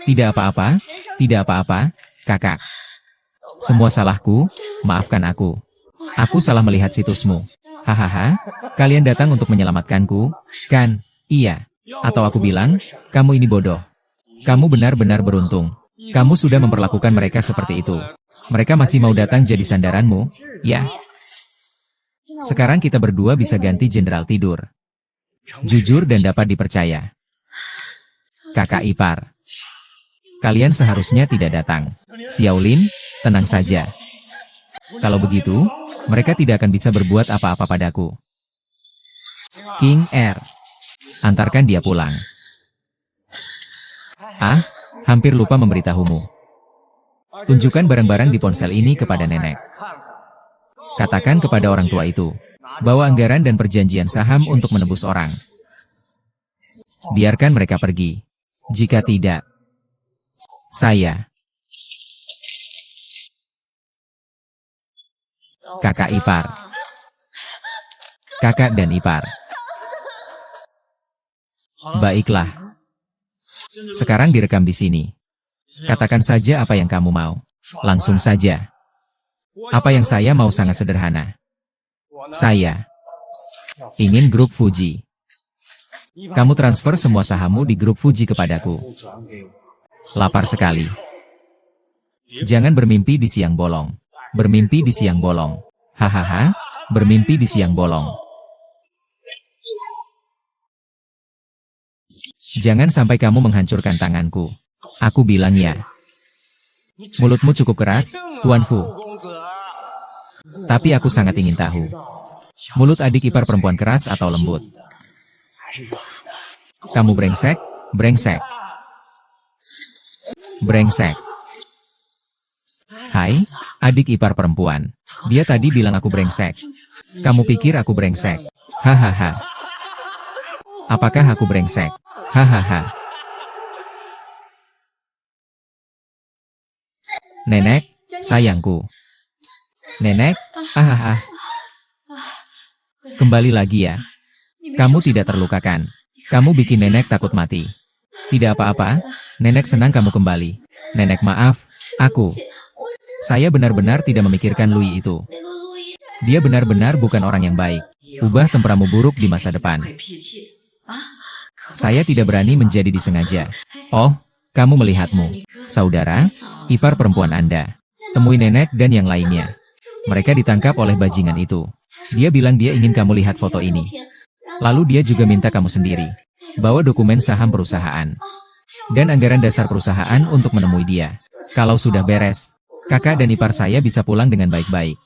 Tidak apa-apa, tidak apa-apa, kakak. Semua salahku, maafkan aku. Aku salah melihat situsmu. Hahaha, kalian datang untuk menyelamatkanku, kan? Iya. Atau aku bilang, kamu ini bodoh. Kamu benar-benar beruntung. Kamu sudah memperlakukan mereka seperti itu. Mereka masih mau datang jadi sandaranmu, ya? Sekarang kita berdua bisa ganti jenderal tidur. Jujur dan dapat dipercaya. Kakak ipar. Kalian seharusnya tidak datang. Xiaolin, tenang saja. Kalau begitu, mereka tidak akan bisa berbuat apa-apa padaku. King Er. Antarkan dia pulang. Ah, hampir lupa memberitahumu. Tunjukkan barang-barang di ponsel ini kepada nenek. Katakan kepada orang tua itu, bawa anggaran dan perjanjian saham untuk menebus orang. Biarkan mereka pergi. Jika tidak, saya. Kakak ipar. Kakak dan ipar. Baiklah. Sekarang direkam di sini. Katakan saja apa yang kamu mau. Langsung saja. Apa yang saya mau sangat sederhana. Saya ingin grup Fuji. Kamu transfer semua sahammu di grup Fuji kepadaku. Lapar sekali. Jangan bermimpi di siang bolong. Bermimpi di siang bolong. Hahaha, bermimpi di siang bolong. Jangan sampai kamu menghancurkan tanganku. Aku bilang ya. Mulutmu cukup keras, Tuan Fu. Tapi aku sangat ingin tahu. Mulut adik ipar perempuan keras atau lembut? Kamu brengsek, brengsek. Brengsek. Hai, adik ipar perempuan. Dia tadi bilang aku brengsek. Kamu pikir aku brengsek? Hahaha. Apakah aku brengsek? Hahaha. Nenek, sayangku. Nenek, hahaha. Kembali lagi ya. Kamu tidak terlukakan. Kamu bikin nenek takut mati. Tidak apa-apa, nenek senang kamu kembali. Nenek maaf, aku. Saya benar-benar tidak memikirkan Louis itu. Dia benar-benar bukan orang yang baik. Ubah temperamu buruk di masa depan. Saya tidak berani menjadi disengaja. Oh, kamu melihatmu. Saudara, ipar perempuan Anda. Temui nenek dan yang lainnya. Mereka ditangkap oleh bajingan itu. Dia bilang dia ingin kamu lihat foto ini. Lalu dia juga minta kamu sendiri. Bawa dokumen saham perusahaan. Dan anggaran dasar perusahaan untuk menemui dia. Kalau sudah beres, kakak dan ipar saya bisa pulang dengan baik-baik.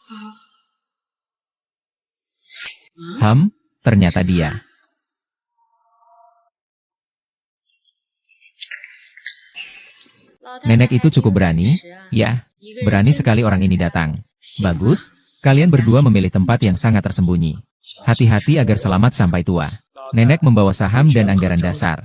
Ternyata dia. Nenek itu cukup berani, ya, berani sekali orang ini datang. Bagus, kalian berdua memilih tempat yang sangat tersembunyi. Hati-hati agar selamat sampai tua. Nenek membawa saham dan anggaran dasar.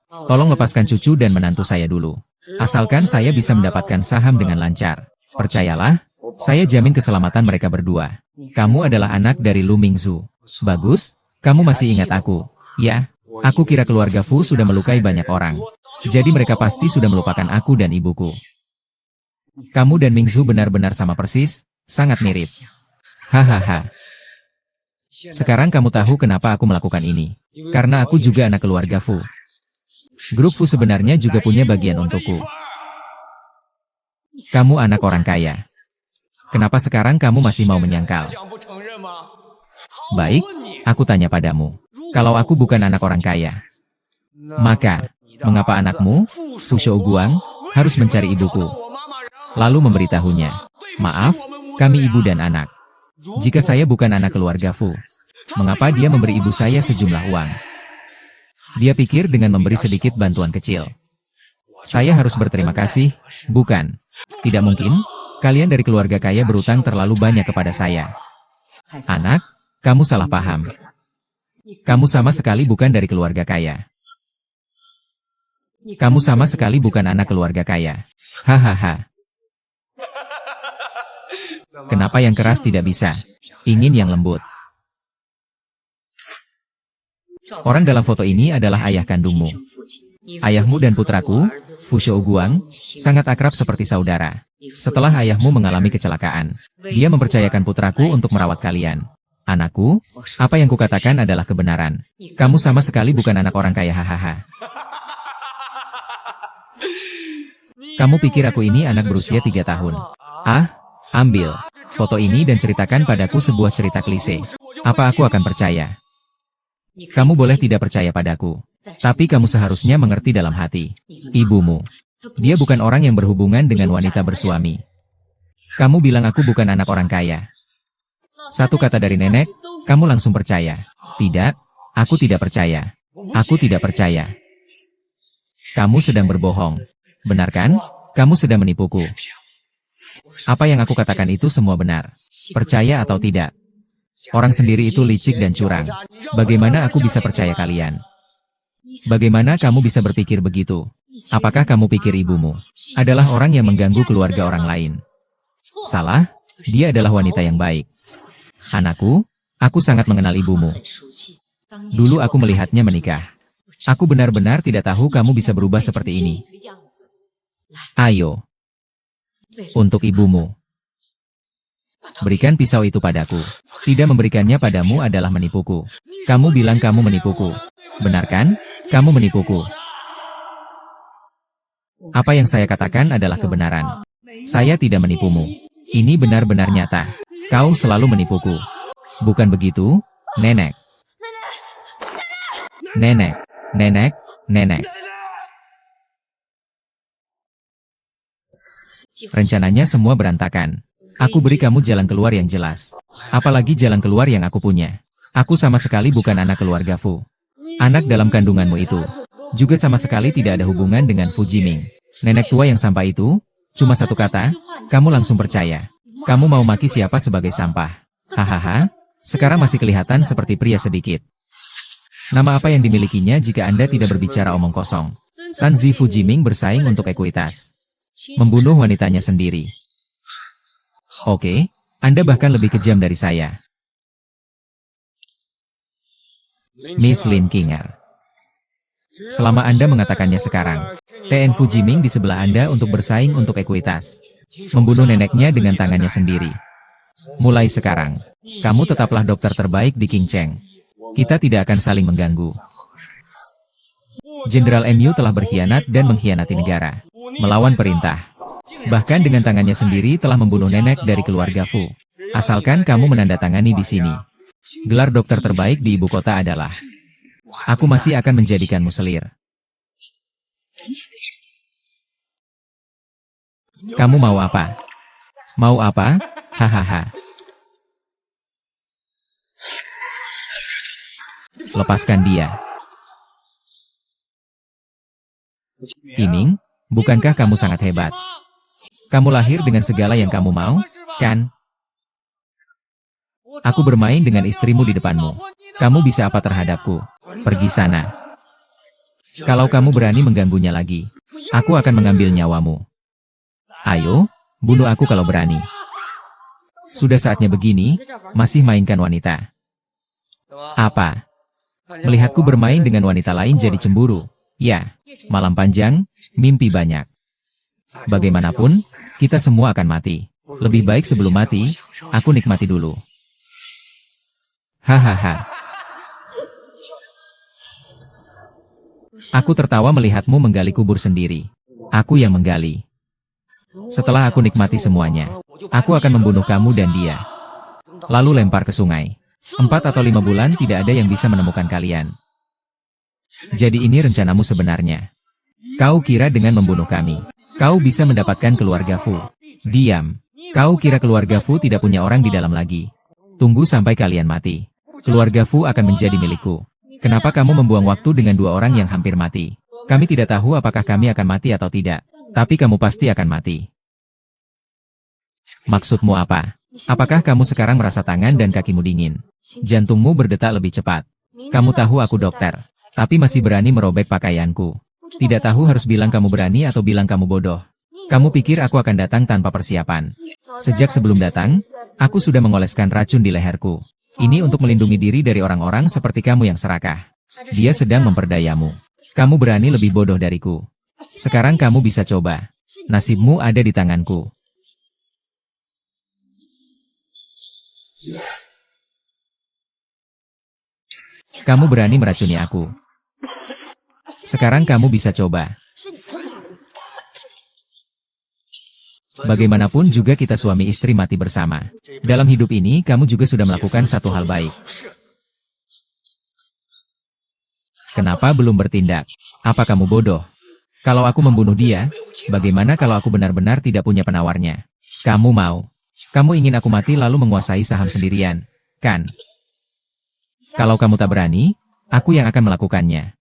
Tolong lepaskan cucu dan menantu saya dulu. Asalkan saya bisa mendapatkan saham dengan lancar. Percayalah, saya jamin keselamatan mereka berdua. Kamu adalah anak dari Lu Mingzu. Bagus, kamu masih ingat aku. Ya, aku kira keluarga Fu sudah melukai banyak orang. Jadi mereka pasti sudah melupakan aku dan ibuku. Kamu dan Mingzu benar-benar sama persis, sangat mirip. Hahaha. Sekarang kamu tahu kenapa aku melakukan ini. Karena aku juga anak keluarga Fu. Grup Fu sebenarnya juga punya bagian untukku. Kamu anak orang kaya. Kenapa sekarang kamu masih mau menyangkal? Baik, aku tanya padamu. Kalau aku bukan anak orang kaya, maka, mengapa anakmu, Fu Shouguang, harus mencari ibuku? Lalu memberitahunya, maaf, kami ibu dan anak. Jika saya bukan anak keluarga Fu, mengapa dia memberi ibu saya sejumlah uang? Dia pikir dengan memberi sedikit bantuan kecil, saya harus berterima kasih, bukan? Tidak mungkin, kalian dari keluarga kaya berutang terlalu banyak kepada saya. Anak, kamu salah paham. Kamu sama sekali bukan dari keluarga kaya. Kamu sama sekali bukan anak keluarga kaya. Hahaha. Kenapa yang keras tidak bisa? Ingin yang lembut. Orang dalam foto ini adalah ayah kandungmu. Ayahmu dan putraku, Fu Shouguang, sangat akrab seperti saudara. Setelah ayahmu mengalami kecelakaan, dia mempercayakan putraku untuk merawat kalian. Anakku, apa yang kukatakan adalah kebenaran. Kamu sama sekali bukan anak orang kaya, hahaha. Kamu pikir aku ini anak berusia 3 tahun? Ah, ambil foto ini dan ceritakan padaku sebuah cerita klise. Apa aku akan percaya? Kamu boleh tidak percaya padaku, tapi kamu seharusnya mengerti dalam hati. Ibumu, dia bukan orang yang berhubungan dengan wanita bersuami. Kamu bilang aku bukan anak orang kaya. Satu kata dari nenek, kamu langsung percaya. Tidak, aku tidak percaya. Aku tidak percaya. Kamu sedang berbohong. Benar kan? Kamu sedang menipuku. Apa yang aku katakan itu semua benar. Percaya atau tidak? Orang sendiri itu licik dan curang. Bagaimana aku bisa percaya kalian? Bagaimana kamu bisa berpikir begitu? Apakah kamu pikir ibumu adalah orang yang mengganggu keluarga orang lain? Salah, dia adalah wanita yang baik. Anakku, aku sangat mengenal ibumu. Dulu aku melihatnya menikah. Aku benar-benar tidak tahu kamu bisa berubah seperti ini. Ayo. Untuk ibumu. Berikan pisau itu padaku. Tidak memberikannya padamu adalah menipuku. Kamu bilang kamu menipuku. Benar kan? Kamu menipuku. Apa yang saya katakan adalah kebenaran. Saya tidak menipumu. Ini benar-benar nyata. Kau selalu menipuku. Bukan begitu, nenek? Nenek, nenek, nenek. Rencananya semua berantakan. Aku beri kamu jalan keluar yang jelas. Apalagi jalan keluar yang aku punya. Aku sama sekali bukan anak keluarga Fu. Anak dalam kandunganmu itu juga sama sekali tidak ada hubungan dengan Fu Jiming. Nenek tua yang sampah itu, cuma satu kata, kamu langsung percaya. Kamu mau maki siapa sebagai sampah? Hahaha, sekarang masih kelihatan seperti pria sedikit. Nama apa yang dimilikinya jika Anda tidak berbicara omong kosong? San Zi Fu Jiming bersaing untuk ekuitas. Membunuh wanitanya sendiri. Oke, Anda bahkan lebih kejam dari saya. Miss Lin Qinger. Selama Anda mengatakannya sekarang, TN Fu Jiming di sebelah Anda untuk bersaing untuk ekuitas. Membunuh neneknya dengan tangannya sendiri. Mulai sekarang, kamu tetaplah dokter terbaik di Qingcheng. Kita tidak akan saling mengganggu. Jenderal MU telah berkhianat dan mengkhianati negara. Melawan perintah. Bahkan dengan tangannya sendiri telah membunuh nenek dari keluarga Fu. Asalkan kamu menandatangani di sini. Gelar dokter terbaik di ibu kota adalah. Aku masih akan menjadikanmu selir. Kamu mau apa? Mau apa? Hahaha. Lepaskan dia. Qiming, bukankah kamu sangat hebat? Kamu lahir dengan segala yang kamu mau, kan? Aku bermain dengan istrimu di depanmu. Kamu bisa apa terhadapku? Pergi sana. Kalau kamu berani mengganggunya lagi, aku akan mengambil nyawamu. Ayo, bunuh aku kalau berani. Sudah saatnya begini, masih mainkan wanita. Apa? Melihatku bermain dengan wanita lain jadi cemburu? Ya, malam panjang, mimpi banyak. Bagaimanapun, kita semua akan mati. Lebih baik sebelum mati, aku nikmati dulu. Hahaha. Aku tertawa melihatmu menggali kubur sendiri. Aku yang menggali. Setelah aku nikmati semuanya, aku akan membunuh kamu dan dia. Lalu lempar ke sungai. 4 atau 5 bulan tidak ada yang bisa menemukan kalian. Jadi ini rencanamu sebenarnya. Kau kira dengan membunuh kami, kau bisa mendapatkan keluarga Fu. Diam. Kau kira keluarga Fu tidak punya orang di dalam lagi. Tunggu sampai kalian mati. Keluarga Fu akan menjadi milikku. Kenapa kamu membuang waktu dengan 2 orang yang hampir mati? Kami tidak tahu apakah kami akan mati atau tidak. Tapi kamu pasti akan mati. Maksudmu apa? Apakah kamu sekarang merasa tangan dan kakimu dingin? Jantungmu berdetak lebih cepat. Kamu tahu aku dokter, tapi masih berani merobek pakaianku. Tidak tahu harus bilang kamu berani atau bilang kamu bodoh. Kamu pikir aku akan datang tanpa persiapan? Sejak sebelum datang, aku sudah mengoleskan racun di leherku. Ini untuk melindungi diri dari orang-orang seperti kamu yang serakah. Dia sedang memperdayamu. Kamu berani lebih bodoh dariku. Sekarang kamu bisa coba. Nasibmu ada di tanganku. Kamu berani meracuni aku. Sekarang kamu bisa coba. Bagaimanapun juga kita suami istri mati bersama. Dalam hidup ini kamu juga sudah melakukan satu hal baik. Kenapa belum bertindak? Apa kamu bodoh? Kalau aku membunuh dia, bagaimana kalau aku benar-benar tidak punya penawarnya? Kamu mau? Kamu ingin aku mati lalu menguasai saham sendirian, kan? Kalau kamu tak berani, aku yang akan melakukannya.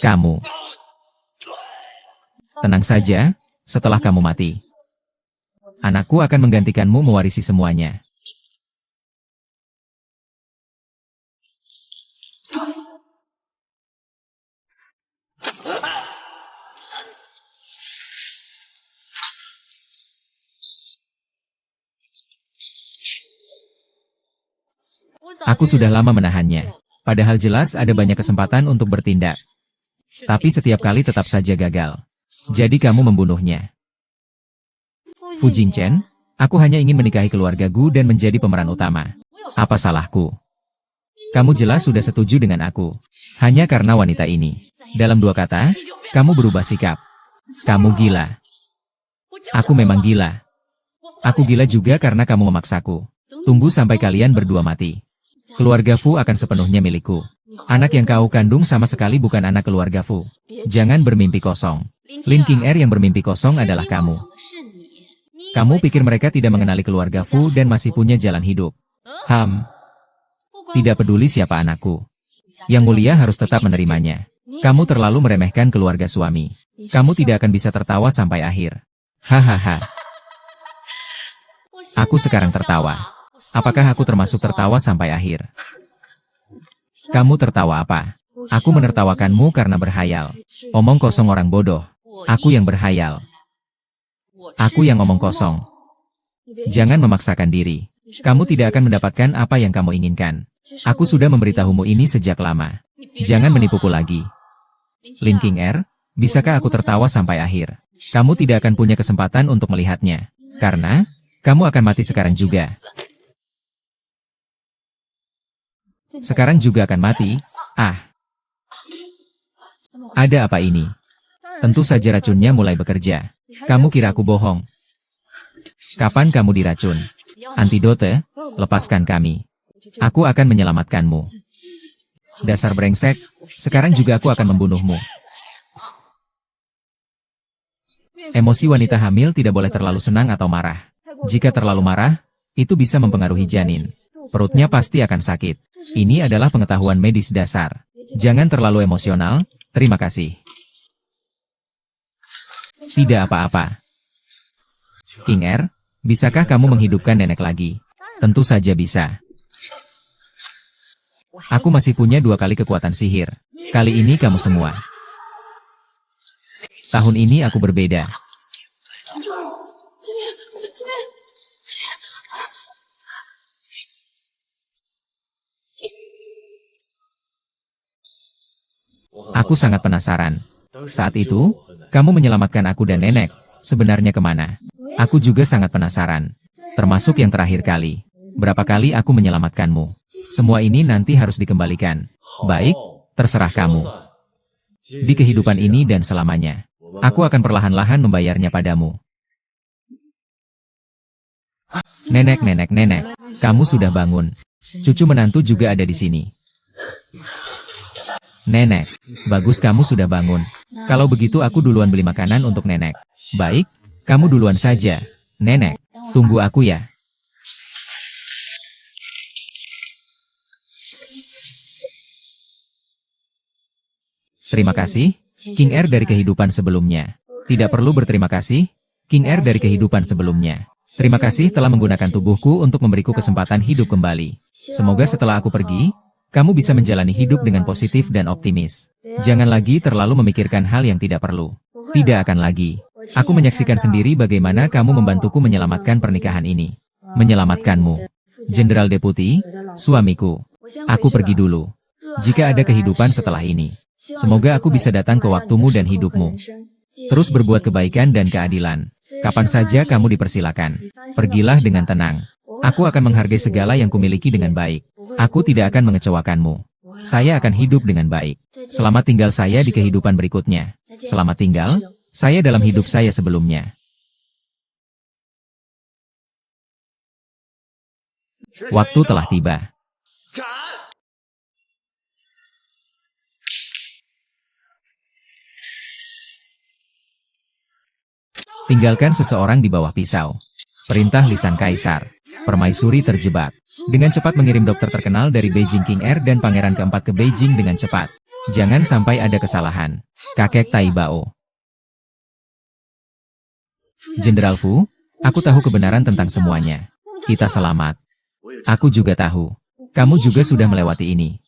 Kamu. Tenang saja, setelah kamu mati. Anakku akan menggantikanmu mewarisi semuanya. Aku sudah lama menahannya. Padahal jelas ada banyak kesempatan untuk bertindak. Tapi setiap kali tetap saja gagal. Jadi kamu membunuhnya. Fu Jingchen, aku hanya ingin menikahi keluarga Gu dan menjadi pemeran utama. Apa salahku? Kamu jelas sudah setuju dengan aku. Hanya karena wanita ini. Dalam 2 kata, kamu berubah sikap. Kamu gila. Aku memang gila. Aku gila juga karena kamu memaksaku. Tunggu sampai kalian berdua mati. Keluarga Fu akan sepenuhnya milikku. Anak yang kau kandung sama sekali bukan anak keluarga Fu. Jangan bermimpi kosong. Lin Qing'er yang bermimpi kosong adalah kamu. Kamu pikir mereka tidak mengenali keluarga Fu dan masih punya jalan hidup? Tidak peduli siapa anakku. Yang mulia harus tetap menerimanya. Kamu terlalu meremehkan keluarga suami. Kamu tidak akan bisa tertawa sampai akhir. Hahaha. Aku sekarang tertawa. Apakah aku termasuk tertawa sampai akhir? Kamu tertawa apa? Aku menertawakanmu karena berhayal. Omong kosong orang bodoh. Aku yang berhayal. Aku yang omong kosong. Jangan memaksakan diri. Kamu tidak akan mendapatkan apa yang kamu inginkan. Aku sudah memberitahumu ini sejak lama. Jangan menipuku lagi. Lin Qing'er, bisakah aku tertawa sampai akhir? Kamu tidak akan punya kesempatan untuk melihatnya. Karena, kamu akan mati sekarang juga. Sekarang juga akan mati. Ada apa ini? Tentu saja racunnya mulai bekerja. Kamu kira aku bohong? Kapan kamu diracun? Antidote, lepaskan kami. Aku akan menyelamatkanmu. Dasar brengsek, sekarang juga aku akan membunuhmu. Emosi wanita hamil tidak boleh terlalu senang atau marah. Jika terlalu marah, itu bisa mempengaruhi janin. Perutnya pasti akan sakit. Ini adalah pengetahuan medis dasar. Jangan terlalu emosional, terima kasih. Tidak apa-apa. Qing'er, bisakah kamu menghidupkan nenek lagi? Tentu saja bisa. Aku masih punya 2 kali kekuatan sihir. Kali ini kamu semua. Tahun ini aku berbeda. Aku sangat penasaran. Saat itu, kamu menyelamatkan aku dan nenek. Sebenarnya kemana? Aku juga sangat penasaran. Termasuk yang terakhir kali. Berapa kali aku menyelamatkanmu? Semua ini nanti harus dikembalikan. Baik, terserah kamu. Di kehidupan ini dan selamanya. Aku akan perlahan-lahan membayarnya padamu. Nenek, nenek, nenek. Kamu sudah bangun. Cucu menantu juga ada di sini. Nenek, bagus kamu sudah bangun. Kalau begitu aku duluan beli makanan untuk nenek. Baik, kamu duluan saja. Nenek, tunggu aku ya. Terima kasih, King R dari kehidupan sebelumnya. Tidak perlu berterima kasih, King R dari kehidupan sebelumnya. Terima kasih telah menggunakan tubuhku untuk memberiku kesempatan hidup kembali. Semoga setelah aku pergi, kamu bisa menjalani hidup dengan positif dan optimis. Jangan lagi terlalu memikirkan hal yang tidak perlu. Tidak akan lagi. Aku menyaksikan sendiri bagaimana kamu membantuku menyelamatkan pernikahan ini. Menyelamatkanmu. Jenderal Deputi, suamiku. Aku pergi dulu. Jika ada kehidupan setelah ini, semoga aku bisa datang ke waktumu dan hidupmu. Terus berbuat kebaikan dan keadilan. Kapan saja kamu dipersilakan. Pergilah dengan tenang. Aku akan menghargai segala yang kumiliki dengan baik. Aku tidak akan mengecewakanmu. Saya akan hidup dengan baik. Selamat tinggal saya di kehidupan berikutnya. Selamat tinggal, saya dalam hidup saya sebelumnya. Waktu telah tiba. Tinggalkan seseorang di bawah pisau. Perintah lisan kaisar. Permaisuri terjebak. Dengan cepat mengirim dokter terkenal dari Beijing King R dan pangeran keempat ke Beijing dengan cepat. Jangan sampai ada kesalahan. Kakek Tai Bao. Jenderal Fu, aku tahu kebenaran tentang semuanya. Kita selamat. Aku juga tahu. Kamu juga sudah melewati ini.